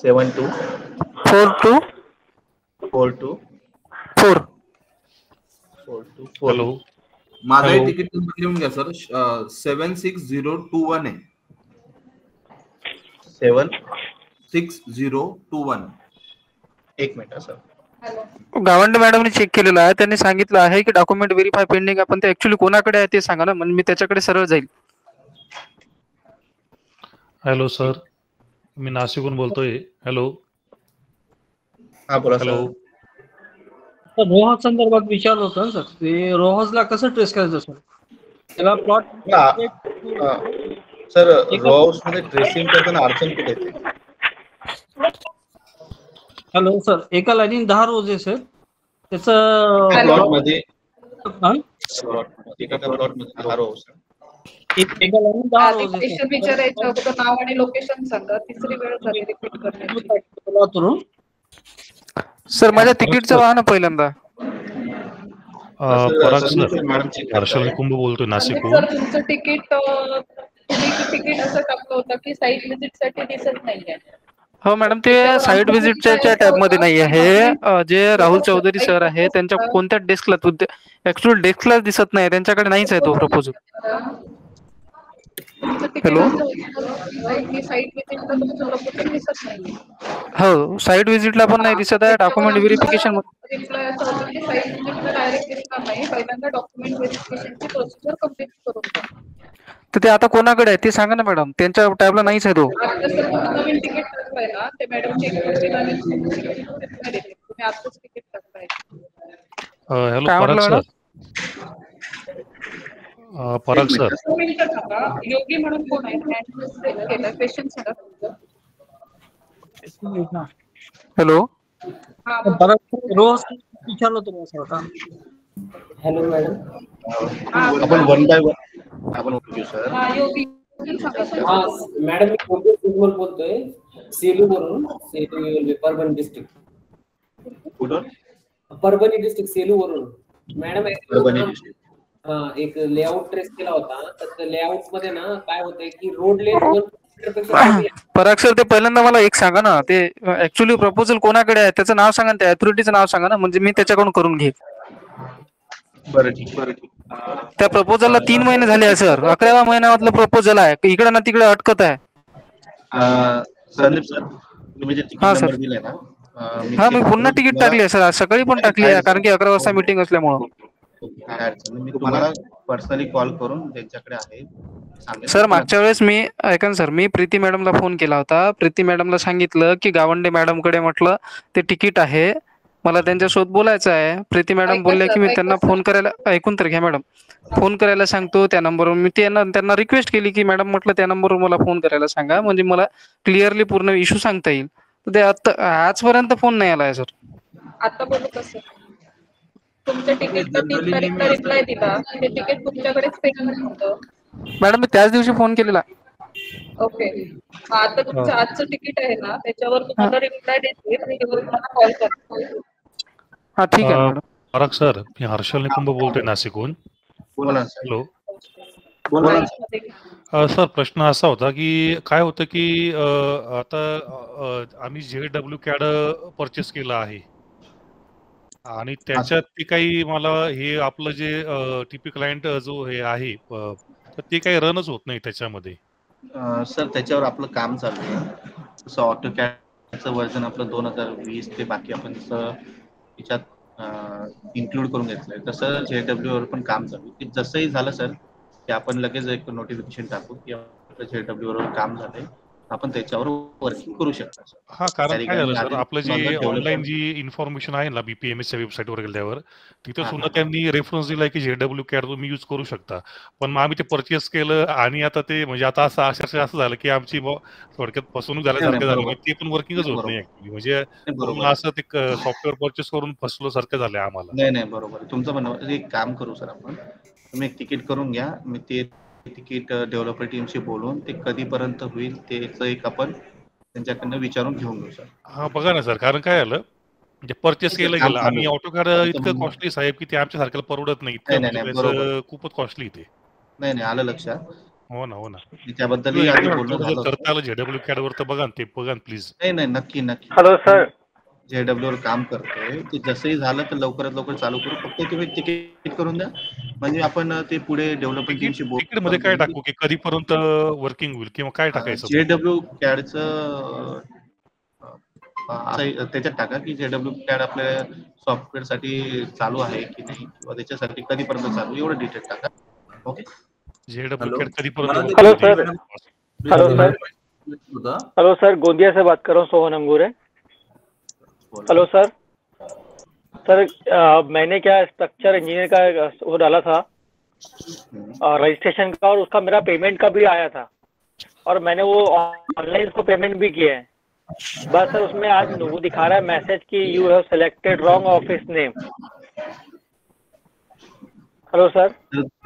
42 42 4. हॅलो. माझाही तिकीट नंबर लिहून घ्या सर. 76021 आहे. 76021. एक मिनिट सर. गावंडे मॅडमने चेक केलेला आहे, त्यांनी सांगितलं आहे की डॉक्युमेंट व्हेरीफाय पेंडिंग आहे, पण ते ऍक्च्युली कोणाकडे आहे ते सांगा ना, म्हणजे मी त्याच्याकडे सरळ जाईल. हॅलो सर, मी नाशिकहून बोलतोय. हॅलो. हा बोला सर. रो हाऊस संदर्भात विचारलं होतं सर. ते रो हाऊसला कसं ट्रेस करायचं सर? त्याला प्लॉट सर रो हाऊस मध्ये ट्रेसिंग करताना अडचण कुठे येते? हॅलो सर, एका लाईनीत 10 रोज आहे सर. त्याचं प्लॉट मध्ये एका क्वेश्चन विचारायचं अगोदर नाव आणि लोकेशन सांगा. तिसरी वेळ झाली रिपीट करण्याची. सर माझ्या तिकीटचं वाहन ना पहिल्यांदा. पराग सर, हर्षल कुंभ बोलतोय नाशिकहून. सर तुमचं तिकीट तिकीट असं टाकलं होतं की साईट व्हिजिट साठी दिसत नाहीये. हो मॅडम, ते साईट व्हिजिटच्या टॅब मध्ये नाही आहे. जे राहुल चौधरी सर आहे त्यांच्या कोणत्या डेस्कला, ऍक्च्युअली डेस्कला दिसत नाही, त्यांच्याकडे नाहीच आहे तो प्रपोजल. हॅलो. हो साईट व्हिजिटला पण नाही दिसत आहे, डॉक्युमेंट व्हेरिफिकेशन तर ते आता कोणाकडे आहे ते सांगा ना मॅडम, त्यांच्या टॅबला नाहीच आहे तो. नवीन तिकीट टाकलंय ना ते मॅडम चेक करतील आणि तुम्ही आताच तिकीट टाकताय. हॅलो पराग सर. पराग सर. योगी म्हणून कोण आहे? क्वेश्चन सांगा तुमचं. हॅलो. रोज विचारलं तुम्हाला. Hello madam. आपण वन बाय वन आपण बोलू सर. हा मॅडम, मी कुंभल बोलतोय सेलू वरून. सेलू परभणी डिस्ट्रिक्ट. कुठून? परभणी डिस्ट्रिक्ट सेलू वरून. मॅडम एक लेआउट ट्रेस केला होता, तर लेआउट मध्ये ना काय होतंय की रोड लेन पराग सर, ते पहिल्यांदा मला एक सांगा ना, ते ऍक्च्युली प्रपोजल कोणाकडे आहे त्याचं नाव सांगा, त्या अथॉरिटीचं नाव सांगा ना, म्हणजे मी त्याच्याकडून करून घेईन. बरं ठीक. त्या प्रपोजलला 3 महिने झाले आहे सर. 11व्या महिन्यामधलं प्रपोजल आहे, इकडे ना तिकडे अटकत आहे. संदीप सर, तुम्ही जे तिकीट नंबर दिलाय ना. हा मी पुन्हा तिकीट टाकली आहे सर, आज सकाळी पण टाकली आहे, कारण की 11 वाजता मीटिंग असल्यामुळं. मी तुम्हाला पर्सनली कॉल करून त्यांच्याकडे आहे सर. मागच्या वेळेस मी ऐका ना सर, मी प्रीती मॅडमला फोन केला होता. प्रीती मॅडमला सांगितलं की गावंडे मॅडमकडे म्हटलं ते तिकीट आहे, मला त्यांच्यासोबत बोलायचं आहे. प्रीती मॅडम ऐका बोलल्या सर, की मी ऐका त्यांना सर. फोन करायला, ऐकून तर घ्या मॅडम, फोन करायला सांगतो त्या नंबरवर. मी त्यांना रिक्वेस्ट केली की मॅडम म्हटलं त्या नंबरवर मला फोन करायला सांगा, म्हणजे मला क्लिअरली पूर्ण इश्यू सांगता येईल. तर ते आता आजपर्यंत फोन नाही आलाय सर. आता बोलू कसं? तुमच्या तिकीटचा 30 जनरली तारीखला रिप्लाय दिला, ते तिकीट तुमच्याकडेच पेंडिंग होतं. मॅडम मी त्याच दिवशी फोन केलेला. ओके, आता तुमचं आजचं तिकीट आहे ना, त्याच्यावर तुम्हाला रिप्लाय देते आणि तुम्हाला कॉल करते. हा ठीक आहे मॅडम. पराग सर, मी हर्षल निकुंभ बोलतोय नाशिकहून. बोला. हॅलो. बोला. सर प्रश्न असा होता की काय होतं की आता आम्ही JW कॅड परचेस केलं आहे आणि त्याच्यात ते काही मला हे आपलं जे टीपी क्लायंट जो हे आहे तर ते काही रनच होत नाही त्याच्यामध्ये. सर त्याच्यावर आपलं काम चालू आहे. जसं ऑटो कॅडचं वर्जन आपलं 2020 ते बाकी आपण जसं त्याच्यात इन्क्लूड करून घेतलंय, तसं JW वर पण काम चालू आहे. जसंही झालं सर की आपण लगेच एक नोटिफिकेशन टाकू की आपलं JW वर काम झालंय, आपण त्याच्यावर वर्किंग करू शकता. हा, कारण काय झालं सर, आपलं जे ऑनलाईन जी इन्फॉर्मेशन आहे ना BPMSच्या वेबसाईटवर गेल्यावर तिथं सुद्धा त्यांनी रेफरन्स दिलाय की JW कॅड तुम्ही यूज करू शकता. पण मग आम्ही ते परचेस केलं आणि आता ते म्हणजे आता असं झालं की आमची थोडक्यात फसवणूक झाल्यासारखं झालं. म्हणजे ते पण वर्किंगच होत नाही ऍक्च्युली. म्हणजे पूर्ण असं ते सॉफ्टवेअर परचेस करून फसलो सारखं झालंय आम्हाला. नाही बरोबर तुमचं म्हणणं. एक काम करू सर, आपण तुम्ही एक तिकीट करून घ्या. मी ते तिकीट डेव्हलपर टीमशी बोलून ते कधीपर्यंत होईल त्याचं एक आपण त्यांच्याकडनं विचारून घेऊन घेऊ सर. हा बघा ना सर, कारण काय झालं म्हणजे परचेस केलं गेलं आणि ऑटो कार्ड इतकं कॉस्टली साहेब की ते आमच्या सारख्याला परवडत नाही. इतकं म्हणजे त्याचं खूपच कॉस्टली ते. नाही आलं लक्षात. हो ना. त्याबद्दल आधी बोलणं झालं. करता आलं JW कॅड वर तर बघा ते बघा प्लीज. नाही नक्की. हॅलो सर, JW वर काम करतोय ते. जसंही झालं तर लवकरात लवकर चालू करू. फक्त तुम्ही तिकीट करून द्या, म्हणजे आपण ते पुढे डेव्हलपमेंट टीमशी तिकीट मध्ये काय टाकू की कधीपर्यंत वर्किंग होईल किंवा काय टाकायचं? JW कॅडचं त्याच्यात टाका की JW कॅड आपल्या सॉफ्टवेअर साठी चालू आहे की नाही, किंवा त्याच्यासाठी कधीपर्यंत चालू, एवढं डिटेल टाका. ओके. JW कॅड कधीपर्यंत? Hello sir. Hello sir, Gondia से बात कर रहा हूँ, सोहन अंगूर है. Hello sir. मैंने क्या स्ट्रक्चर इंजीनियर का वो डाला था रजिस्ट्रेशन का, और उसका मेरा पेमेंट का भी आया था, और मैंने वो ऑनलाइन उसको पेमेंट भी किया है. बस सर उसमें आज वो दिखा रहा है मैसेज कि you have selected wrong office name. Hello sir.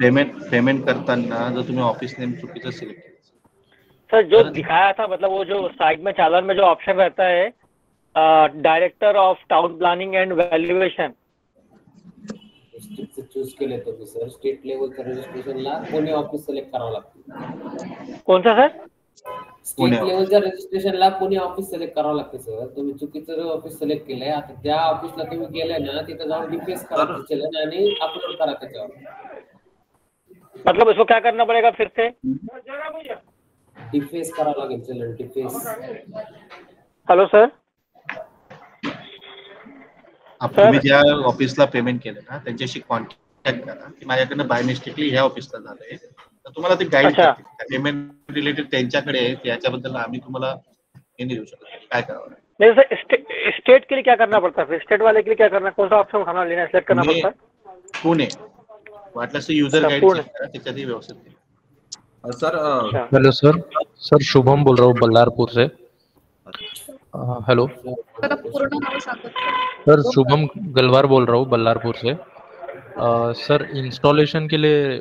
Payment करताना जर तुम्ही ऑफिस नेम चुकीचं सिलेक्ट केलं सर, जो दिखाया था मतलब वो जो साइड में चालान में जो ऑप्शन रहता है director of town planning and valuation, choose केले तुम्ही सर. स्टेट लेवलच्या रजिस्ट्रेशनला पुणे ऑफिस सिलेक्ट करावं लागतं. कोणता सर? स्टेट लेवलच्या रजिस्ट्रेशनला पुणे ऑफिस सिलेक्ट करावं लागते सर. तुम्ही चुकीचं ऑफिस सिलेक्ट केलंय. आता त्या ऑफिसला तुम्ही गेलाय ना, तिथं जाऊन डिफेस करा चलन आणि अपलोड करा त्याच्यावर. मतलब इसको क्या करना पड़ेगा फिर से? डिफेस करावं लागेल चलन, डिफेस. Hello sir. तुम्ही ज्या ऑफिसला पेमेंट केलं ना त्यांच्याशी कॉन्टॅक्ट करा की माझ्याकडनं बाय मिस्टेकली ह्या ऑफिसला झालंय, तर तुम्हाला ते गाईड करतील. पेमेंट रिलेटेड त्यांच्याकडे आहे, त्याच्याबद्दल आम्ही तुम्हाला हे नाही देऊ शकत काय करावं. नहीं सर, स्टेट के लिए क्या करना पड़ता है? फिर स्टेट वाले के लिए क्या करना, कौन सा ऑप्शन उठाना लेना सिलेक्ट करना पड़ता है? पुणे वाटल्यास युजर गाईड त्याच्यातही व्यवस्थित. सर हेलो सर शुभम बोल रहा हूँ बल्लारपुर से. हेलो सर, शुभम गलवार बोल रहा हूँ बल्लारपुर से. सर इंस्टॉलेशन के लिए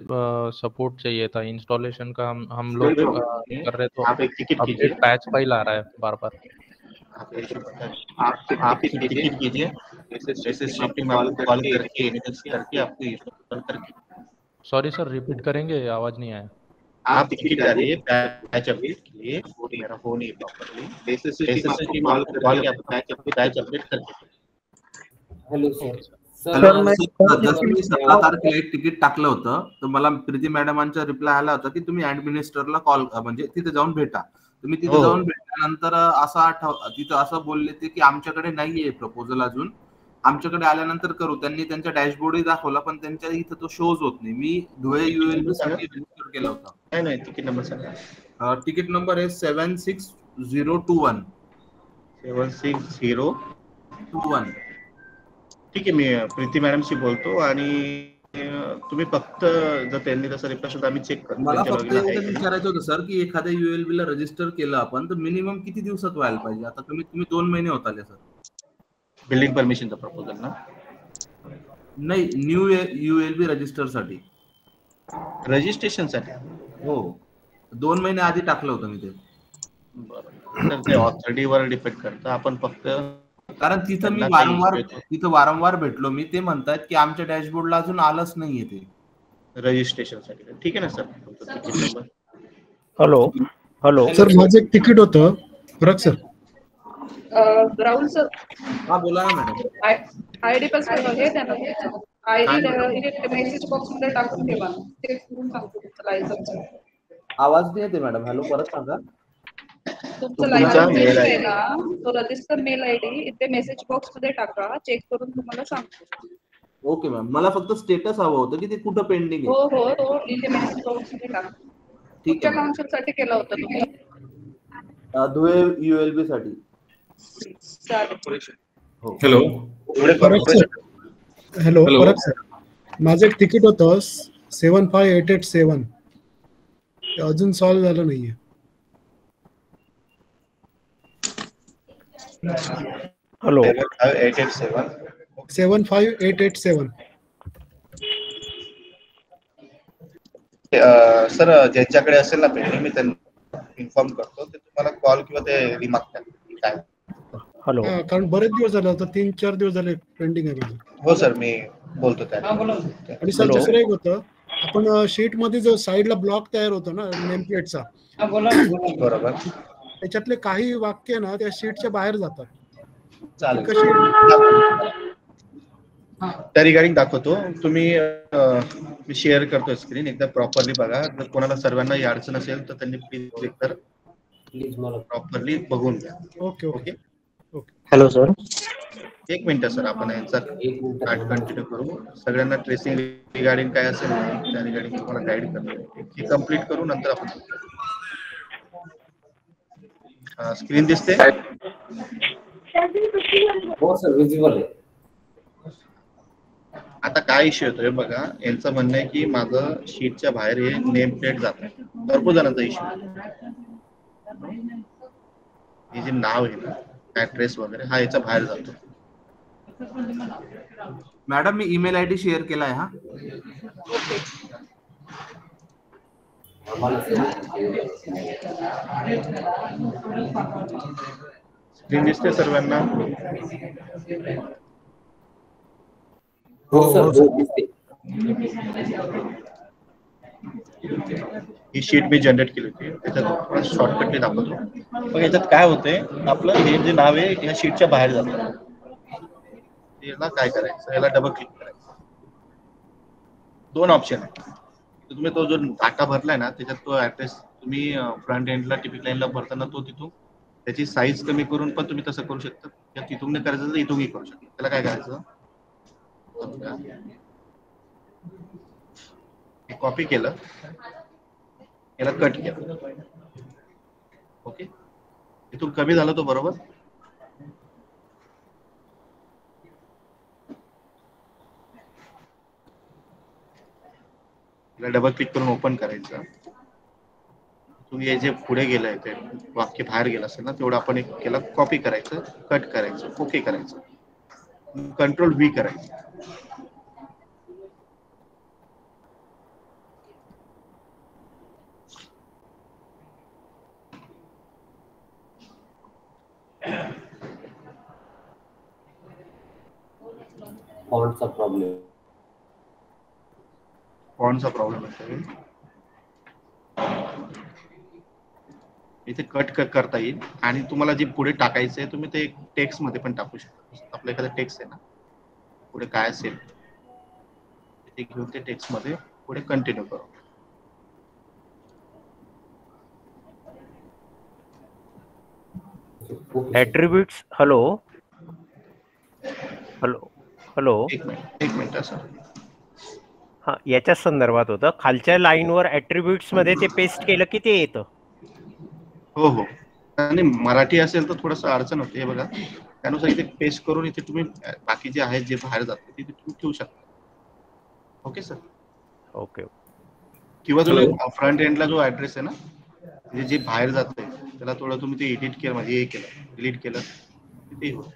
सपोर्ट चाहिए था. इंस्टॉलेशन का हम लोग कर रहे तो अपडेट पैच फाइल आ रहा है बार बार. आप टिकट कीजिए, जैसे शिपिंग वालों को कॉल करके आपको इंस्टॉल करके. सॉरी सर, रिपीट करेंगे, आवाज नहीं आया. आप टिकट डालिए पैच अपडेट के लिए, मेरा फोन ही प्रॉपर्ली जैसे टीम आपको कॉल किया पैच अपडेट करके. Hello sir. जसं मी 17 तारखेला एक तिकीट टाकलं होतं, तर मला प्रीती मॅडमांचा रिप्लाय आला होता की तुम्ही ऍडमिनिस्ट्रेटरला कॉल म्हणजे तिथे जाऊन भेटा. तुम्ही तिथे जाऊन भेटल्यानंतर तिथं असं बोलले ते की आमच्याकडे नाहीये प्रपोजल अजून, आमच्याकडे आल्यानंतर करू. त्यांनी त्यांचा डॅशबोर्डही दाखवला, पण त्यांच्या इथं तो शोज होत नाही. मी धुळे ULB साठी रजिस्टर केला होता. नाही तिकीट नंबर सांगा. तिकीट नंबर आहे 76021. 76021. ठीक आहे, मी प्रीती मॅडमशी बोलतो आणि तुम्ही फक्त जर त्यांनी तसं रिप्लाय असेल तर आम्ही चेक करतो. मला त्यांच्या फक्त login ला आहे एवढं की नाही. विचारायचं होतं सर की एखाद्या ULB ला रजिस्टर केलं आपण तर मिनिमम किती दिवसात व्हायला पाहिजे? आता कमीत कमी 2 महिने होत आले सर. बिल्डिंग परमिशनचा प्रपोजल ना? नाही, न्यू ULB रजिस्टर साठी. रजिस्ट्रेशन साठी? हो, 2 महिने आधी टाकलं होतं मी ते. बरं, तर ते ऑथॉरिटीवर डिपेंड करतं. आपण फक्त कारण तिथं मी वारंवार भेटलो मी, ते म्हणतात की आमच्या डॅशबोर्डला अजून आलंच नाहीये ते रजिस्ट्रेशन साठी. ठीक आहे ना सर. हॅलो हॅलो सर, माझं एक तिकीट होतं परत सर. राहुल सर, हा बोला ना मॅडम. आयडी पासवर्ड हे द्या ना. आयडी मेसेज बॉक्स मध्ये टाकून ठेवा. ते करून सांगतो तुमचं लायसन्स. आवाज नाही येते मॅडम. हॅलो, परत सांगा. तुमचं लायसन्स आहे ना, तो रजिस्टर मेल आयडी इथे मेसेज बॉक्स मध्ये टाका. चेक करून तुम्हाला सांगतो. ओके मॅम, मला फक्त स्टेटस हवं होतं की ते कुठं पेंडिंग हो आहे. हो, तो इथे मेसेज बॉक्स मध्ये टाका. कुठच्या काउन्सिल साठी केला होता तुम्ही? धुळे ULB साठी. हॅलो हॅलो, परत सर, माझं एक तिकीट होतं 75887. ते अजून सॉल्व्ह झालं नाहीये. हॅलो 75887. सर, ज्यांच्याकडे असेल ना पेंडिंग मी त्यांना इन्फॉर्म करतो. ते तुम्हाला कॉल किंवा ते रिमार्क काय. हॅलो, कारण बरेच दिवस झाले, आता 3-4 दिवस झाले पेंडिंग आहे माझं. हो सर, मी बोलतो त्या. आणि सर दुसरं एक होतं, आपण शीट मध्ये जो साईडला ब्लॉक तयार होतो ना नेम प्लेटचा, बरोबर, त्याच्यातले काही वाक्य ना त्या शीटच्या बाहेर जातात. चालेल, त्या रिगार्डिंग दाखवतो. तुम्ही मी शेअर करतो स्क्रीन, एकदा प्रॉपरली बघा. जर कोणाला सर्वांना ही अडचण असेल तर त्यांनी प्लीज एकतर प्रॉपरली बघून घ्या. Okay okay. हॅलो सर, एक मिनिट सर, आपण यांचा कंटिन्यू करू. सगळ्यांना ट्रेसिंग रिगार्डिंग काय असेल त्या रिगार्डिंग तुम्हाला गाईड करतो. हे कम्प्लीट करू, नंतर आपण स्क्रीन दिसते? हो सर, विजिबल आहे. आता काय इश्यू येतोय बघा. यांचं म्हणणं आहे की माझं शीटच्या बाहेर हे नेम प्लेट जात आहे. भरपूर जणांचा इश्यू. हे जे नाव आहे ना, ऍड्रेस वगैरे हा याच्या बाहेर जातो. मॅडम, मी ईमेल ID शेअर केलाय. हा स्क्रीन दिसते सर्वांना? हो सर, दिसते. ही शीट मी जनरेट केली होती. त्याच्यात शॉर्टकटली दाखवतो. मग याच्यात काय होतंय, आपलं हे जे नाव आहे या शीटच्या बाहेर जातं. याला काय करायचं, याला डबल क्लिक करायचं. 2 ऑप्शन आहे. तुम्ही तो जो डाटा भरलाय ना त्याच्यात तो ऍड्रेस तुम्ही फ्रंट एंडला टिपिक लाईनला भरताना तो तिथून त्याची साईज कमी करून पण तुम्ही तसं करू शकता. किंवा तिथून नाही करायचं तर इथूनही करू शकता. त्याला काय करायचं, कॉपी केलं, याला कट केलं. ओके, इथून कमी झालं तो बरोबर. डबल क्लिक करून ओपन करायचं. तुम्ही हे जे पुढे गेलंय ते वाक्य बाहेर गेलं असेल ना तेवढं आपण एक केला कॉपी करायचं, कट करायचं, ओके करायचं, कंट्रोल V करायचं. फॉन्टचा प्रॉब्लेम. फॉन्टचा प्रॉब्लेम असेल. इथे कट करता येईल आणि तुम्हाला जे पुढे टाकायचं आहे तुम्ही ते टेक्स्ट मध्ये पण टाकू शकता. आपलं एखादा टेक्स्ट आहे ना, पुढे काय असेल ते घेऊन ते टेक्स्ट मध्ये पुढे कंटिन्यू करू. ऍट्रिब्यूट्स. हॅलो हॅलो हॅलो, एक मिनिट सर. हा, याच्या संदर्भात होतं. खालच्या लाईनवर ऍट्रिब्यूट्स मध्ये ते पेस्ट केलं की ते येतं. हो हो, आणि मराठी असेल तर थोडस अडचण होते. हे बघा त्यानुसार इथे पेस्ट करून इथे तुम्ही बाकी जे आहेत जे बाहेर जातात तिथे तुम्ही ठेवू शकता. Okay sir. ओके. किंवा तुम्ही फ्रंट एंडला जो ऍड्रेस आहे ना म्हणजे जे बाहेर जाते त्याला थोडं तुम्ही ते एडिट केलं म्हणजे हे केलं डिलीट केलं ते होतं.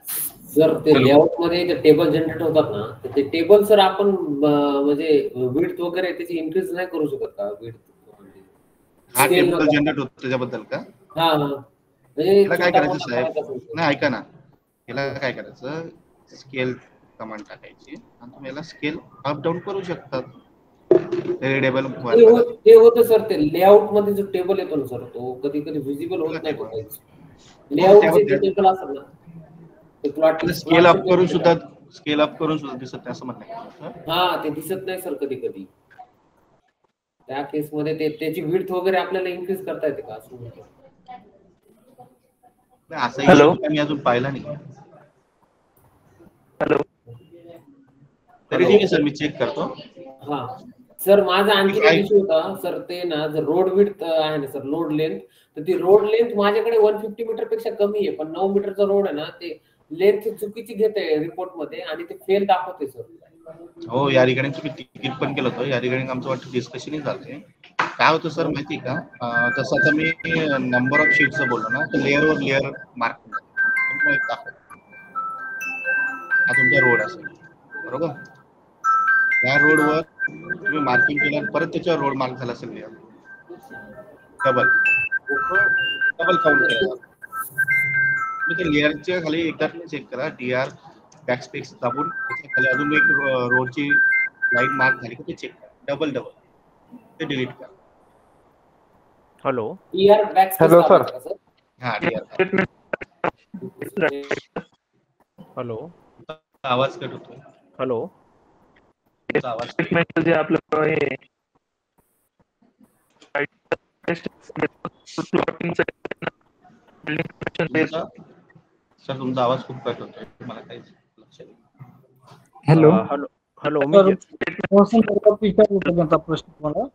सर ते लेआउट मध्ये जे टेबल जनरेट होतात ना तर ते टेबल सर आपण म्हणजे विड्थ वगैरे त्याची इन्क्रीज नाही करू शकत का? विड्थ हा टेबल जनरेट होतो त्याच्याबद्दल का? हा म्हणजे याला काय करायचं साहेब? नाही ऐका ना, याला काय करायचं स्केल कमांड टाकायची आणि तुम्ही याला स्केल अप डाऊन करू शकतात. टेबल ते होतं सर ते लेआउट मध्ये जो टेबल येतो ना सर तो कधी कधी विजिबल होत नाही तो लेआउट टेबल असतं ना ते प्लॉट स्केल अप करून सुद्धा दिसत नाही असं म्हणणं. हा ते दिसत नाही सर कधी कधी. त्या केस मध्ये ते त्याची विड्थ वगैरे आपल्याला इन्क्रीज करता येते का असं म्हणतो. हॅलो मी अजून पाहिला नाही. हॅलो तरी ठीक आहे सर मी चेक करतो. हा सर माझा आणखी एक इश्यू होता सर ते ना जर रोड विड्थ आहे ना सर लोड लेंथ तर ती रोड लेंथ माझ्याकडे 150 मीटर पेक्षा कमी आहे पण 9 मीटरचा रोड आहे ना ते लेंथ चुकीची घेते रिपोर्ट मध्ये आणि ते फेल दाखवते सर. हो या ठिकाणी तुम्ही तिकीट पण केलं होतं. या ठिकाणी आमचं वाटतं डिस्कशनही झालंय. काय होतं सर माहिती का जसं आता मी नंबर ऑफ शीटचं बोललो ना तर लेअरवर लेअर मार्क दाखवतो. हा तुमचा रोड असेल बरोबर. या रोडवर तुम्ही मार्किंग केलं परत त्याच्यावर रोड मार्क झाला असेल लेअर डबल काउंट केला. तुम्ही ते लेअरच्या खाली एकदा चेक करा DR बॅकस्पेस दाबून त्याच्या खाली अजून एक रोडची लाईन मार्क झाली का ते चेक करा. डबल ते डिलीट करा. Hello DR backspace hello sir. हा DR. हॅलो आवाज कट होतोय. हॅलो आवाज जे आपलं हे सर तुमचा आवाज खूप कट होतोय. मला काहीच लक्षात हॅलो हॅलो हॅलो विचारतो त्यांचा प्रश्न मला